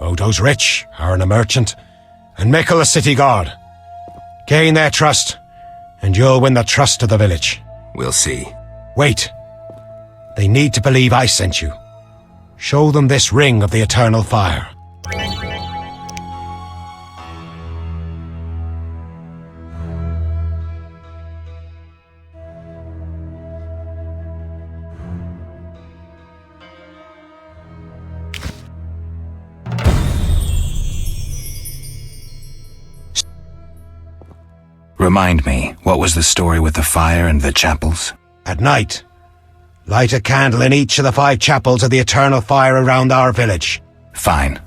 Odo's rich, Haran a merchant, and Mikkel a city guard. Gain their trust, and you'll win the trust of the village. We'll see. Wait. They need to believe I sent you. Show them this ring of the eternal fire. Remind me, what was the story with the fire and the chapels? At night, Light a candle in each of the 5 chapels of the eternal fire around our village. Fine.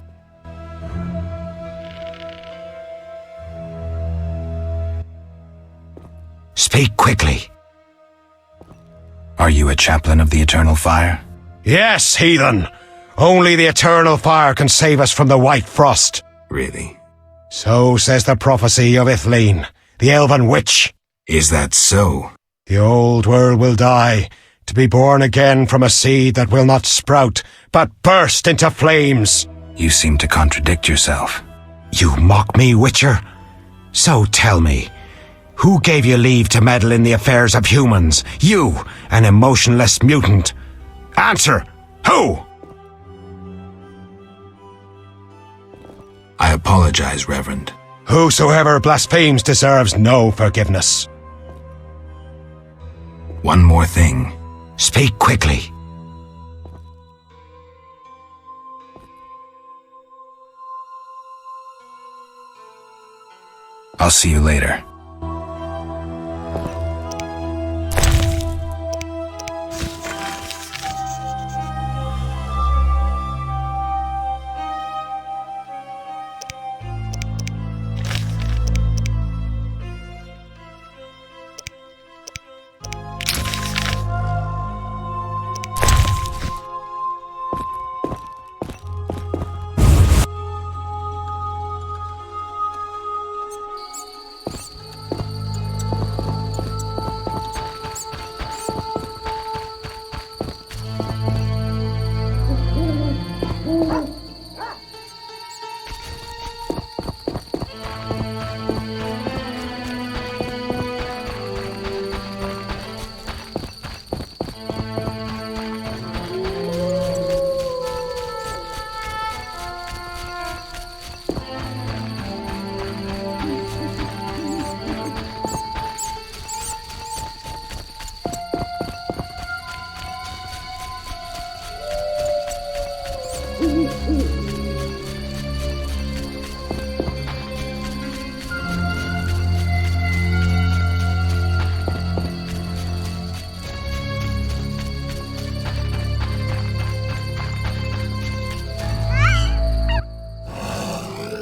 Speak quickly. Are you a chaplain of the eternal fire? Yes, heathen. Only the eternal fire can save us from the white frost. Really? So says the prophecy of Ithleen, the elven witch. Is that so? The old world will die, to be born again from a seed that will not sprout, but burst into flames. You seem to contradict yourself. You mock me, Witcher? So tell me, who gave you leave to meddle in the affairs of humans? You, an emotionless mutant. Answer! Who? I apologize, Reverend. Whosoever blasphemes deserves no forgiveness. One more thing. Speak quickly. I'll see you later.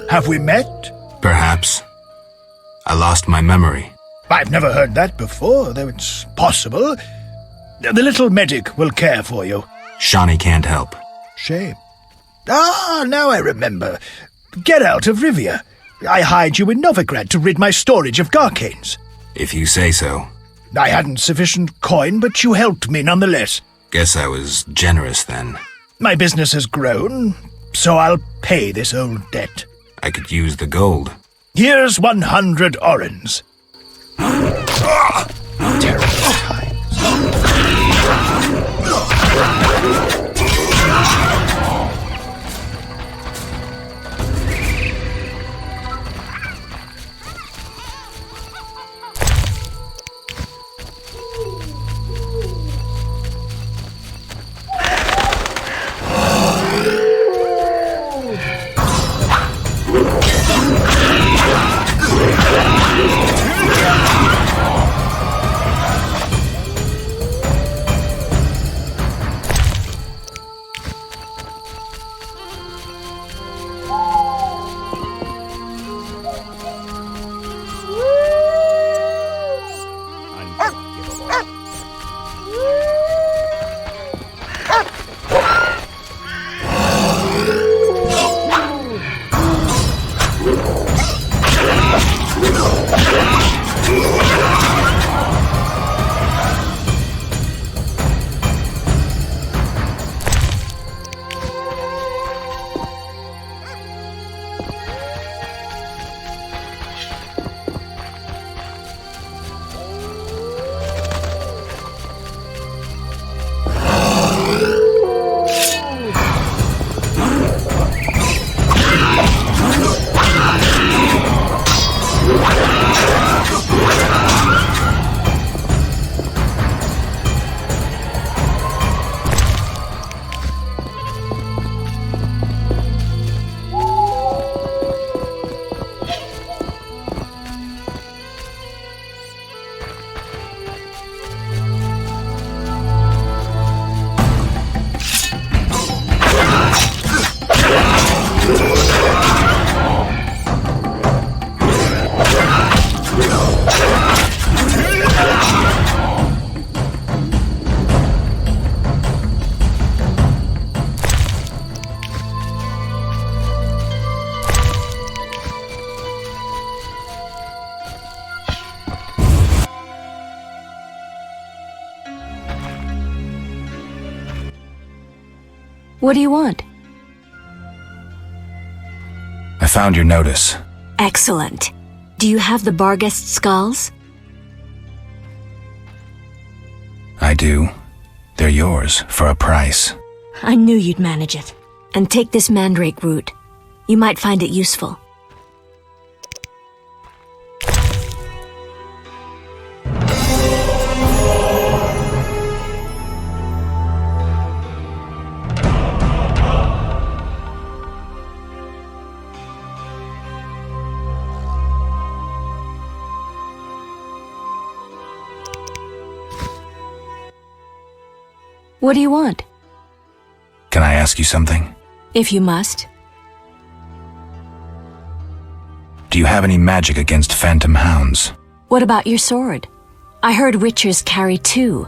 Have we met? Perhaps. I lost my memory. I've never heard that before, though it's possible. The little medic will care for you. Shawnee can't help. Shame. Ah, now I remember. Geralt of Rivia. I hired you in Novigrad to rid my storage of Garcanes. If you say so. I hadn't sufficient coin, but you helped me nonetheless. Guess I was generous then. My business has grown, so I'll pay this old debt. I could use the gold. Here's 100 orens. Terrible times. What do you want? I found your notice. Excellent. Do you have the Barghest skulls? I do. They're yours, for a price. I knew you'd manage it. And take this mandrake root. You might find it useful. What do you want? Can I ask you something? If you must. Do you have any magic against phantom hounds? What about your sword? I heard witchers carry two.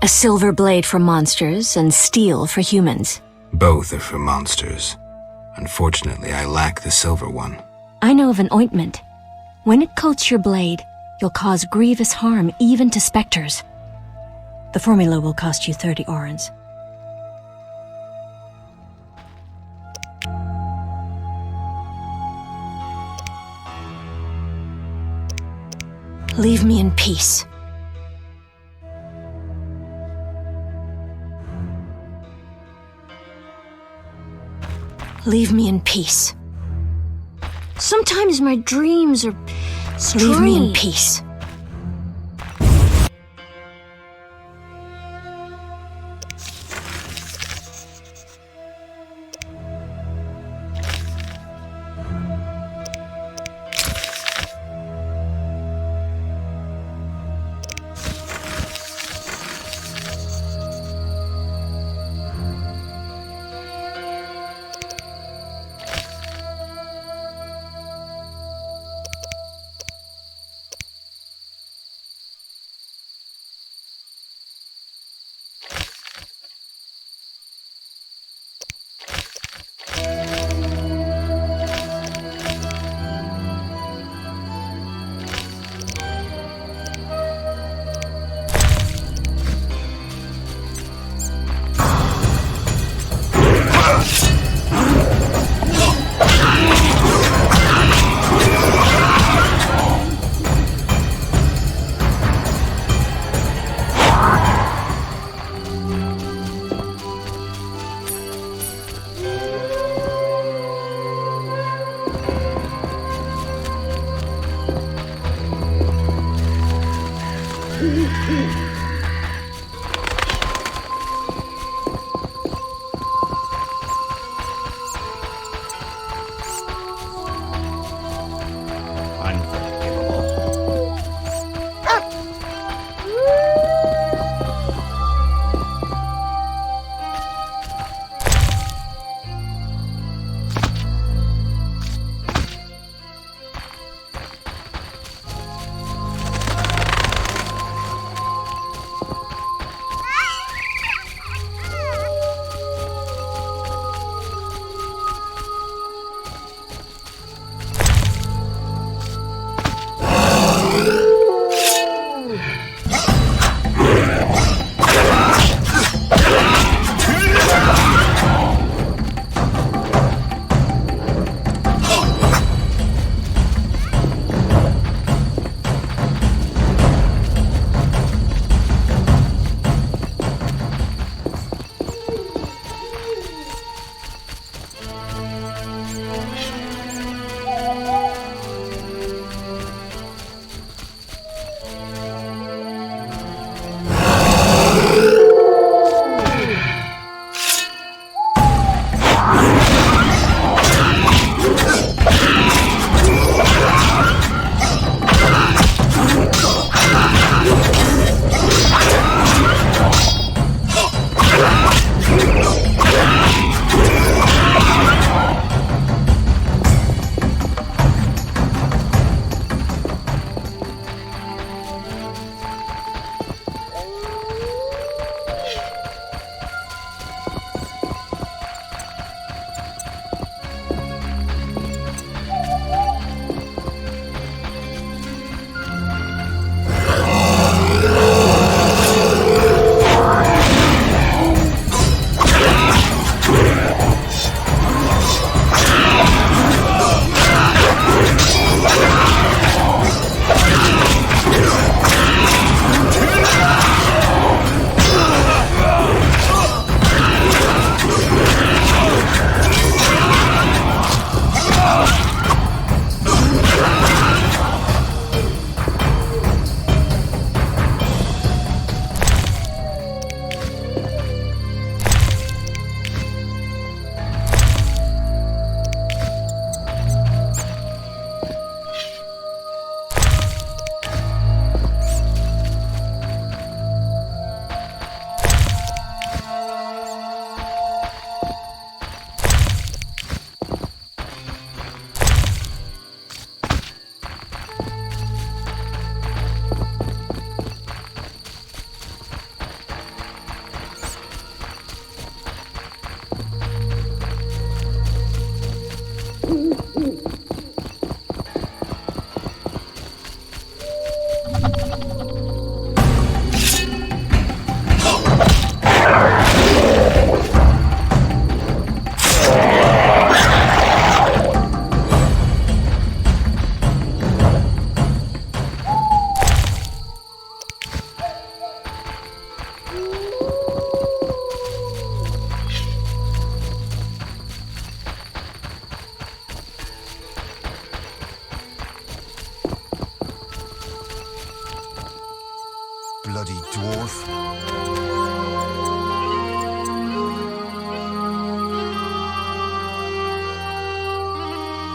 A silver blade for monsters and steel for humans. Both are for monsters. Unfortunately, I lack the silver one. I know of an ointment. When it coats your blade, you'll cause grievous harm even to specters. The formula will cost you 30 orens. Leave me in peace. Leave me in peace. Sometimes my dreams are strange. Leave me in peace.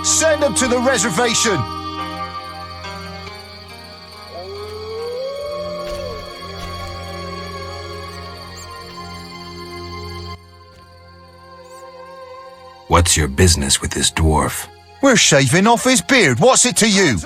Send them to the reservation! What's your business with this dwarf? We're shaving off his beard. What's it to you?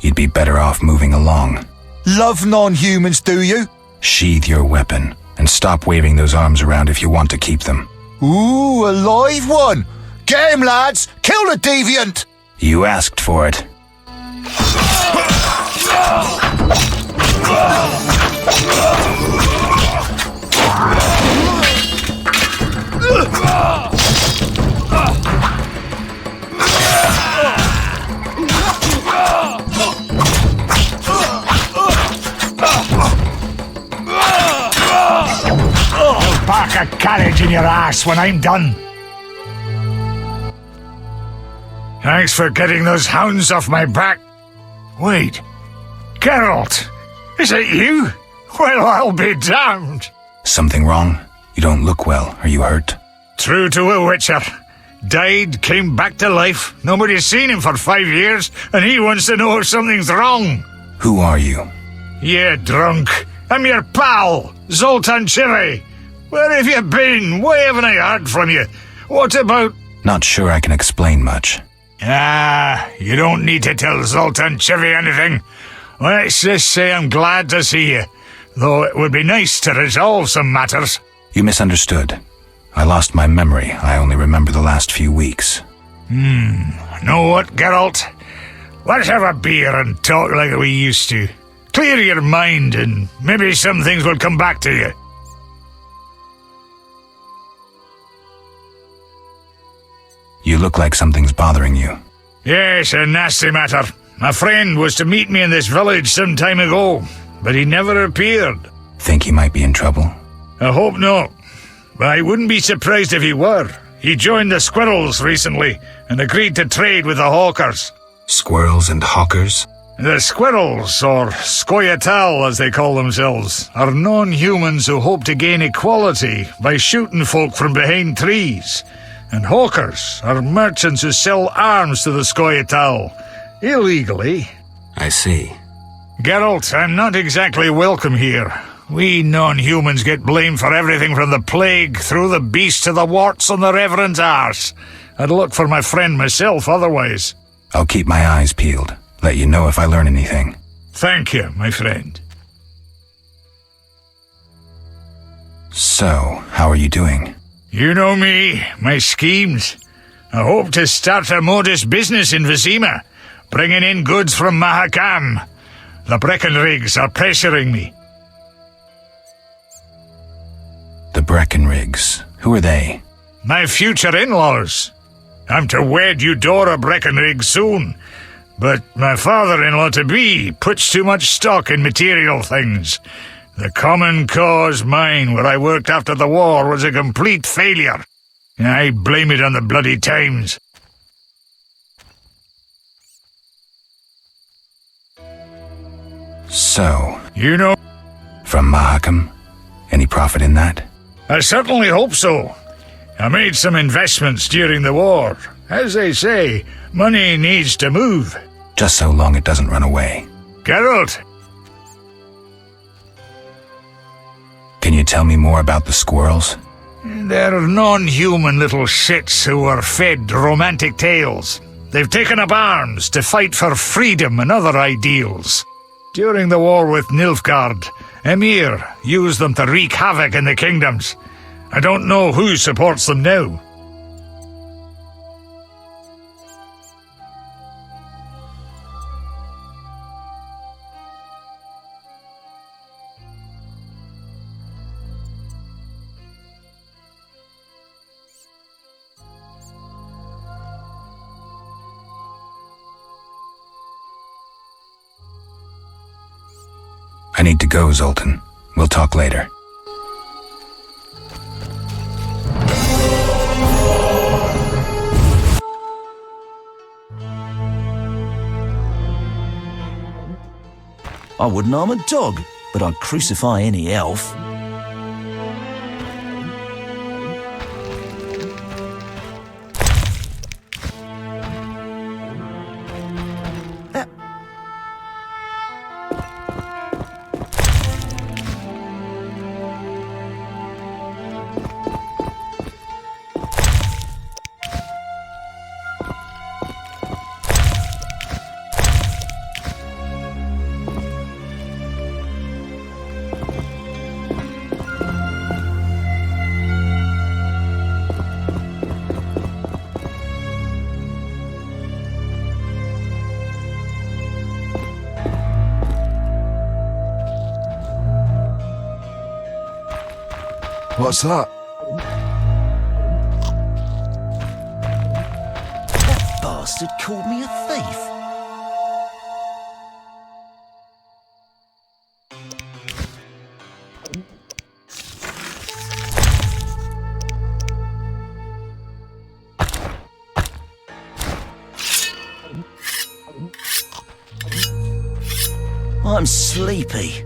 You'd be better off moving along. Love non-humans, do you? Sheathe your weapon, and stop waving those arms around if you want to keep them. Ooh, a live one! Get him, lads! Kill the deviant! You asked for it. I'll park a carriage in your ass when I'm done. Thanks for getting those hounds off my back. Wait, Geralt, is it you? Well, I'll be damned. Something wrong? You don't look well. Are you hurt? True to a witcher. Died, came back to life. Nobody's seen him for 5 years, and he wants to know if something's wrong. Who are you? Yeah, drunk. I'm your pal, Zoltan Chivy. Where have you been? Why haven't I heard from you? What about... Not sure I can explain much. You don't need to tell Zoltan Chivy anything. Let's just say I'm glad to see you, though it would be nice to resolve some matters. You misunderstood. I lost my memory. I only remember the last few weeks. Know what, Geralt? Let's have a beer and talk like we used to. Clear your mind and maybe some things will come back to you. You look like something's bothering you. Yes, a nasty matter. My friend was to meet me in this village some time ago, but he never appeared. Think he might be in trouble? I hope not. But I wouldn't be surprised if he were. He joined the Squirrels recently and agreed to trade with the Hawkers. Squirrels and hawkers? The Squirrels, or Scoia'tael as they call themselves, are non-humans who hope to gain equality by shooting folk from behind trees. And Hawkers are merchants who sell arms to the Scoia'tael, illegally. I see. Geralt, I'm not exactly welcome here. We non-humans get blamed for everything from the plague through the beast to the warts on the Reverend's arse. I'd look for my friend myself otherwise. I'll keep my eyes peeled. Let you know if I learn anything. Thank you, my friend. So, how are you doing? You know me, my schemes. I hope to start a modest business in Vizima, bringing in goods from Mahakam. The Breckenrigs are pressuring me. The Breckenrigs? Who are they? My future in-laws. I'm to wed Eudora Breckenrig soon, but my father-in-law-to-be puts too much stock in material things. The Common Cause mine, where I worked after the war, was a complete failure. I blame it on the bloody times. So... You know... From Mahakam? Any profit in that? I certainly hope so. I made some investments during the war. As they say, money needs to move. Just so long it doesn't run away. Geralt! Can you tell me more about the squirrels? They're non-human little shits who are fed romantic tales. They've taken up arms to fight for freedom and other ideals. During the war with Nilfgaard, Emir used them to wreak havoc in the kingdoms. I don't know who supports them now. I need to go, Zoltan. We'll talk later. I wouldn't harm a dog, but I'd crucify any elf. What's that? That bastard called me a thief. I'm sleepy.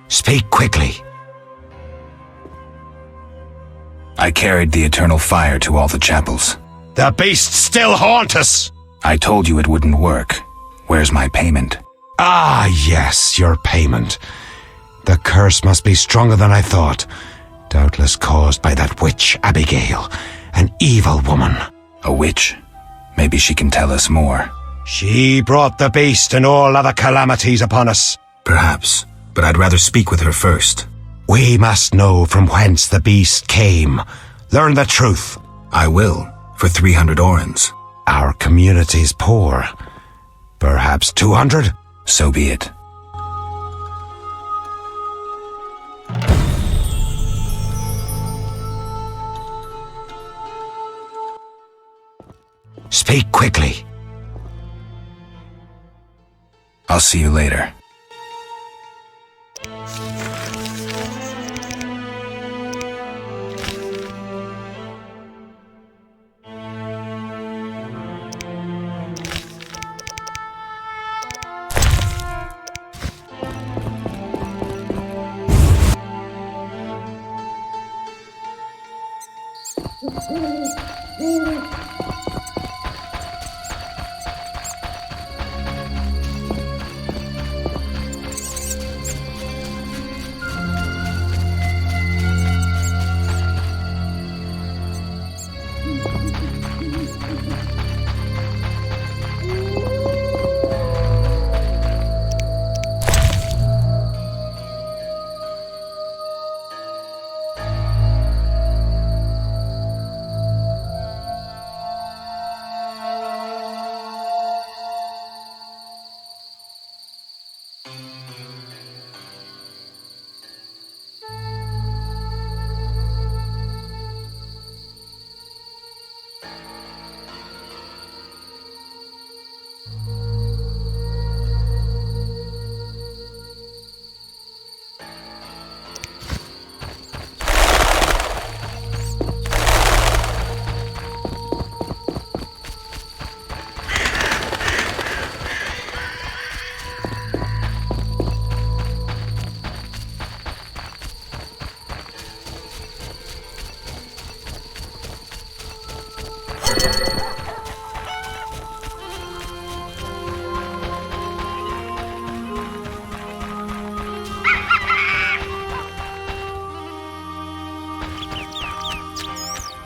Speak quickly. I carried the eternal fire to all the chapels. The beasts still haunt us! I told you it wouldn't work. Where's my payment? Ah, yes, your payment. The curse must be stronger than I thought. Doubtless caused by that witch, Abigail. An evil woman. A witch? Maybe she can tell us more. She brought the beast and all other calamities upon us. Perhaps, but I'd rather speak with her first. We must know from whence the beast came. Learn the truth. I will, for 300 orens. Our community's poor. Perhaps 200? So be it. Speak quickly. I'll see you later.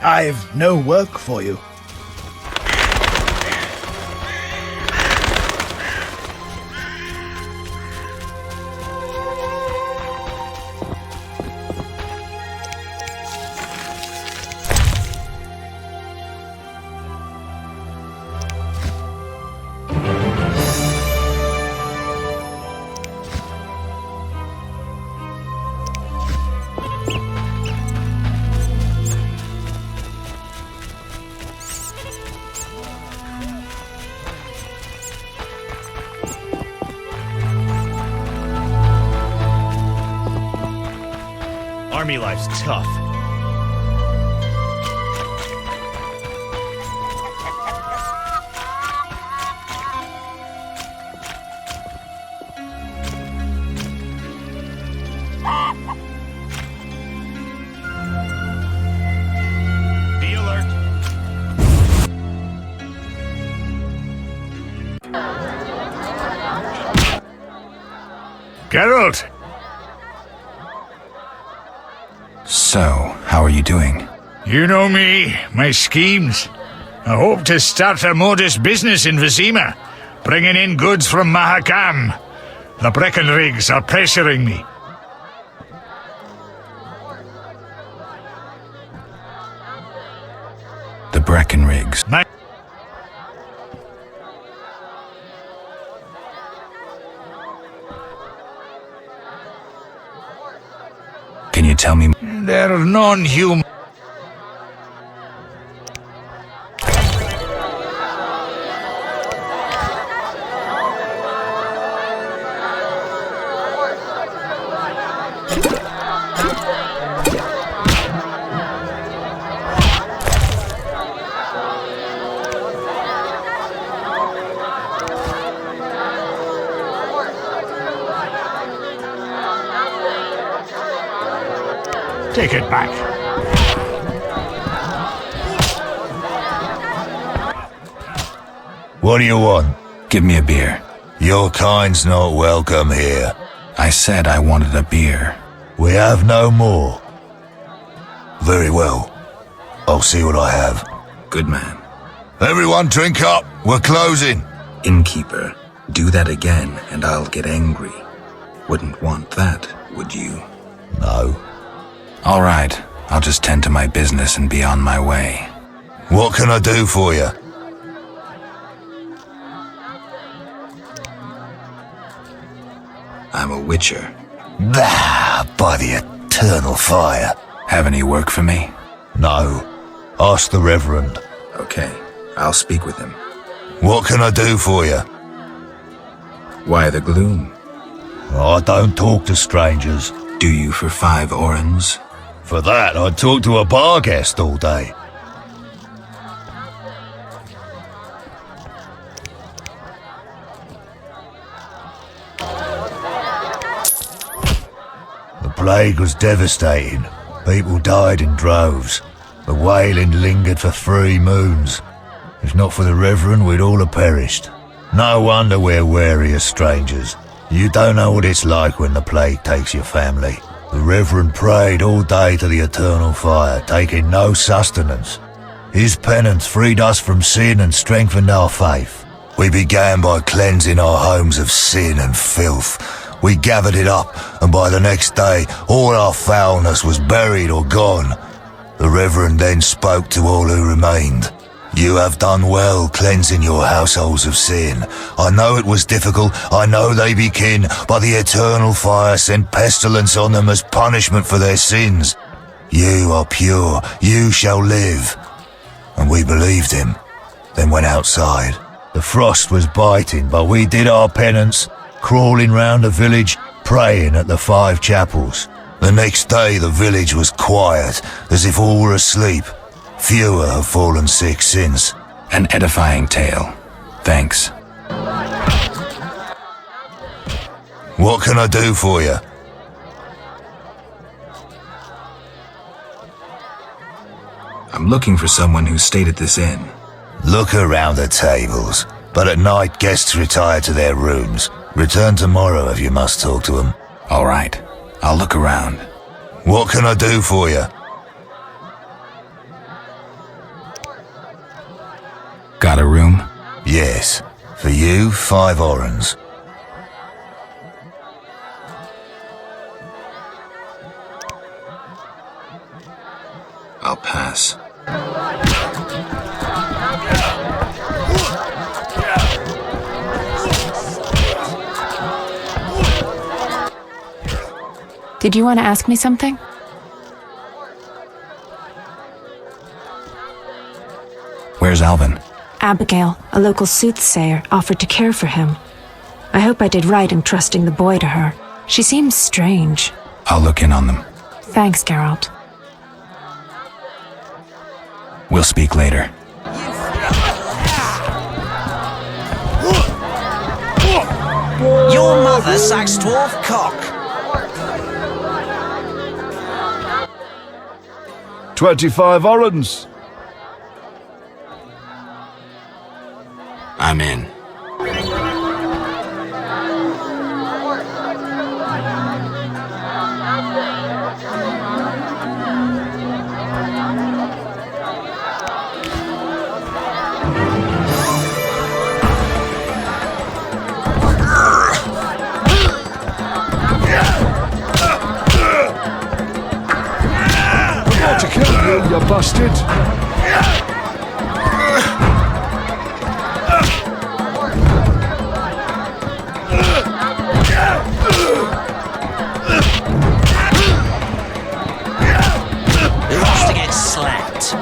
I've no work for you. Army life's tough. Be alert. Geralt! So, how are you doing? You know me, my schemes. I hope to start a modest business in Vizima, bringing in goods from Mahakam. The Breckenrigs are pressuring me. The Breckenrigs. Can you tell me? They're non-human. Take it back. What do you want? Give me a beer. Your kind's not welcome here. I said I wanted a beer. We have no more. Very well. I'll see what I have. Good man. Everyone drink up. We're closing. Innkeeper, do that again and I'll get angry. Wouldn't want that, would you? No. All right, I'll just tend to my business and be on my way. What can I do for you? I'm a witcher. By the eternal fire. Have any work for me? No. Ask the Reverend. Okay, I'll speak with him. What can I do for you? Why the gloom? I don't talk to strangers. Do you for 5 orens? For that, I'd talk to a bar guest all day. The plague was devastating. People died in droves. The wailing lingered for 3 moons. If not for the Reverend, we'd all have perished. No wonder we're wary of strangers. You don't know what it's like when the plague takes your family. The Reverend prayed all day to the eternal fire, taking no sustenance. His penance freed us from sin and strengthened our faith. We began by cleansing our homes of sin and filth. We gathered it up, and by the next day, all our foulness was buried or gone. The Reverend then spoke to all who remained. You have done well cleansing your households of sin. I know it was difficult, I know they be kin, but the eternal fire sent pestilence on them as punishment for their sins. You are pure, you shall live. And we believed him, then went outside. The frost was biting, but we did our penance, crawling round the village, praying at the 5 chapels. The next day the village was quiet, as if all were asleep. Fewer have fallen sick since. An edifying tale. Thanks. What can I do for you? I'm looking for someone who stayed at this inn. Look around the tables, but at night guests retire to their rooms. Return tomorrow if you must talk to them. All right, I'll look around. What can I do for you? Got a room? Yes. For you, 5 orens. I'll pass. Did you want to ask me something? Where's Alvin? Abigail, a local soothsayer, offered to care for him. I hope I did right in trusting the boy to her. She seems strange. I'll look in on them. Thanks, Geralt. We'll speak later. Your mother sucks dwarf cock. 25 orens. I'm in. About to kill you, you bastard. Who wants to get slapped?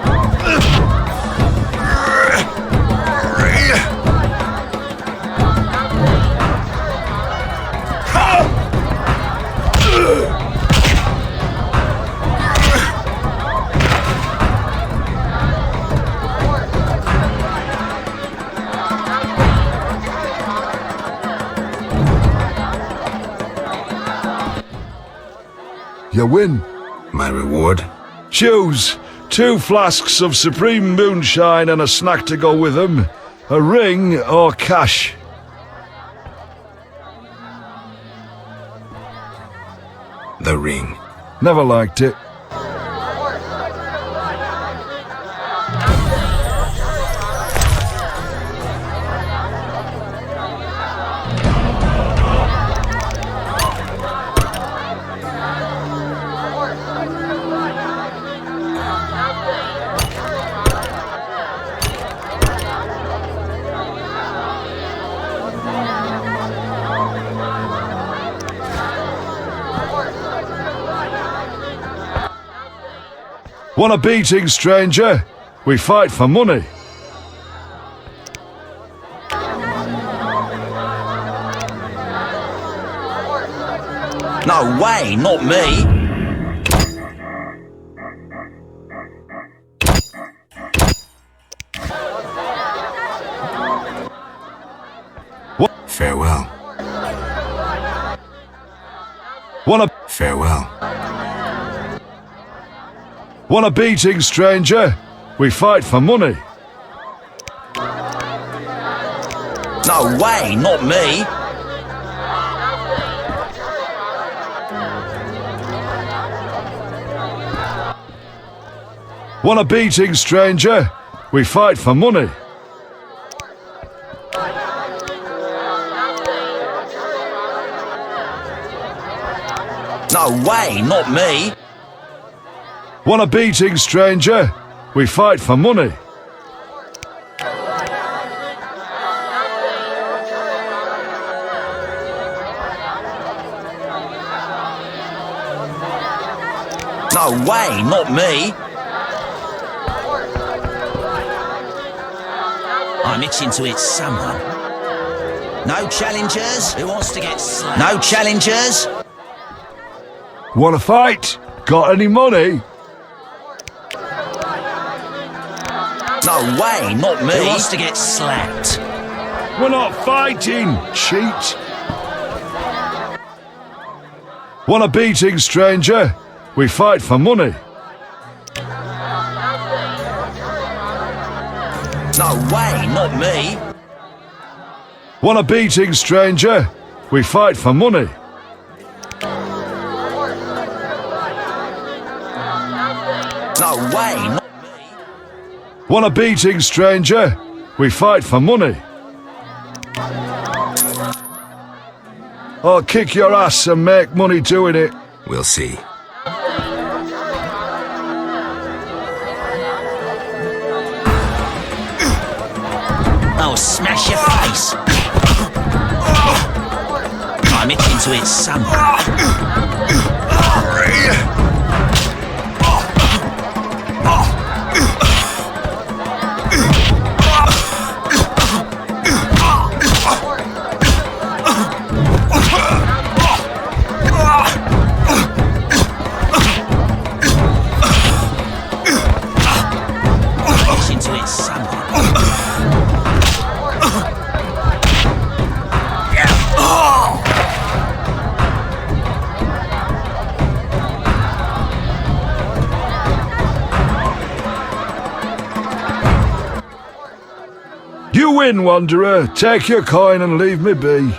You win. My reward? Choose 2 flasks of supreme moonshine and a snack to go with them. A ring or cash. the ring. Never liked it. Want a beating, stranger? We fight for money. No way, not me. What? Farewell. Want a... Farewell. Want a beating, stranger? We fight for money. No way, not me. Want a beating, stranger? We fight for money. No way, not me. Want a beating, stranger? We fight for money. No way, not me. I'm itching to hit someone. No challengers? Who wants to get slapped? No challengers? Want to fight? Got any money? No way, not me. Who wants to get slapped? We're not fighting, cheat. Want a beating, stranger? We fight for money. No way, not me. Want a beating, stranger? We fight for money. No way, not Want a beating, stranger? We fight for money. I'll kick your ass and make money doing it. We'll see. I'll smash your face. I'm itching to hit someone. You win, Wanderer. Take your coin and leave me be.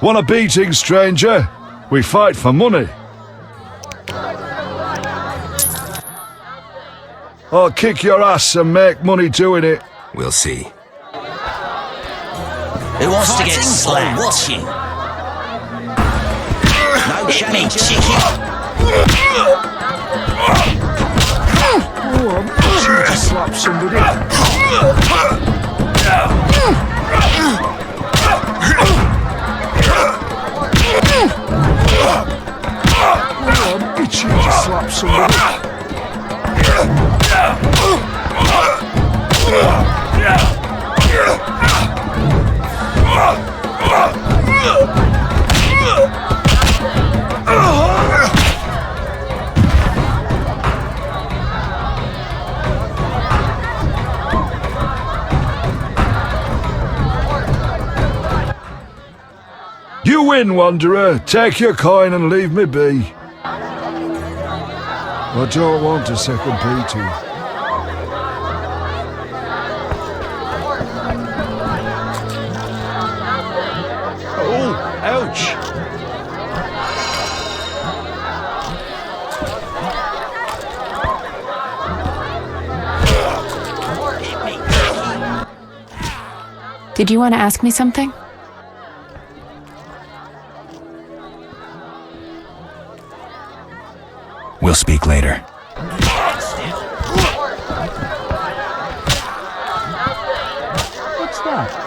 Want a beating, stranger? We fight for money. I'll kick your ass and make money doing it. We'll see. Who wants to get slapped? Watching. No hit me, chicken. Oh, I'm slap somebody. I'm itching to slap somebody. You win, Wanderer. Take your coin and leave me be. I don't want a second beating. Ouch! Did you want to ask me something? We'll speak later. What's that?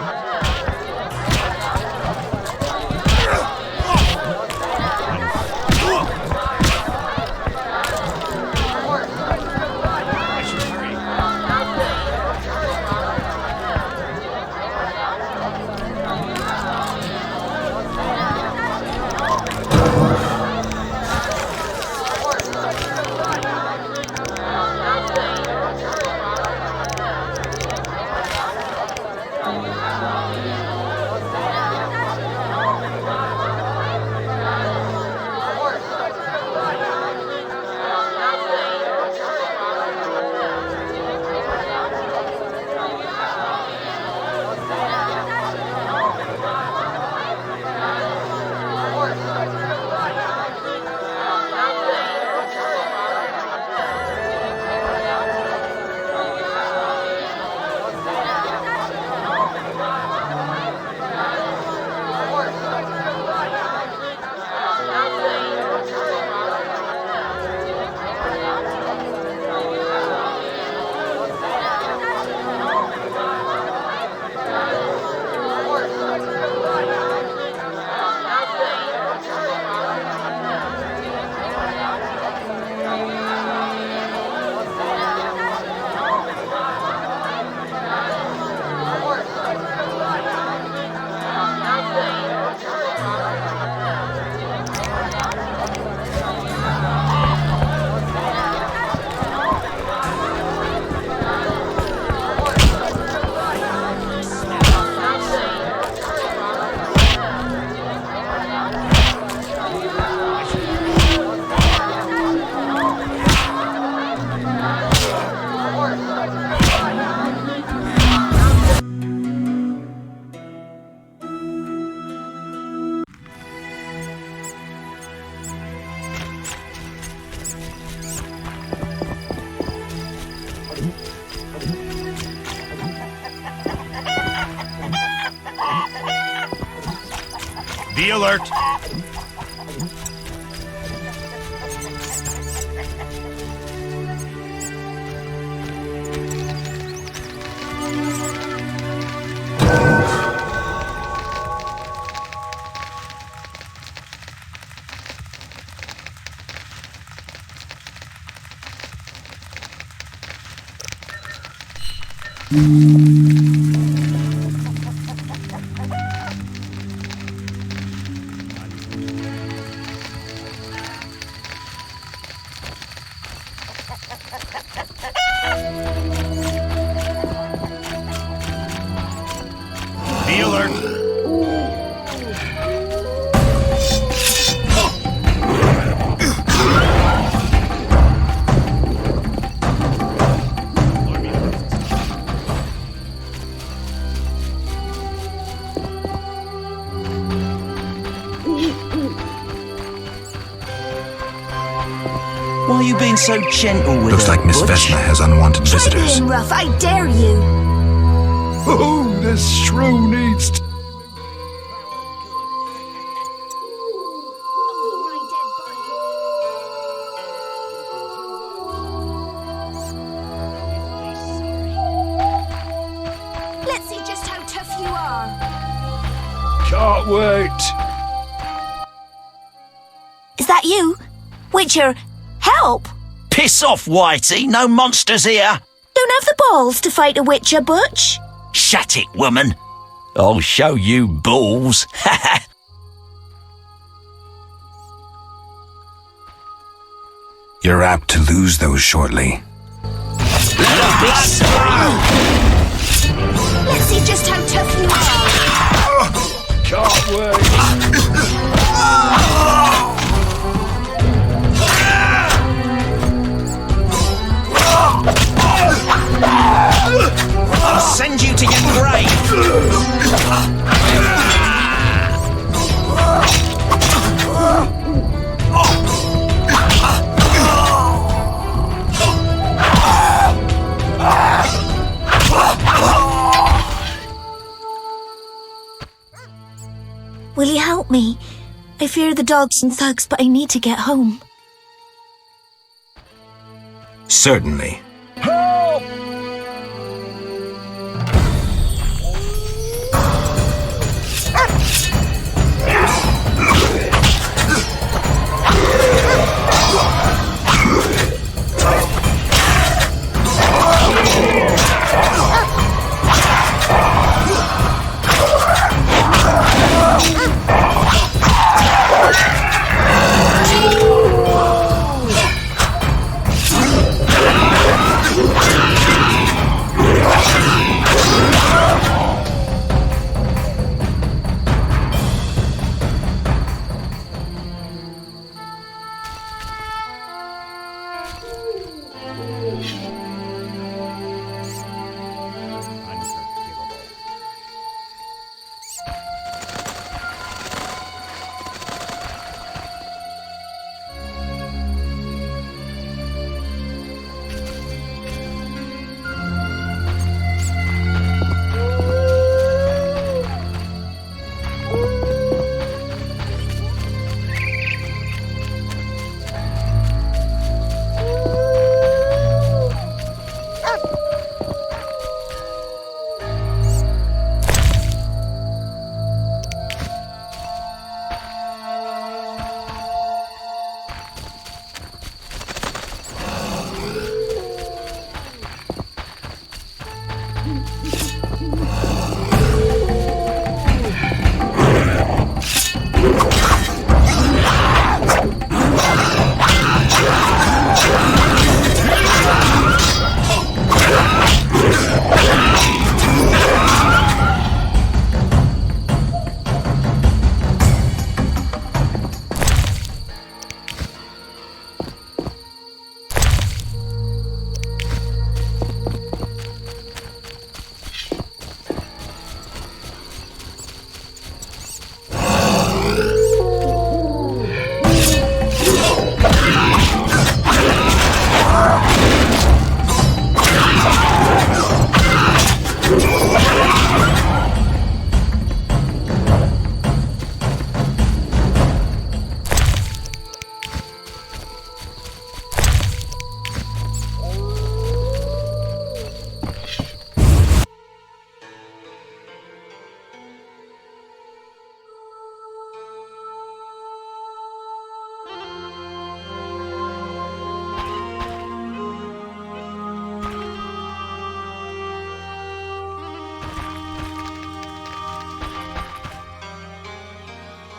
Be alert. Be alert. Why are you being so gentle with Looks her, like Miss Butch? Vesna has unwanted Try visitors. being rough, I dare you. Oh, this shrew needs to... Let's see just how tough you are. Can't wait. Is that you? Witcher, help! Piss off, Whitey. No monsters here. Don't have the balls to fight a Witcher, Butch. Shut it, woman. I'll show you balls. You're apt to lose those shortly. Let's see just how tough you are. Can't wait. I'll send you to your grave. I fear the dogs and thugs, but I need to get home. Certainly.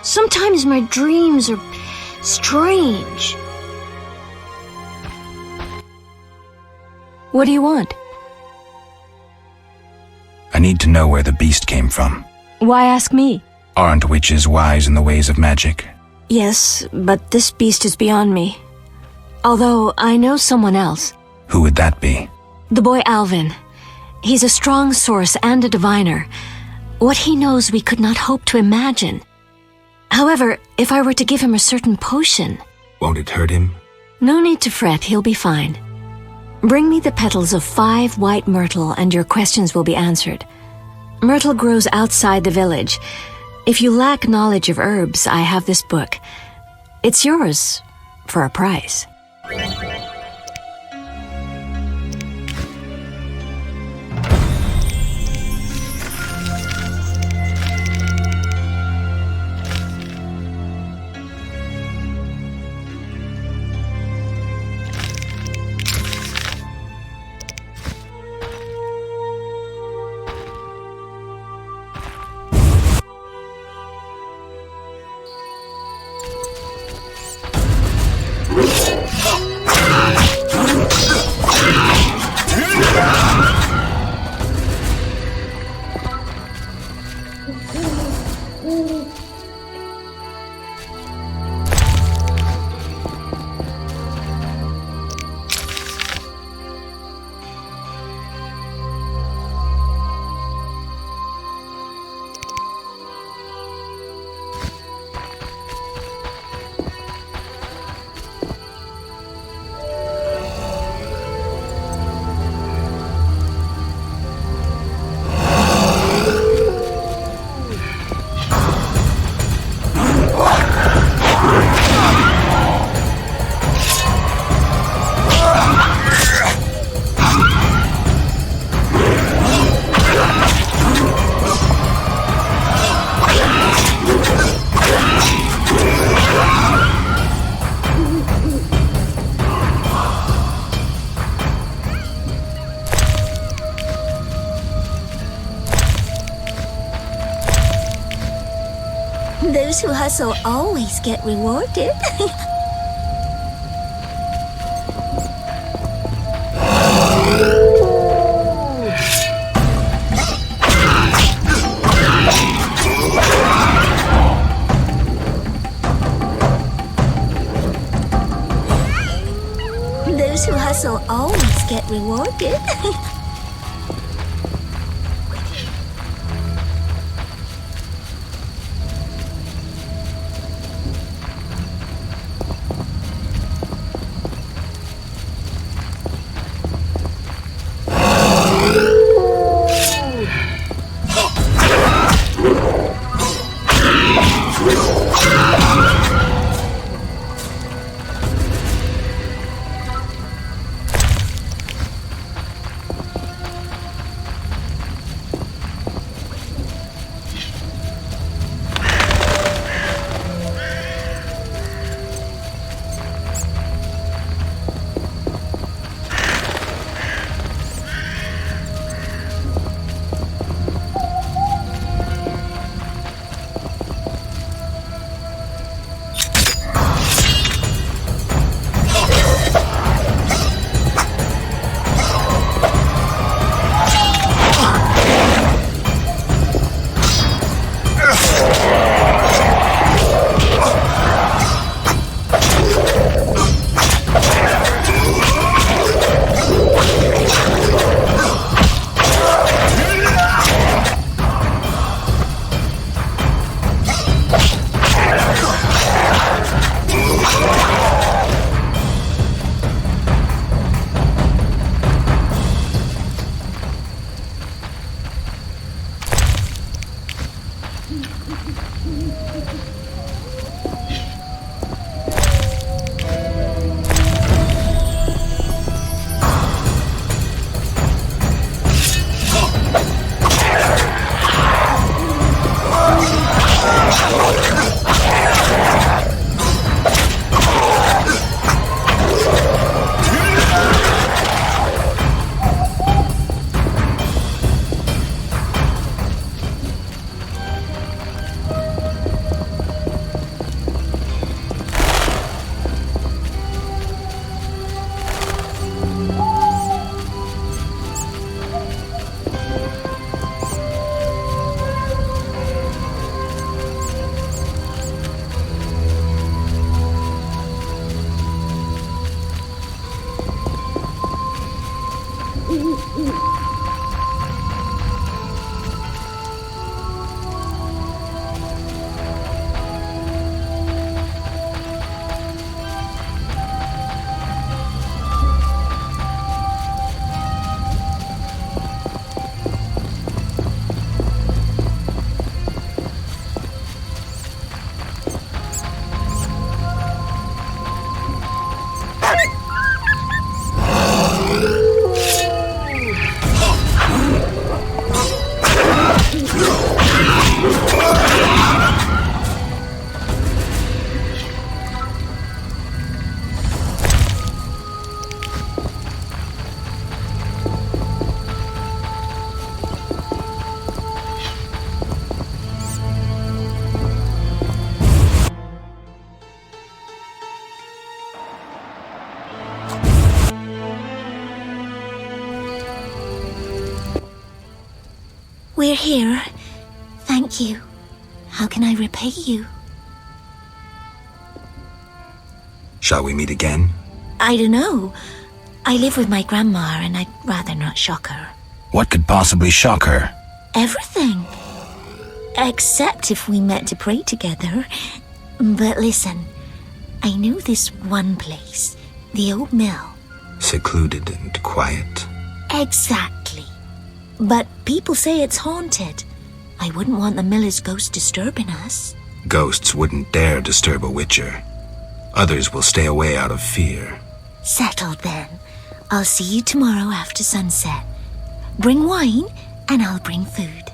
Sometimes my dreams are strange. What do you want? I need to know where the beast came from. Why ask me? Aren't witches wise in the ways of magic? Yes, but this beast is beyond me. Although I know someone else. Who would that be? The boy Alvin. He's a strong source and a diviner. What he knows we could not hope to imagine. However, if I were to give him a certain potion... Won't it hurt him? No need to fret, he'll be fine. Bring me the petals of 5 white myrtle and your questions will be answered. Myrtle grows outside the village. If you lack knowledge of herbs, I have this book. It's yours for a price. Those who hustle always get rewarded. Those who hustle always get rewarded. We're here. Thank you. How can I repay you? Shall we meet again? I don't know. I live with my grandma and I'd rather not shock her. What could possibly shock her? Everything. Except if we met to pray together. But listen, I know this one place, the old mill. Secluded and quiet. Exactly. But people say it's haunted. I wouldn't want the miller's ghost disturbing us. Ghosts wouldn't dare disturb a witcher. Others will stay away out of fear. Settled then. I'll see you tomorrow after sunset. Bring wine and I'll bring food.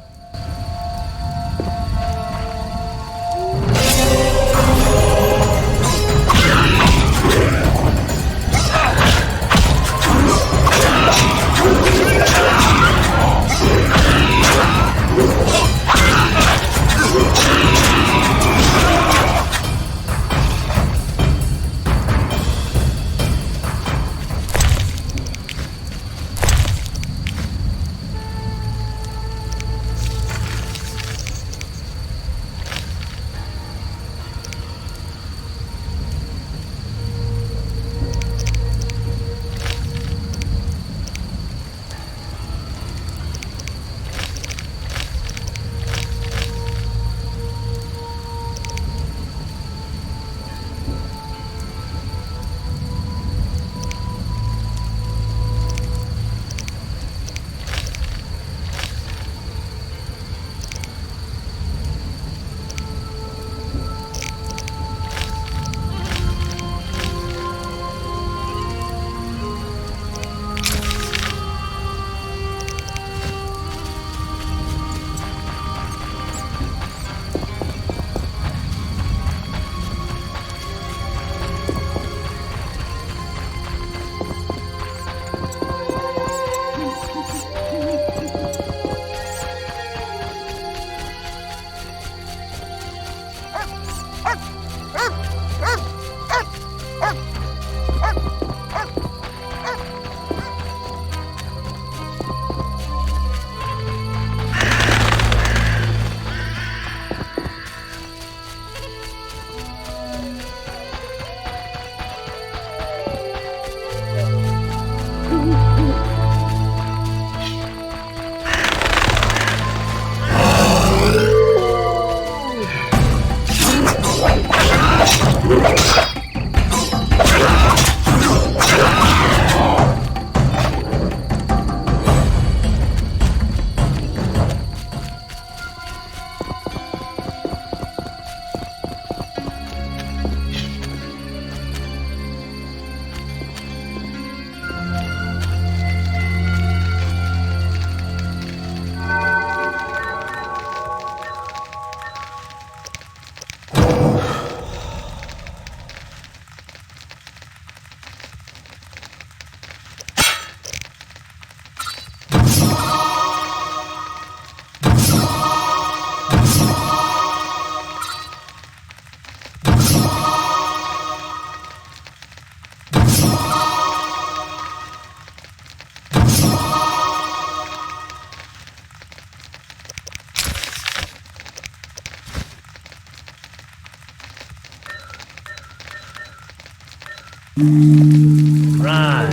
Right.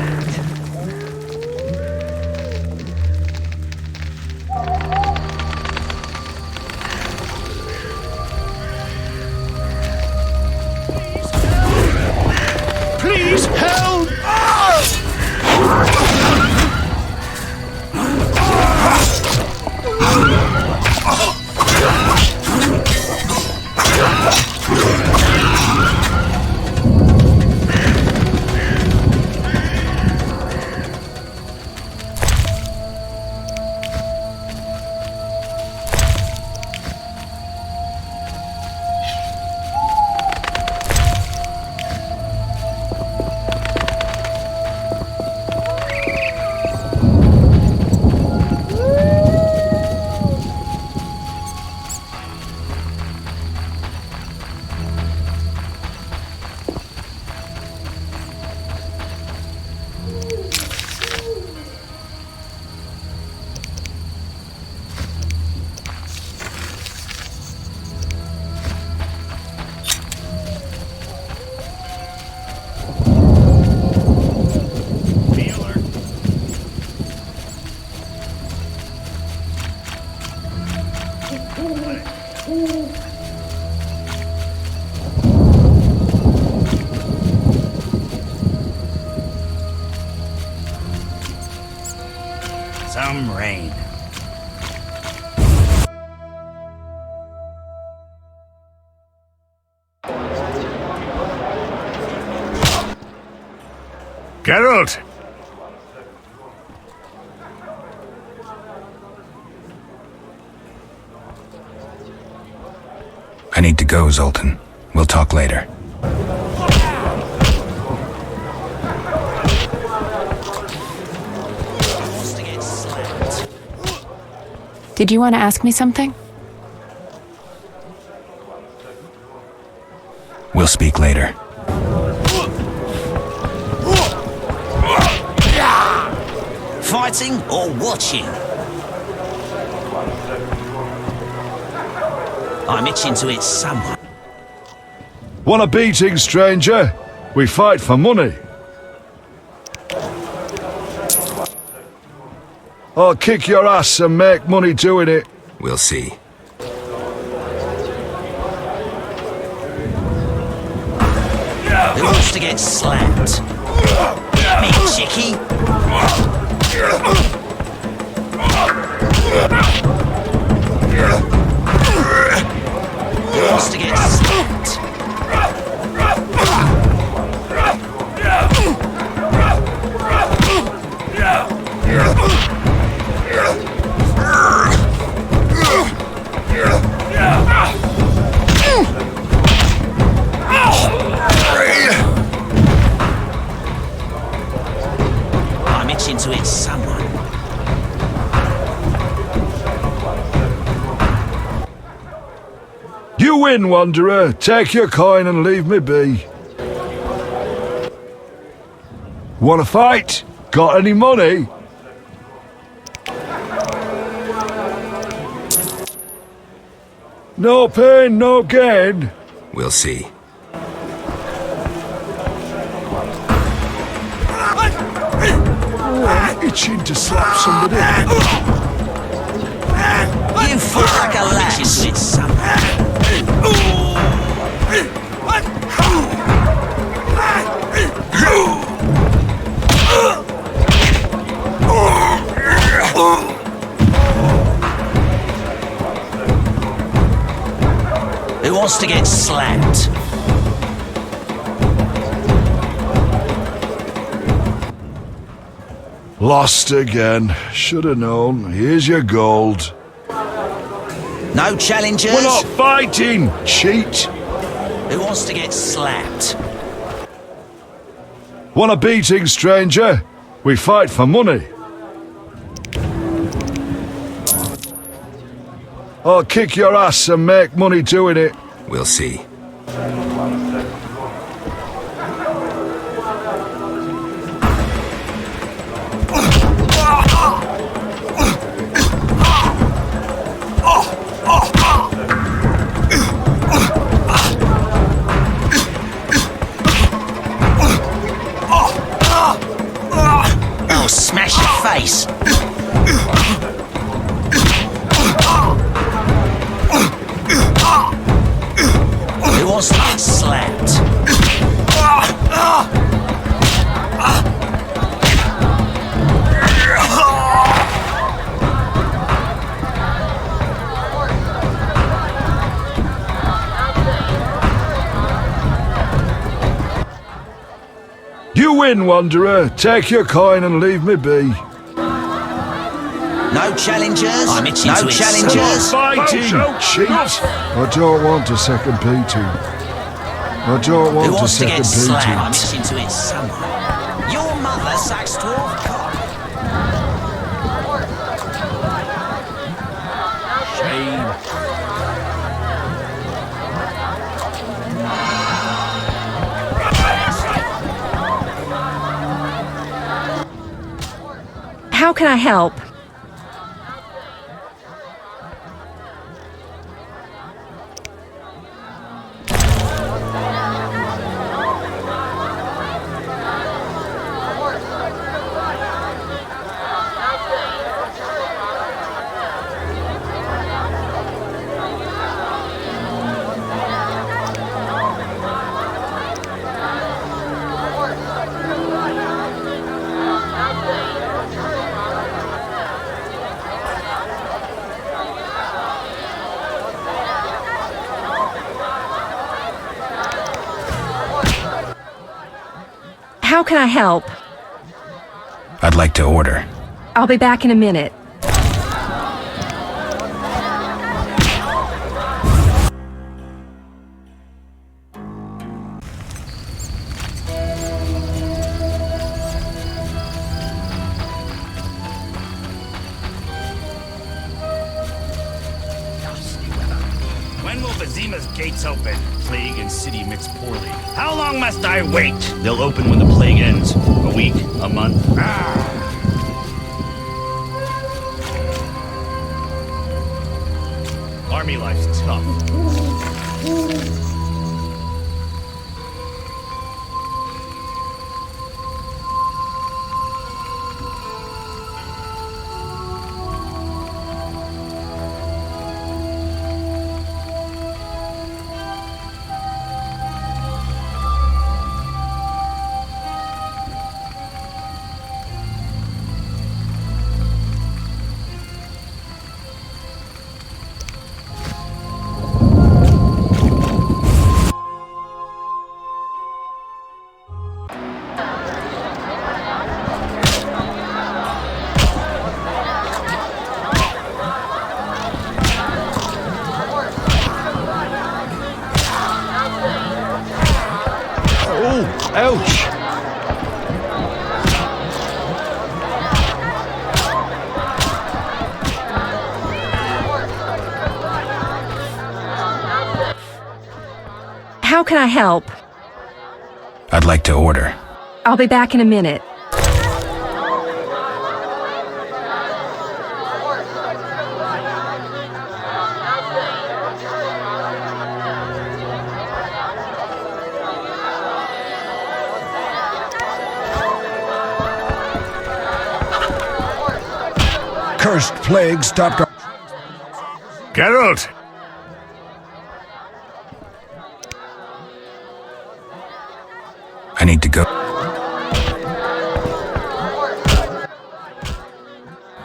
Please help! Some rain. Geralt! I need to go, Zoltan. We'll talk later. Did you want to ask me something? We'll speak later. Fighting or watching? I'm itching to hit someone. Want a beating, stranger? We fight for money. I'll kick your ass and make money doing it. We'll see. Who wants to get slapped? Me, chickie. Who wants to get slapped? I'm itching to hit someone. You win, Wanderer. Take your coin and leave me be. Wanna fight? Got any money? No pain, no gain. We'll see. Itching to slap somebody. You fought like a lad. Itching to hit someone. Who wants to get slapped? Lost again. Should have known. Here's your gold. No challengers? We're not fighting, cheat. Who wants to get slapped? Want a beating, stranger? We fight for money. I'll kick your ass and make money doing it. We'll see. to get slapped. You win, Wanderer. Take your coin and leave me be. No challengers. I'm itching No to challengers. Fighting. Cheat. I don't want a second P2. I don't want Who a wants to second get slapped? I'm P2. itching to hit someone. Your mother sucks dwarf cock. Shame. How can I help? How can I help? I'd like to order. I'll be back in a minute. When will Bazima's gates open? Plague and city mix poorly. How long must I wait? They'll open when the plague ends. A week? A month? Army life's tough. Ouch! How can I help? I'd like to order. I'll be back in a minute. Cursed plague stopped our... Geralt! I need to go.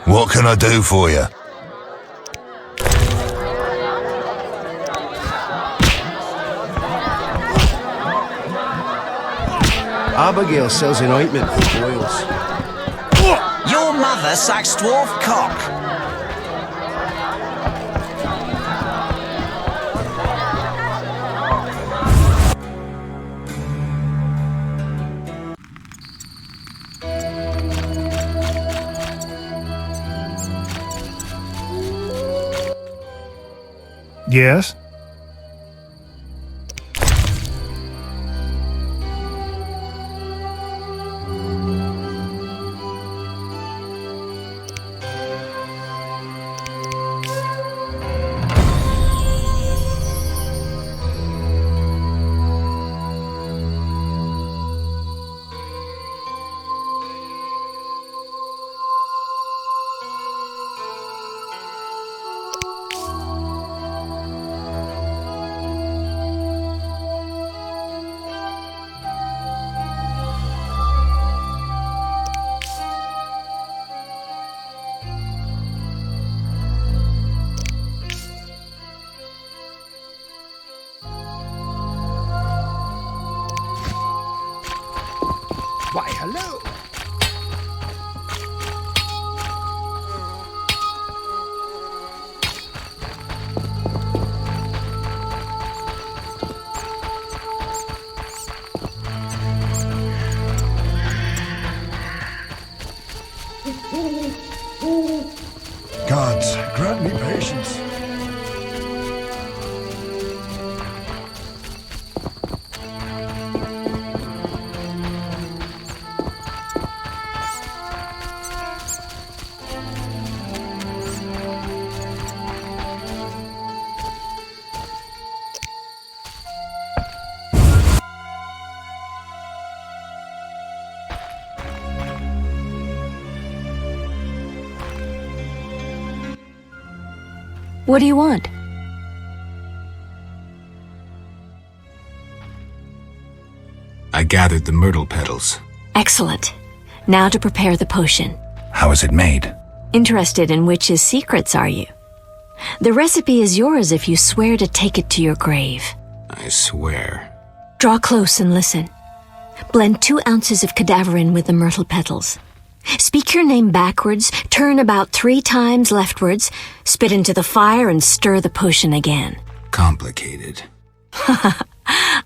What can I do for you? Abigail sells an ointment for boils. Your mother sucks dwarf cock. Yes? hello. Gods, grant me patience. What do you want? I gathered the myrtle petals. Excellent. Now to prepare the potion. How is it made? Interested in witches' secrets, are you? The recipe is yours if you swear to take it to your grave. I swear. Draw close and listen. Blend 2 ounces of cadaverine with the myrtle petals. Speak your name backwards, turn about 3 times leftwards, spit into the fire and stir the potion again. Complicated.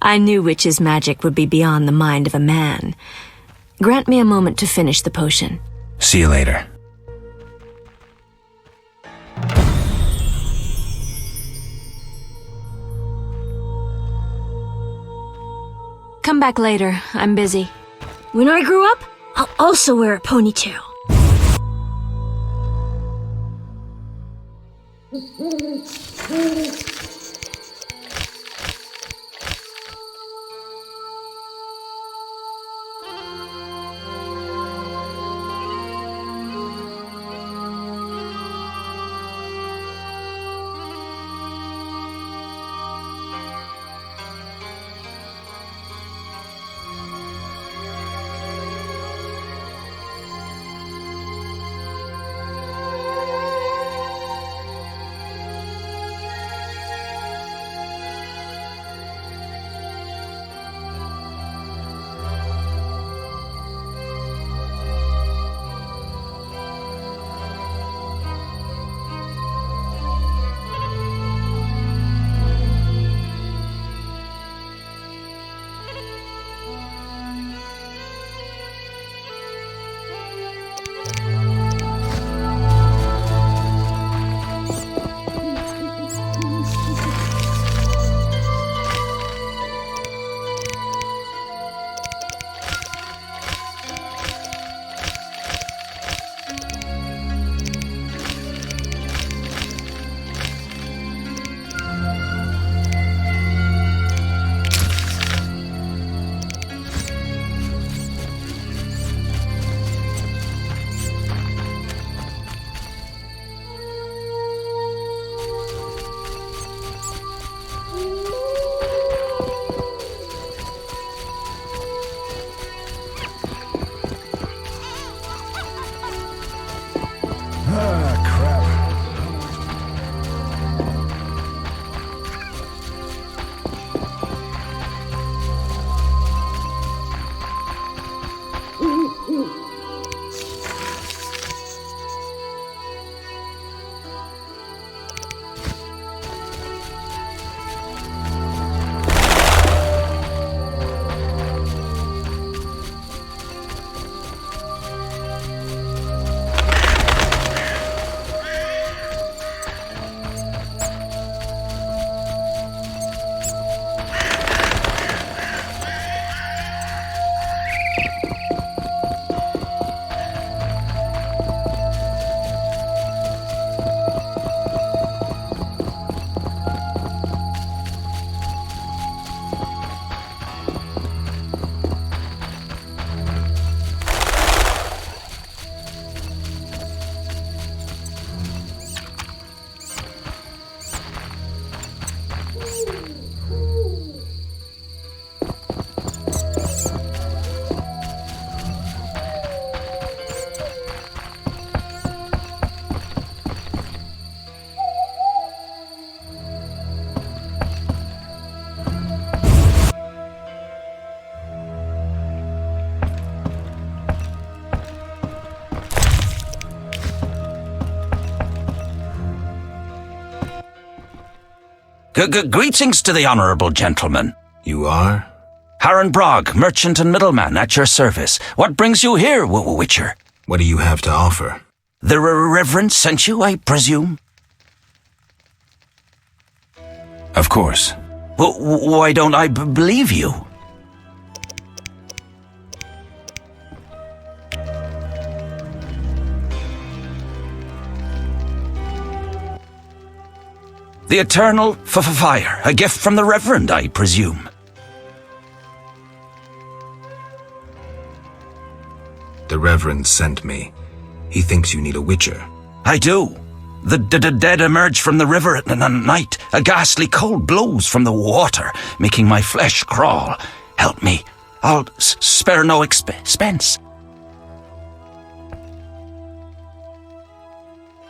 I knew witch's magic would be beyond the mind of a man. Grant me a moment to finish the potion. See you later. Come back later. I'm busy. When I grow up, I'll also wear a ponytail. Greetings to the honourable gentleman. You are? Harren Brog, merchant and middleman, at your service. What brings you here, Witcher? What do you have to offer? The Reverend sent you, I presume? Of course. Why don't I believe you? The Eternal Fire, a gift from the Reverend, I presume. The Reverend sent me. He thinks you need a witcher. I do. The dead emerge from the river at night. A ghastly cold blows from the water, making my flesh crawl. Help me. I'll spare no expense.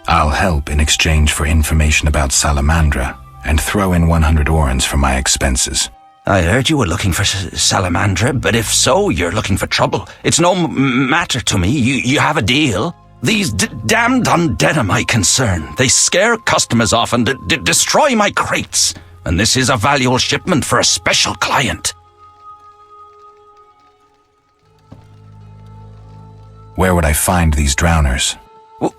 I'll help in exchange for information about Salamandra, and throw in 100 orens for my expenses. I heard you were looking for Salamandra, but if so, you're looking for trouble. It's no matter to me. You have a deal. These damned undead are my concern. They scare customers off and destroy my crates. And this is a valuable shipment for a special client. Where would I find these drowners?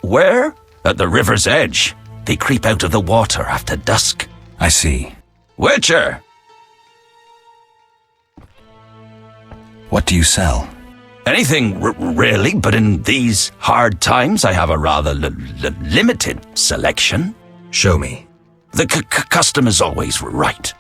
Where? At the river's edge. They creep out of the water after dusk. I see. Witcher! What do you sell? Anything, really, but in these hard times I have a rather limited selection. Show me. The customer's always right.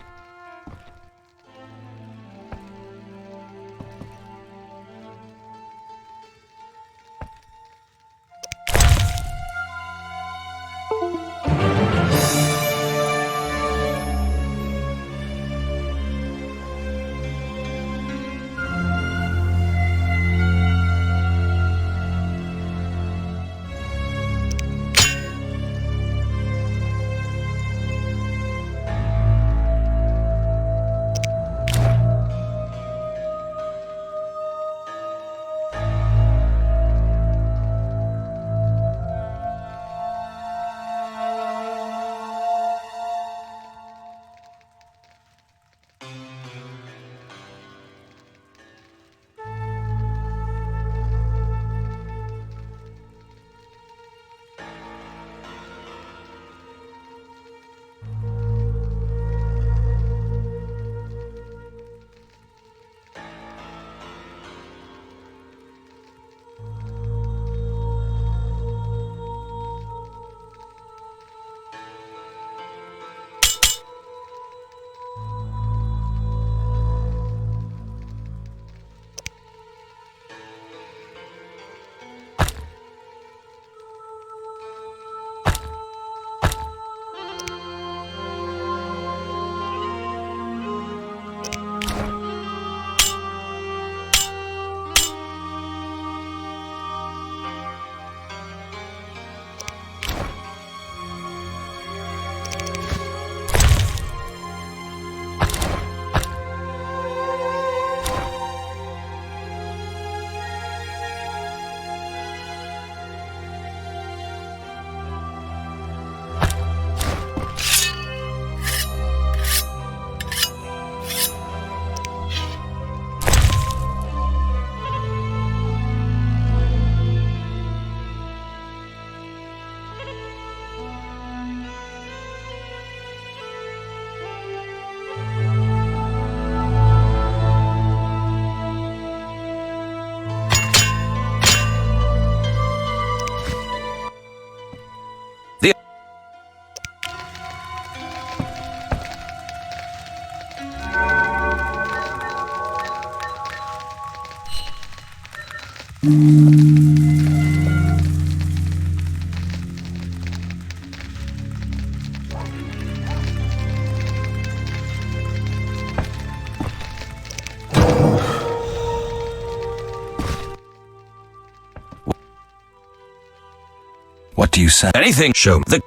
What do you say? Anything. Show me.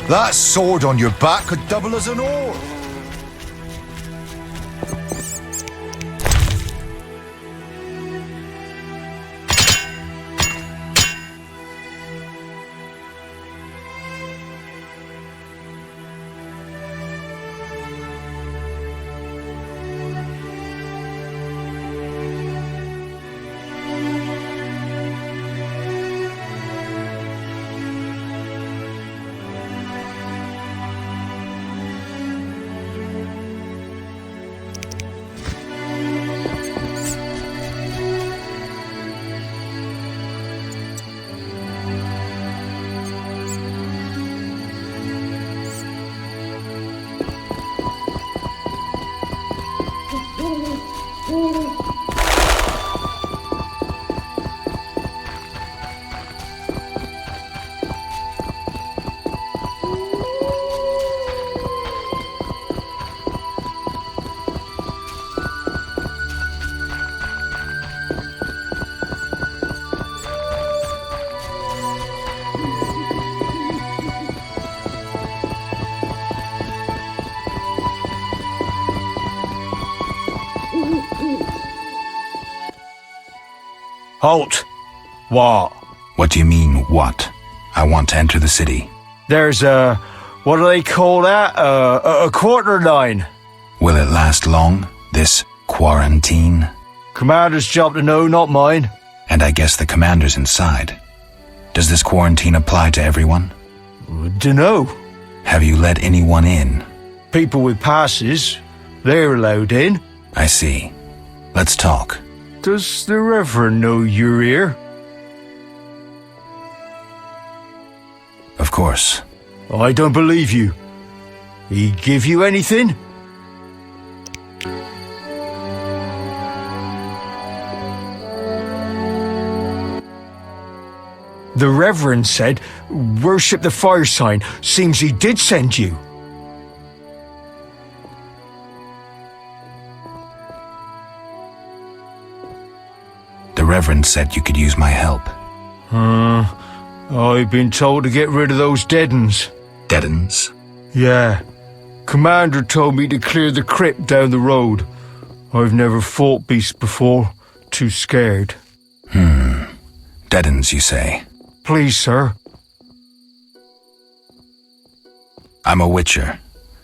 That sword on your back could double as an oar. Halt! What? What do you mean, what? I want to enter the city. There's what do they call that? A quarter line. Will it last long, this quarantine? Commander's job to know, not mine. And I guess the commander's inside. Does this quarantine apply to everyone? Dunno. Have you let anyone in? People with passes, they're allowed in. I see. Let's talk. Does the Reverend know you're here? Of course. I don't believe you. He give you anything? The Reverend said, worship the fire sign. Seems he did send you. The Reverend said you could use my help. I've been told to get rid of those dead uns. Dead uns? Yeah. Commander told me to clear the crypt down the road. I've never fought beasts before. Too scared. Dead uns, you say? Please, sir. I'm a witcher,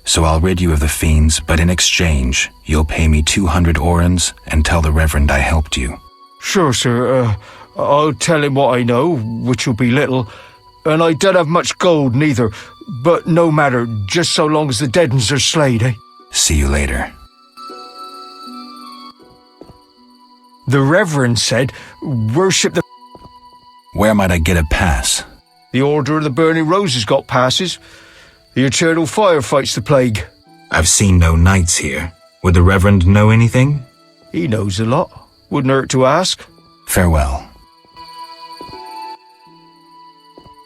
so I'll rid you of the fiends, but in exchange, you'll pay me 200 orens and tell the Reverend I helped you. Sure, sir. I'll tell him what I know, which will be little, and I don't have much gold neither, but no matter, just so long as the dead uns are slayed, eh? See you later. The Reverend said, worship the... Where might I get a pass? The Order of the Burning Roses got passes. The Eternal Fire fights the plague. I've seen no knights here. Would the Reverend know anything? He knows a lot. Wouldn't hurt to ask. Farewell.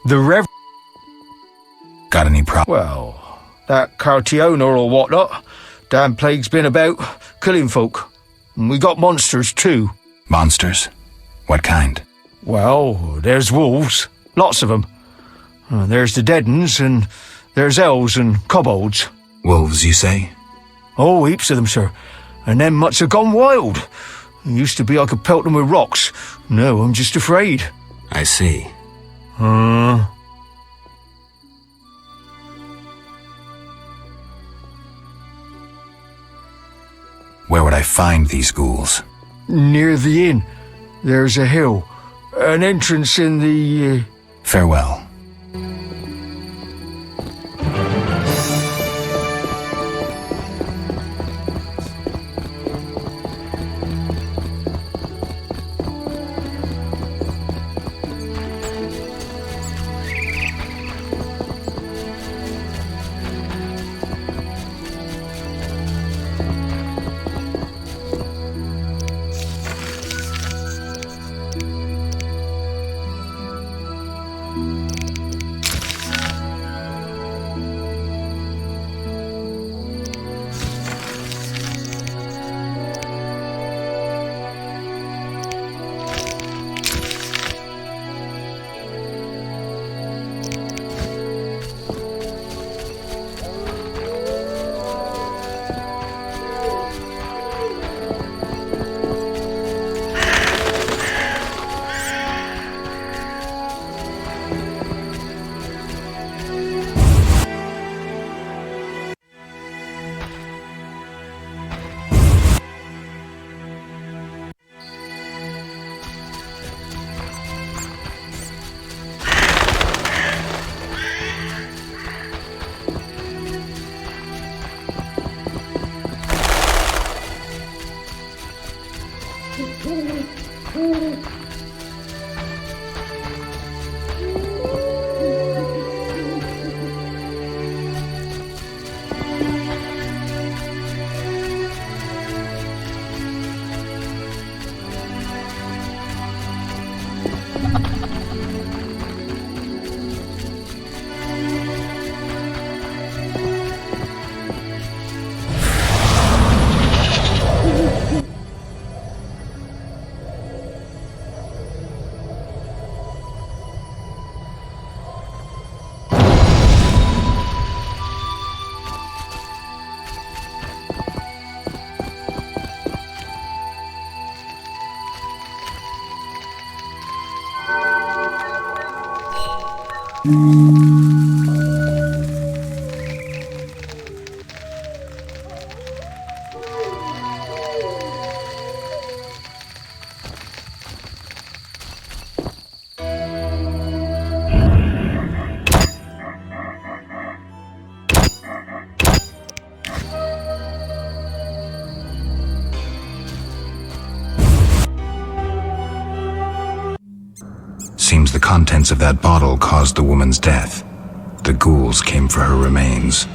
The Reverend... Got any Well, that Cartiona or whatnot. Damn plague's been about, killing folk. And we got monsters too. Monsters? What kind? Well, there's wolves. Lots of them. There's the dead uns, and there's elves and kobolds. Wolves, you say? Oh, heaps of them, sir. And them mutts have gone wild. It used to be I could pelt them with rocks. No, I'm just afraid. I see. Where would I find these ghouls? Near the inn. There's a hill. An entrance in the... Farewell. Seems the contents of that bottle caused the woman's death. The ghouls came for her remains.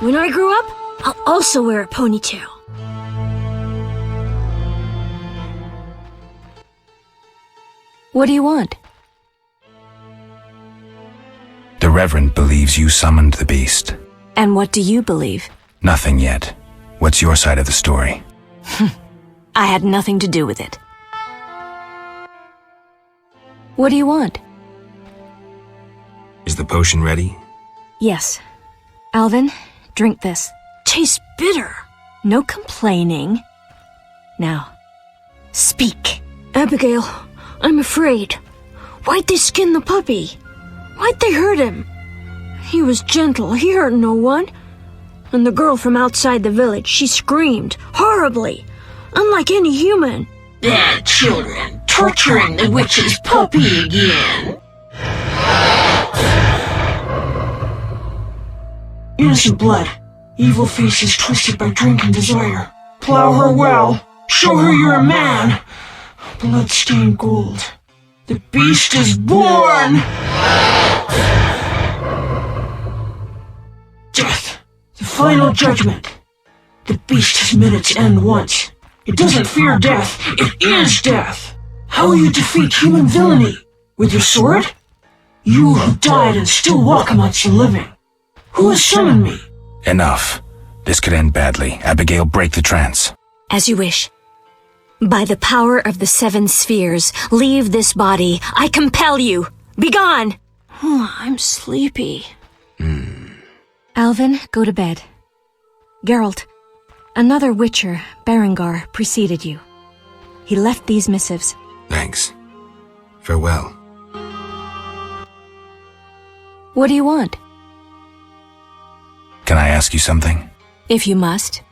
When I grow up, I'll also wear a ponytail. What do you want? The Reverend believes you summoned the beast. And what do you believe? Nothing yet. What's your side of the story? I had nothing to do with it. What do you want? Is the potion ready? Yes. Alvin, drink this. Tastes bitter. No complaining. Now, speak. Abigail, I'm afraid. Why'd they skin the puppy? Why'd they hurt him? He was gentle, he hurt no one. And the girl from outside the village, she screamed, horribly, unlike any human. Bad children, torturing the witch's puppy again. Innocent blood. Evil faces twisted by drink and desire. Plow her well. Show her you're a man. Blood-stained gold. The beast is born! Death. The final judgment. The beast has met its end once. It doesn't fear death. It is death. How will you defeat human villainy? With your sword? You who died and still walk amongst the living. Who has summoned me? Enough. This could end badly. Abigail, break the trance. As you wish. By the power of the 7 spheres, leave this body. I compel you. Begone! I'm sleepy. Alvin, go to bed. Geralt, another Witcher, Berengar, preceded you. He left these missives. Thanks. Farewell. What do you want? Can I ask you something? If you must.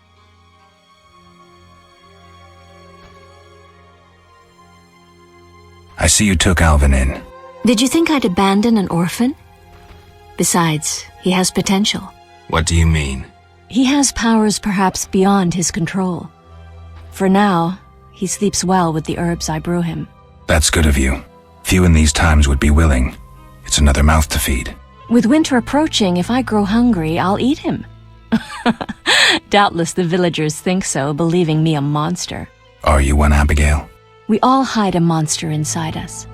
I see you took Alvin in. Did you think I'd abandon an orphan? Besides, he has potential. What do you mean? He has powers perhaps beyond his control. For now, he sleeps well with the herbs I brew him. That's good of you. Few in these times would be willing. It's another mouth to feed. With winter approaching, if I grow hungry, I'll eat him. Doubtless the villagers think so, believing me a monster. Are you one, Abigail? We all hide a monster inside us.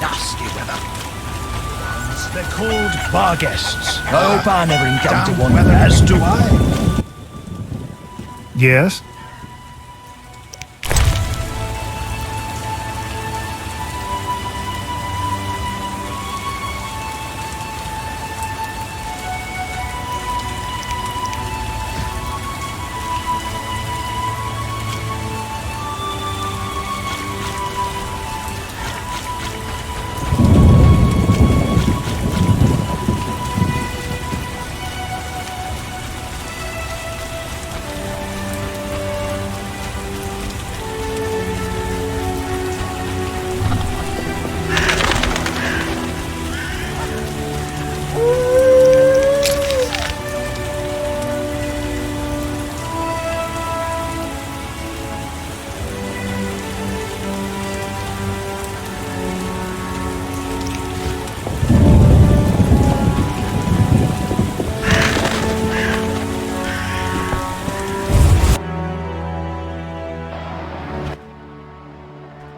Nasty weather. They're called bar guests. I hope I never encounter one. Weather, as do I. Yes?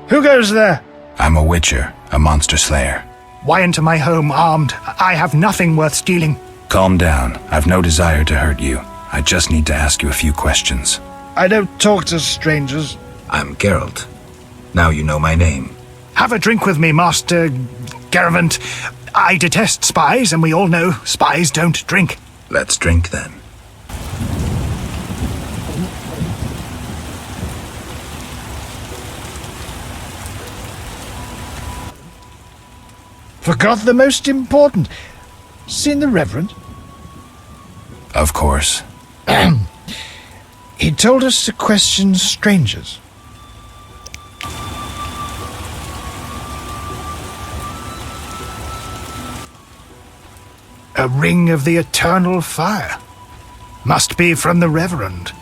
Who goes there? I'm a witcher, a monster slayer. Why into my home armed? I have nothing worth stealing. Calm down. I've no desire to hurt you. I just need to ask you a few questions. I don't talk to strangers. I'm Geralt. Now you know my name. Have a drink with me, Master Garavant. I detest spies, and we all know spies don't drink. Let's drink then. Forgot the most important. Seen the Reverend? Of course. He told us to question strangers. A ring of the eternal fire. Must be from the Reverend.